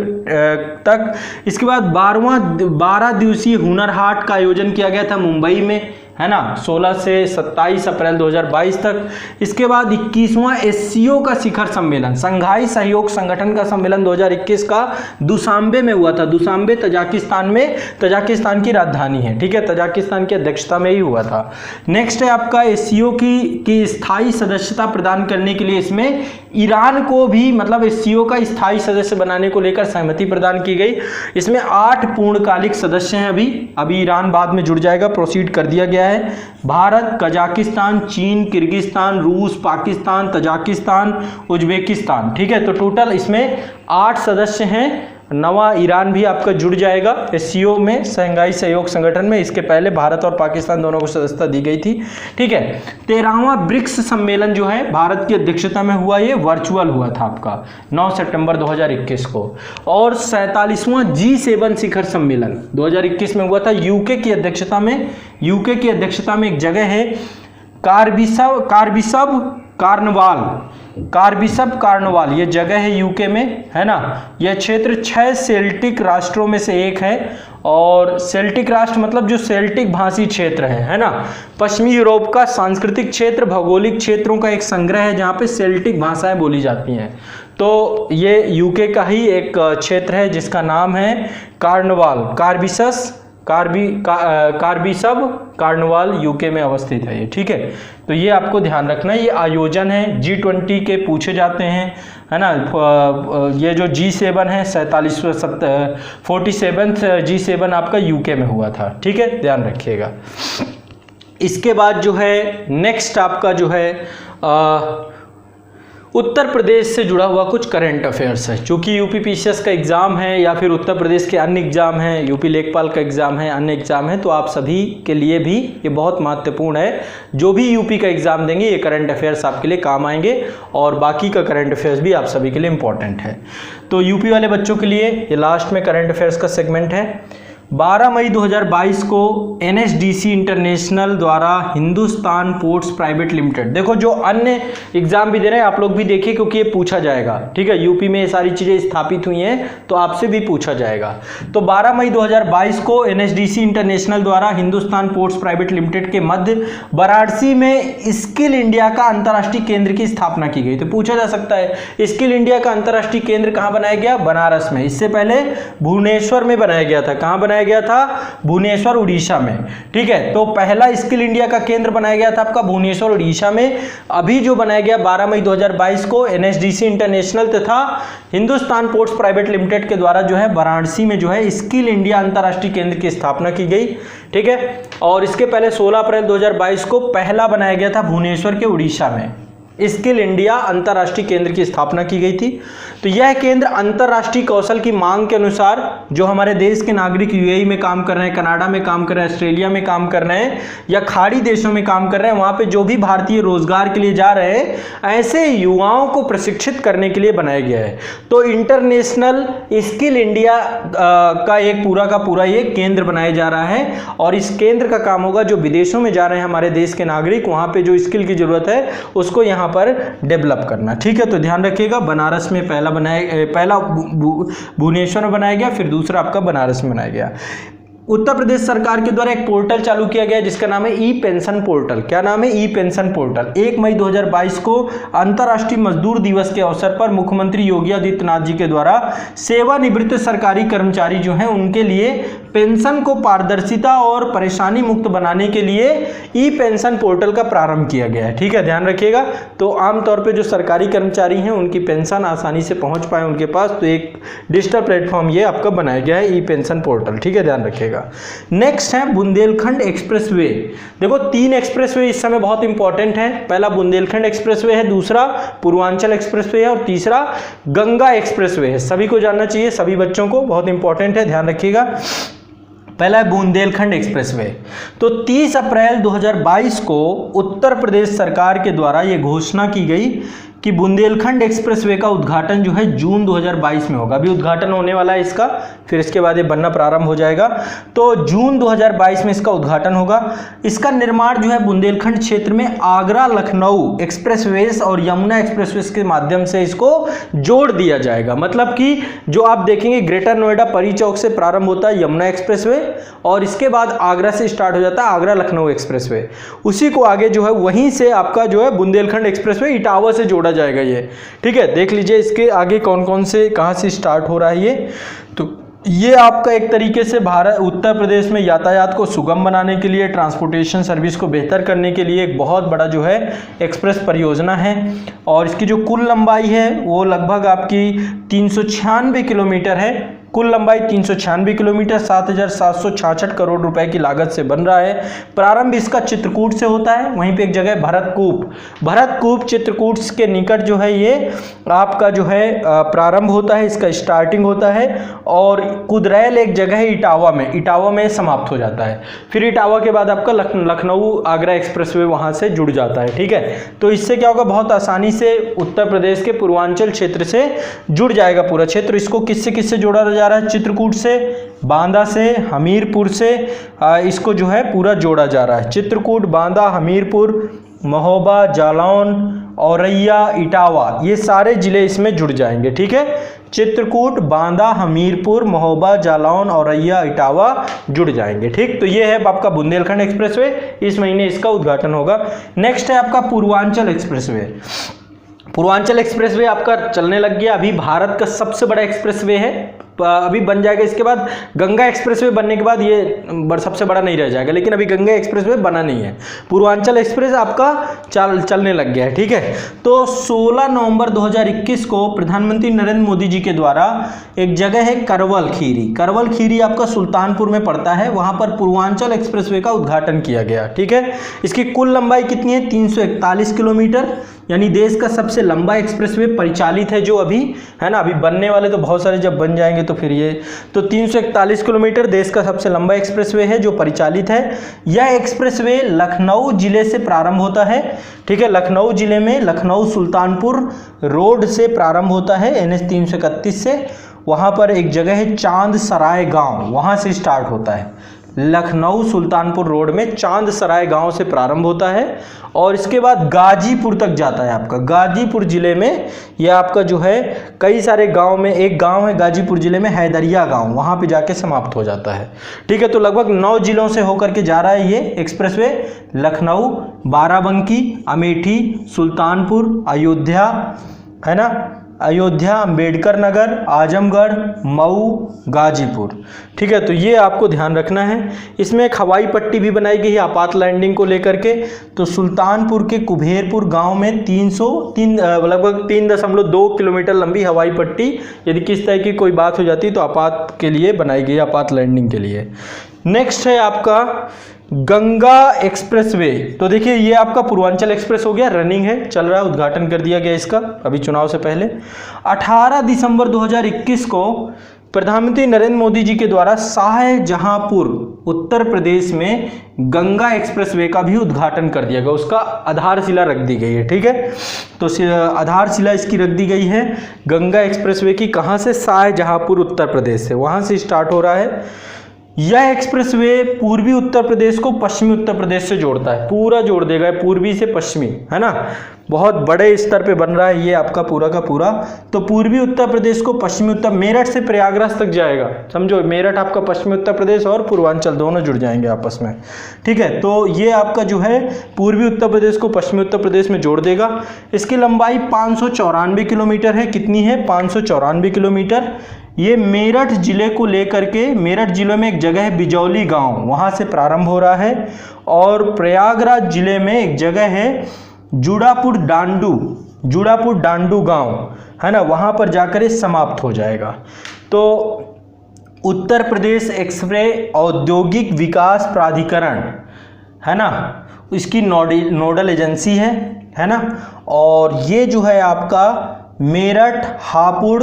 तक। इसके बाद 12 दिवसीय हुनर हाट का आयोजन किया गया था मुंबई में, है ना, 16 से 27 अप्रैल 2022 तक। इसके बाद 21वां SCO का शिखर सम्मेलन, संघाई सहयोग संगठन का सम्मेलन 2021 का दुशांबे में हुआ था। दुशांबे तजाकिस्तान में, तजाकिस्तान की राजधानी है, ठीक है, तजाकिस्तान की अध्यक्षता में ही हुआ था। नेक्स्ट है आपका SCO की स्थायी सदस्यता प्रदान करने के लिए इसमें ईरान को भी, मतलब SCO का स्थायी सदस्य बनाने को लेकर सहमति प्रदान की गई। इसमें 8 पूर्णकालिक सदस्य हैं, अभी ईरान बाद में जुड़ जाएगा, प्रोसीड कर दिया गया है। भारत, कजाकिस्तान, चीन, किर्गिस्तान, रूस, पाकिस्तान, तजाकिस्तान, उज्बेकिस्तान, ठीक है। तो टोटल इसमें 8 सदस्य हैं। नवा ईरान भी आपका जुड़ जाएगा SCO में, शंघाई सहयोग संगठन में। इसके पहले भारत और पाकिस्तान दोनों को सदस्यता दी गई थी, ठीक है। 13वां ब्रिक्स सम्मेलन जो है भारत की अध्यक्षता में हुआ, ये वर्चुअल हुआ था आपका 9 सितंबर 2021 को। और 47वां G7 शिखर सम्मेलन 2021 में हुआ था यूके की अध्यक्षता में। यूके की अध्यक्षता में एक जगह है कार्बिसब, ये जगह है यूके में, है ना। यह क्षेत्र 6 सेल्टिक राष्ट्रों में से एक है। और सेल्टिक राष्ट्र मतलब जो सेल्टिक भाषी क्षेत्र है ना, पश्चिमी यूरोप का सांस्कृतिक क्षेत्र, भौगोलिक क्षेत्रों का एक संग्रह है जहाँ पे सेल्टिक भाषाएं बोली जाती हैं। तो ये यूके का ही एक क्षेत्र है जिसका नाम है कार्बिसस कार्बिसब कार्नवाल यूके में अवस्थित है ये, ठीक है। तो ये आपको ध्यान रखना, ये आयोजन है G20 के पूछे जाते हैं, है ना। ये जो G7 है 47th G7 आपका यूके में हुआ था, ठीक है, ध्यान रखिएगा। इसके बाद जो है नेक्स्ट आपका जो है उत्तर प्रदेश से जुड़ा हुआ कुछ करंट अफेयर्स है। चूँकि यूपी पीसीएस का एग्ज़ाम है या फिर उत्तर प्रदेश के अन्य एग्ज़ाम हैं, यूपी लेखपाल का एग्ज़ाम है, अन्य एग्ज़ाम है, तो आप सभी के लिए भी ये बहुत महत्वपूर्ण है। जो भी यूपी का एग्ज़ाम देंगे ये करंट अफेयर्स आपके लिए काम आएंगे और बाकी का करंट अफेयर्स भी आप सभी के लिए इम्पॉर्टेंट है। तो यूपी वाले बच्चों के लिए ये लास्ट में करंट अफेयर्स का सेगमेंट है। 12 मई 2022 को NSDC इंटरनेशनल द्वारा हिंदुस्तान पोर्ट्स प्राइवेट लिमिटेड, देखो जो अन्य एग्जाम भी दे रहे हैं आप लोग भी देखिए क्योंकि ये पूछा जाएगा, ठीक है। यूपी में ये सारी चीज़ें स्थापित हुई हैं तो आपसे भी पूछा जाएगा। तो 12 मई 2022 को NSDC इंटरनेशनल द्वारा हिंदुस्तान पोर्ट्स प्राइवेट लिमिटेड के मध्य वाराणसी में स्किल इंडिया का अंतर्राष्ट्रीय केंद्र की स्थापना की गई। तो पूछा जा सकता है स्किल इंडिया का अंतर्राष्ट्रीय केंद्र कहाँ बनाया गया? बनारस में। इससे पहले भुवनेश्वर में बनाया गया था। कहाँ बनाया गया था? भुवनेश्वर उड़ीसा में, ठीक है। तो पहला स्किल इंडिया का केंद्र बनाया गया था आपका भुवनेश्वर उड़ीसा में। अभी जो बनाया गया 12 मई 2022 को NSDC इंटरनेशनल तथा हिंदुस्तान पोर्ट्स प्राइवेट लिमिटेड के द्वारा जो है वाराणसी में जो है स्किल इंडिया अंतर्राष्ट्रीय केंद्र की स्थापना की गई, ठीक है। और इसके पहले 16 अप्रैल 2022 को पहला बनाया गया था भुवनेश्वर के उड़ीसा में स्किल इंडिया अंतर्राष्ट्रीय केंद्र की स्थापना की गई थी। तो यह केंद्र अंतर्राष्ट्रीय कौशल की मांग के अनुसार जो हमारे देश के नागरिक UAE में काम कर रहे हैं, कनाडा में काम कर रहे हैं, ऑस्ट्रेलिया में काम कर रहे हैं या खाड़ी देशों में काम कर रहे हैं, वहां पे जो भी भारतीय रोजगार के लिए जा रहे हैं ऐसे युवाओं को प्रशिक्षित करने के लिए बनाया गया है। तो इंटरनेशनल स्किल इंडिया का एक पूरा का पूरा ये केंद्र बनाया जा रहा है और इस केंद्र का काम होगा जो विदेशों में जा रहे हैं हमारे देश के नागरिक, वहां पे जो स्किल की जरूरत है उसको यहाँ पर डेवलप करना, ठीक है। तो ध्यान रखिएगा बनारस में पहला भुवनेश्वर में बनाया गया, फिर दूसरा आपका बनारस में बनाया गया। उत्तर प्रदेश सरकार के द्वारा एक पोर्टल चालू किया गया जिसका नाम है ई पेंशन पोर्टल। क्या नाम है? ई पेंशन पोर्टल। 1 मई 2022 को अंतर्राष्ट्रीय मजदूर दिवस के अवसर पर मुख्यमंत्री योगी आदित्यनाथ जी के द्वारा सेवानिवृत्त सरकारी कर्मचारी जो हैं उनके लिए पेंशन को पारदर्शिता और परेशानी मुक्त बनाने के लिए ई पेंशन पोर्टल का प्रारंभ किया गया है, ठीक है, ध्यान रखिएगा। तो आमतौर पर जो सरकारी कर्मचारी हैं उनकी पेंशन आसानी से पहुँच पाए उनके पास, तो एक डिजिटल प्लेटफॉर्म ये आपका बनाया गया है ई पेंशन पोर्टल, ठीक है, ध्यान रखिएगा। नेक्स्ट है बुंदेलखंड एक्सप्रेसवे। देखो 3 एक्सप्रेसवे इस समय बहुत इंपॉर्टेंट है। पहला बुंदेलखंड एक्सप्रेसवे है, दूसरा पूर्वांचल एक्सप्रेसवे है और तीसरा गंगा एक्सप्रेसवे है। सभी को जानना चाहिए, सभी बच्चों को, बहुत इंपॉर्टेंट है, ध्यान रखिएगा। पहला है बुंदेलखंड एक्सप्रेसवे। तो 30 अप्रैल 2022 को उत्तर प्रदेश सरकार के द्वारा यह घोषणा की गई कि बुंदेलखंड एक्सप्रेसवे का उद्घाटन जो है जून 2022 में होगा। अभी उद्घाटन होने वाला है इसका, फिर इसके बाद ये बनना प्रारंभ हो जाएगा। तो जून 2022 में इसका उद्घाटन होगा। इसका निर्माण जो है बुंदेलखंड क्षेत्र में आगरा लखनऊ एक्सप्रेसवेज और यमुना एक्सप्रेसवेज के माध्यम से इसको जोड़ दिया जाएगा। मतलब कि जो आप देखेंगे ग्रेटर नोएडा परी चौक से प्रारंभ होता है यमुना एक्सप्रेसवे और इसके बाद आगरा से स्टार्ट हो जाता है आगरा लखनऊ एक्सप्रेसवे। उसी को आगे जो है वहीं से आपका जो है बुंदेलखंड एक्सप्रेसवे इटावा से जोड़ा जाएगा ये, ठीक है। देख लीजिए इसके आगे कौन कौन से कहां से स्टार्ट हो रहा है ये। तो ये आपका एक तरीके से उत्तर प्रदेश में यातायात को सुगम बनाने के लिए, ट्रांसपोर्टेशन सर्विस को बेहतर करने के लिए एक बहुत बड़ा जो है एक्सप्रेस परियोजना है और इसकी जो कुल लंबाई है वो लगभग आपकी 396 किलोमीटर है। कुल लंबाई 396 किलोमीटर, 7,766 करोड़ रुपए की लागत से बन रहा है। प्रारंभ इसका चित्रकूट से होता है, वहीं पे एक जगह भरतकूप चित्रकूट के निकट जो है ये आपका जो है प्रारंभ होता है, इसका स्टार्टिंग होता है। और कुदरैल एक जगह है इटावा में समाप्त हो जाता है। फिर इटावा के बाद आपका लखनऊ आगरा एक्सप्रेसवे वहां से जुड़ जाता है, ठीक है। तो इससे क्या होगा, बहुत आसानी से उत्तर प्रदेश के पूर्वांचल क्षेत्र से जुड़ जाएगा पूरा क्षेत्र। इसको किससे जोड़ा जा रहा है? चित्रकूट से, बांदा से, हमीरपुर से इसको जो है पूरा जोड़ा जा रहा है। चित्रकूट, बांदा, हमीरपुर, महोबा, जालौन, औरैया, इटावा, ये सारे जिले इसमें जुड़ जाएंगे, ठीक है। चित्रकूट, बांदा, हमीरपुर, महोबा, जालौन, औरैया, इटावा जुड़ जाएंगे, ठीक। तो ये है आपका बुंदेलखंड एक्सप्रेसवे, इस महीने इसका उद्घाटन होगा। नेक्स्ट है आपका पूर्वांचल एक्सप्रेसवे। पूर्वांचल एक्सप्रेसवे आपका चलने लग गया, अभी भारत का सबसे बड़ा एक्सप्रेसवे है, अभी बन जाएगा। इसके बाद गंगा एक्सप्रेसवे बनने के बाद ये सबसे बड़ा नहीं रह जाएगा, लेकिन अभी गंगा एक्सप्रेसवे बना नहीं है। पूर्वांचल एक्सप्रेस आपका चलने लग गया है, ठीक है। तो 16 नवंबर 2021 को प्रधानमंत्री नरेंद्र मोदी जी के द्वारा एक जगह है करवल खीरी, करवल खीरी आपका सुल्तानपुर में पड़ता है, वहां पर पूर्वांचल एक्सप्रेसवे का उद्घाटन किया गया, ठीक है। इसकी कुल लंबाई कितनी है? 341 किलोमीटर, यानी देश का सबसे लंबा एक्सप्रेसवे परिचालित है जो अभी है ना, अभी बनने वाले तो बहुत सारे जब बन जाएंगे तो फिर ये तो 341 किलोमीटर देश का सबसे लंबा एक्सप्रेसवे है जो परिचालित है। यह एक्सप्रेसवे लखनऊ जिले से प्रारंभ होता है, ठीक है। लखनऊ जिले में लखनऊ सुल्तानपुर रोड से प्रारंभ होता है, NH 331 से। वहां पर एक जगह है चांद सराय गांव, वहां से स्टार्ट होता है। लखनऊ सुल्तानपुर रोड में चांद सराय गांव से प्रारंभ होता है और इसके बाद गाजीपुर तक जाता है आपका। गाजीपुर जिले में यह आपका जो है कई सारे गांव में एक गांव है गाजीपुर जिले में, हैदरिया गांव, वहां पे जाके समाप्त हो जाता है, ठीक है। तो लगभग 9 जिलों से होकर के जा रहा है ये एक्सप्रेसवे, लखनऊ, बाराबंकी, अमेठी, सुल्तानपुर, अयोध्या, है ना, अयोध्या, अंबेडकर नगर, आजमगढ़, मऊ, गाजीपुर, ठीक है। तो ये आपको ध्यान रखना है। इसमें एक हवाई पट्टी भी बनाई गई है आपात लैंडिंग को लेकर के। तो सुल्तानपुर के कुबेरपुर गांव में लगभग 3.2 किलोमीटर लंबी हवाई पट्टी, यदि किस तरह की कोई बात हो जाती है तो आपात के लिए बनाई गई, आपात लैंडिंग के लिए। नेक्स्ट है आपका गंगा एक्सप्रेसवे। तो देखिए ये आपका पूर्वांचल एक्सप्रेस हो गया, रनिंग है, चल रहा है, उद्घाटन कर दिया गया इसका अभी चुनाव से पहले। 18 दिसंबर 2021 को प्रधानमंत्री नरेंद्र मोदी जी के द्वारा शाहजहांपुर उत्तर प्रदेश में गंगा एक्सप्रेसवे का भी उद्घाटन कर दिया गया, उसका आधारशिला रख दी गई है, ठीक है। तो आधारशिला इसकी रख दी गई है गंगा एक्सप्रेसवे की, कहाँ से? शाहजहांपुर उत्तर प्रदेश से, वहाँ से स्टार्ट हो रहा है। यह एक्सप्रेसवे पूर्वी उत्तर प्रदेश को पश्चिमी उत्तर प्रदेश से जोड़ता है, पूरा जोड़ देगा, पूर्वी से पश्चिमी, है ना, बहुत बड़े स्तर पे बन रहा है ये आपका पूरा का पूरा। तो पूर्वी उत्तर प्रदेश को पश्चिमी उत्तर, मेरठ से प्रयागराज तक जाएगा, समझो, मेरठ आपका पश्चिमी उत्तर प्रदेश और पूर्वांचल दोनों जुड़ जाएंगे आपस में, ठीक है। तो ये आपका जो है पूर्वी उत्तर प्रदेश को पश्चिमी उत्तर प्रदेश में जोड़ देगा। इसकी लंबाई 594 किलोमीटर है, कितनी है? 594 किलोमीटर। ये मेरठ जिले को लेकर के, मेरठ जिले में एक जगह है बिजौली गांव, वहां से प्रारंभ हो रहा है, और प्रयागराज जिले में एक जगह है जुड़ापुर डांडू गांव, है ना, वहां पर जाकर ये समाप्त हो जाएगा। तो उत्तर प्रदेश एक्सप्रेस औद्योगिक विकास प्राधिकरण, है ना, इसकी नोडल एजेंसी है ना। और ये जो है आपका मेरठ, हापुड़,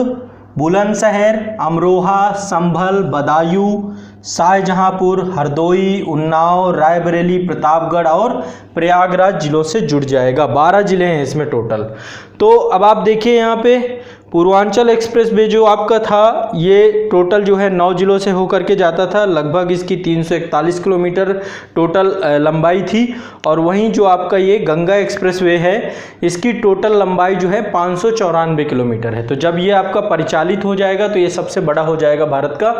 बुलंदशहर, अमरोहा, संभल, बदायूं, शाहजहांपुर, हरदोई, उन्नाव, रायबरेली, प्रतापगढ़ और प्रयागराज जिलों से जुड़ जाएगा। 12 जिले हैं इसमें टोटल। तो अब आप देखिए यहाँ पे पूर्वांचल एक्सप्रेसवे जो आपका था ये टोटल जो है 9 जिलों से होकर के जाता था, लगभग इसकी 341 किलोमीटर टोटल लंबाई थी। और वहीं जो आपका ये गंगा एक्सप्रेसवे है इसकी टोटल लंबाई जो है 594 किलोमीटर है। तो जब ये आपका परिचालित हो जाएगा तो ये सबसे बड़ा हो जाएगा भारत का।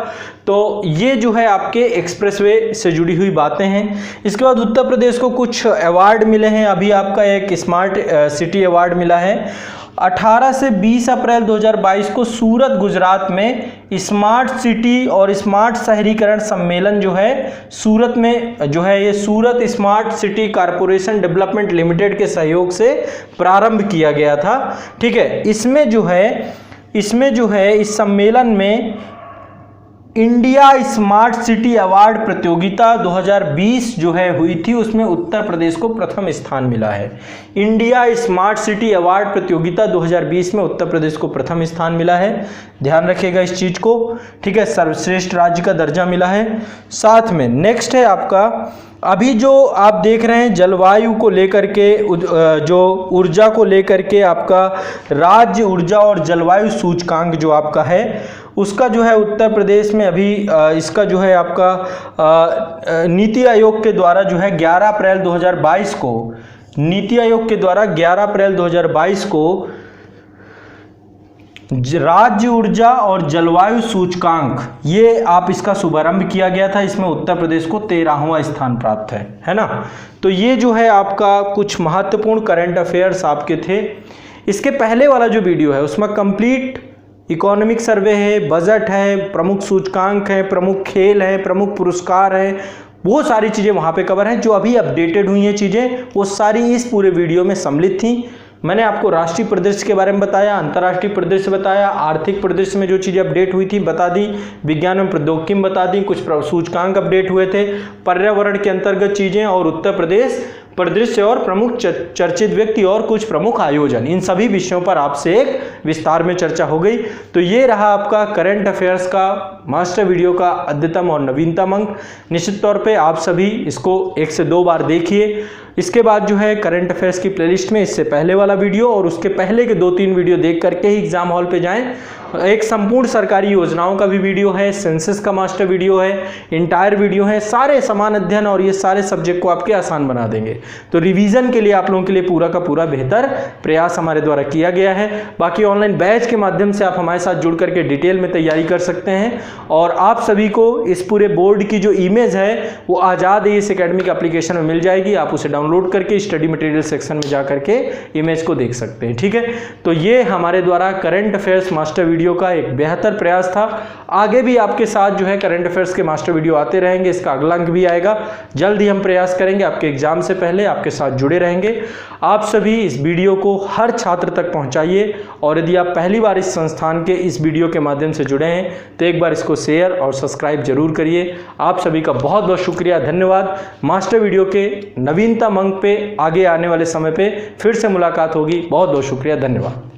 तो ये जो है आपके एक्सप्रेसवे से जुड़ी हुई बातें हैं। इसके बाद उत्तर प्रदेश को कुछ अवार्ड मिले हैं। अभी आपका एक स्मार्ट सिटी अवार्ड मिला है। 18 से 20 अप्रैल 2022 को सूरत गुजरात में स्मार्ट सिटी और स्मार्ट शहरीकरण सम्मेलन जो है सूरत में जो है ये Surat smart city corporation development limited के सहयोग से प्रारंभ किया गया था। ठीक है, इसमें जो है इस सम्मेलन में इंडिया स्मार्ट सिटी अवार्ड प्रतियोगिता 2020 जो है हुई थी, उसमें उत्तर प्रदेश को प्रथम स्थान मिला है। इंडिया स्मार्ट सिटी अवार्ड प्रतियोगिता 2020 में उत्तर प्रदेश को प्रथम स्थान मिला है, ध्यान रखिएगा इस चीज को। ठीक है, सर्वश्रेष्ठ राज्य का दर्जा मिला है। साथ में नेक्स्ट है आपका, अभी जो आप देख रहे हैं जलवायु को लेकर के, जो ऊर्जा को लेकर के आपका राज्य ऊर्जा और जलवायु सूचकांक जो आपका है उसका जो है उत्तर प्रदेश में अभी इसका जो है आपका नीति आयोग के द्वारा जो है 11 अप्रैल 2022 को नीति आयोग के द्वारा 11 अप्रैल 2022 को राज्य ऊर्जा और जलवायु सूचकांक ये आप इसका शुभारंभ किया गया था। इसमें उत्तर प्रदेश को 13वां स्थान प्राप्त है ना। तो ये जो है आपका कुछ महत्वपूर्ण करंट अफेयर्स आपके थे। इसके पहले वाला जो वीडियो है उसमें कंप्लीट इकोनॉमिक सर्वे है, बजट है, प्रमुख सूचकांक है, प्रमुख खेल है, प्रमुख पुरस्कार है, वो सारी चीज़ें वहाँ पे कवर हैं। जो अभी अपडेटेड हुई हैं चीज़ें वो सारी इस पूरे वीडियो में सम्मिलित थी। मैंने आपको राष्ट्रीय परिदृश्य के बारे में बताया, अंतर्राष्ट्रीय परिदृश्य बताया, आर्थिक परिदृश्य में जो चीज़ें अपडेट हुई थी बता दी, विज्ञान एवं प्रौद्योगिकी में बता दी, कुछ सूचकांक अपडेट हुए थे, पर्यावरण के अंतर्गत चीज़ें और उत्तर प्रदेश परिदृश्य और प्रमुख चर्चित व्यक्ति और कुछ प्रमुख आयोजन, इन सभी विषयों पर आपसे एक विस्तार में चर्चा हो गई। तो ये रहा आपका करंट अफेयर्स का मास्टर वीडियो का अद्यतम और नवीनतम अंक। निश्चित तौर पे आप सभी इसको 1 से 2 बार देखिए। इसके बाद जो है करंट अफेयर्स की प्लेलिस्ट में इससे पहले वाला वीडियो और उसके पहले के 2-3 वीडियो देख करके ही एग्जाम हॉल पे जाएं। एक संपूर्ण सरकारी योजनाओं का भी वीडियो है, सेंसस का मास्टर वीडियो है, इंटायर वीडियो है, सारे समान अध्ययन और ये सारे सब्जेक्ट को आपके आसान बना देंगे। तो रिवीजन के लिए आप लोगों के लिए पूरा का पूरा बेहतर प्रयास हमारे द्वारा किया गया है। बाकी ऑनलाइन बैच के माध्यम से आप हमारे साथ जुड़ करके डिटेल में तैयारी कर सकते हैं और आप सभी को इस पूरे बोर्ड की जो इमेज है वो आज़ाद AS एकेडमी के एप्लीकेशन में मिल जाएगी। आप उसे डाउनलोड करके स्टडी मटेरियल सेक्शन में जा करके इमेज को देख सकते हैं। ठीक है, तो ये हमारे द्वारा करंट अफेयर्स मास्टर वीडियो का एक बेहतर प्रयास था। आगे भी आपके साथ जो है करंट अफेयर्स के मास्टर वीडियो आते रहेंगे। इसका अगला अंक भी आएगा, जल्द ही हम प्रयास करेंगे आपके एग्जाम से पहले आपके साथ जुड़े रहेंगे। आप सभी इस वीडियो को हर छात्र तक पहुंचाइए और यदि आप पहली बार इस संस्थान के इस वीडियो के माध्यम से जुड़े हैं तो एक बार इसको शेयर और सब्सक्राइब जरूर करिए। आप सभी का बहुत बहुत शुक्रिया, धन्यवाद। मास्टर वीडियो के नवीनतम अंक पे आगे आने वाले समय पे फिर से मुलाकात होगी। बहुत बहुत शुक्रिया, धन्यवाद।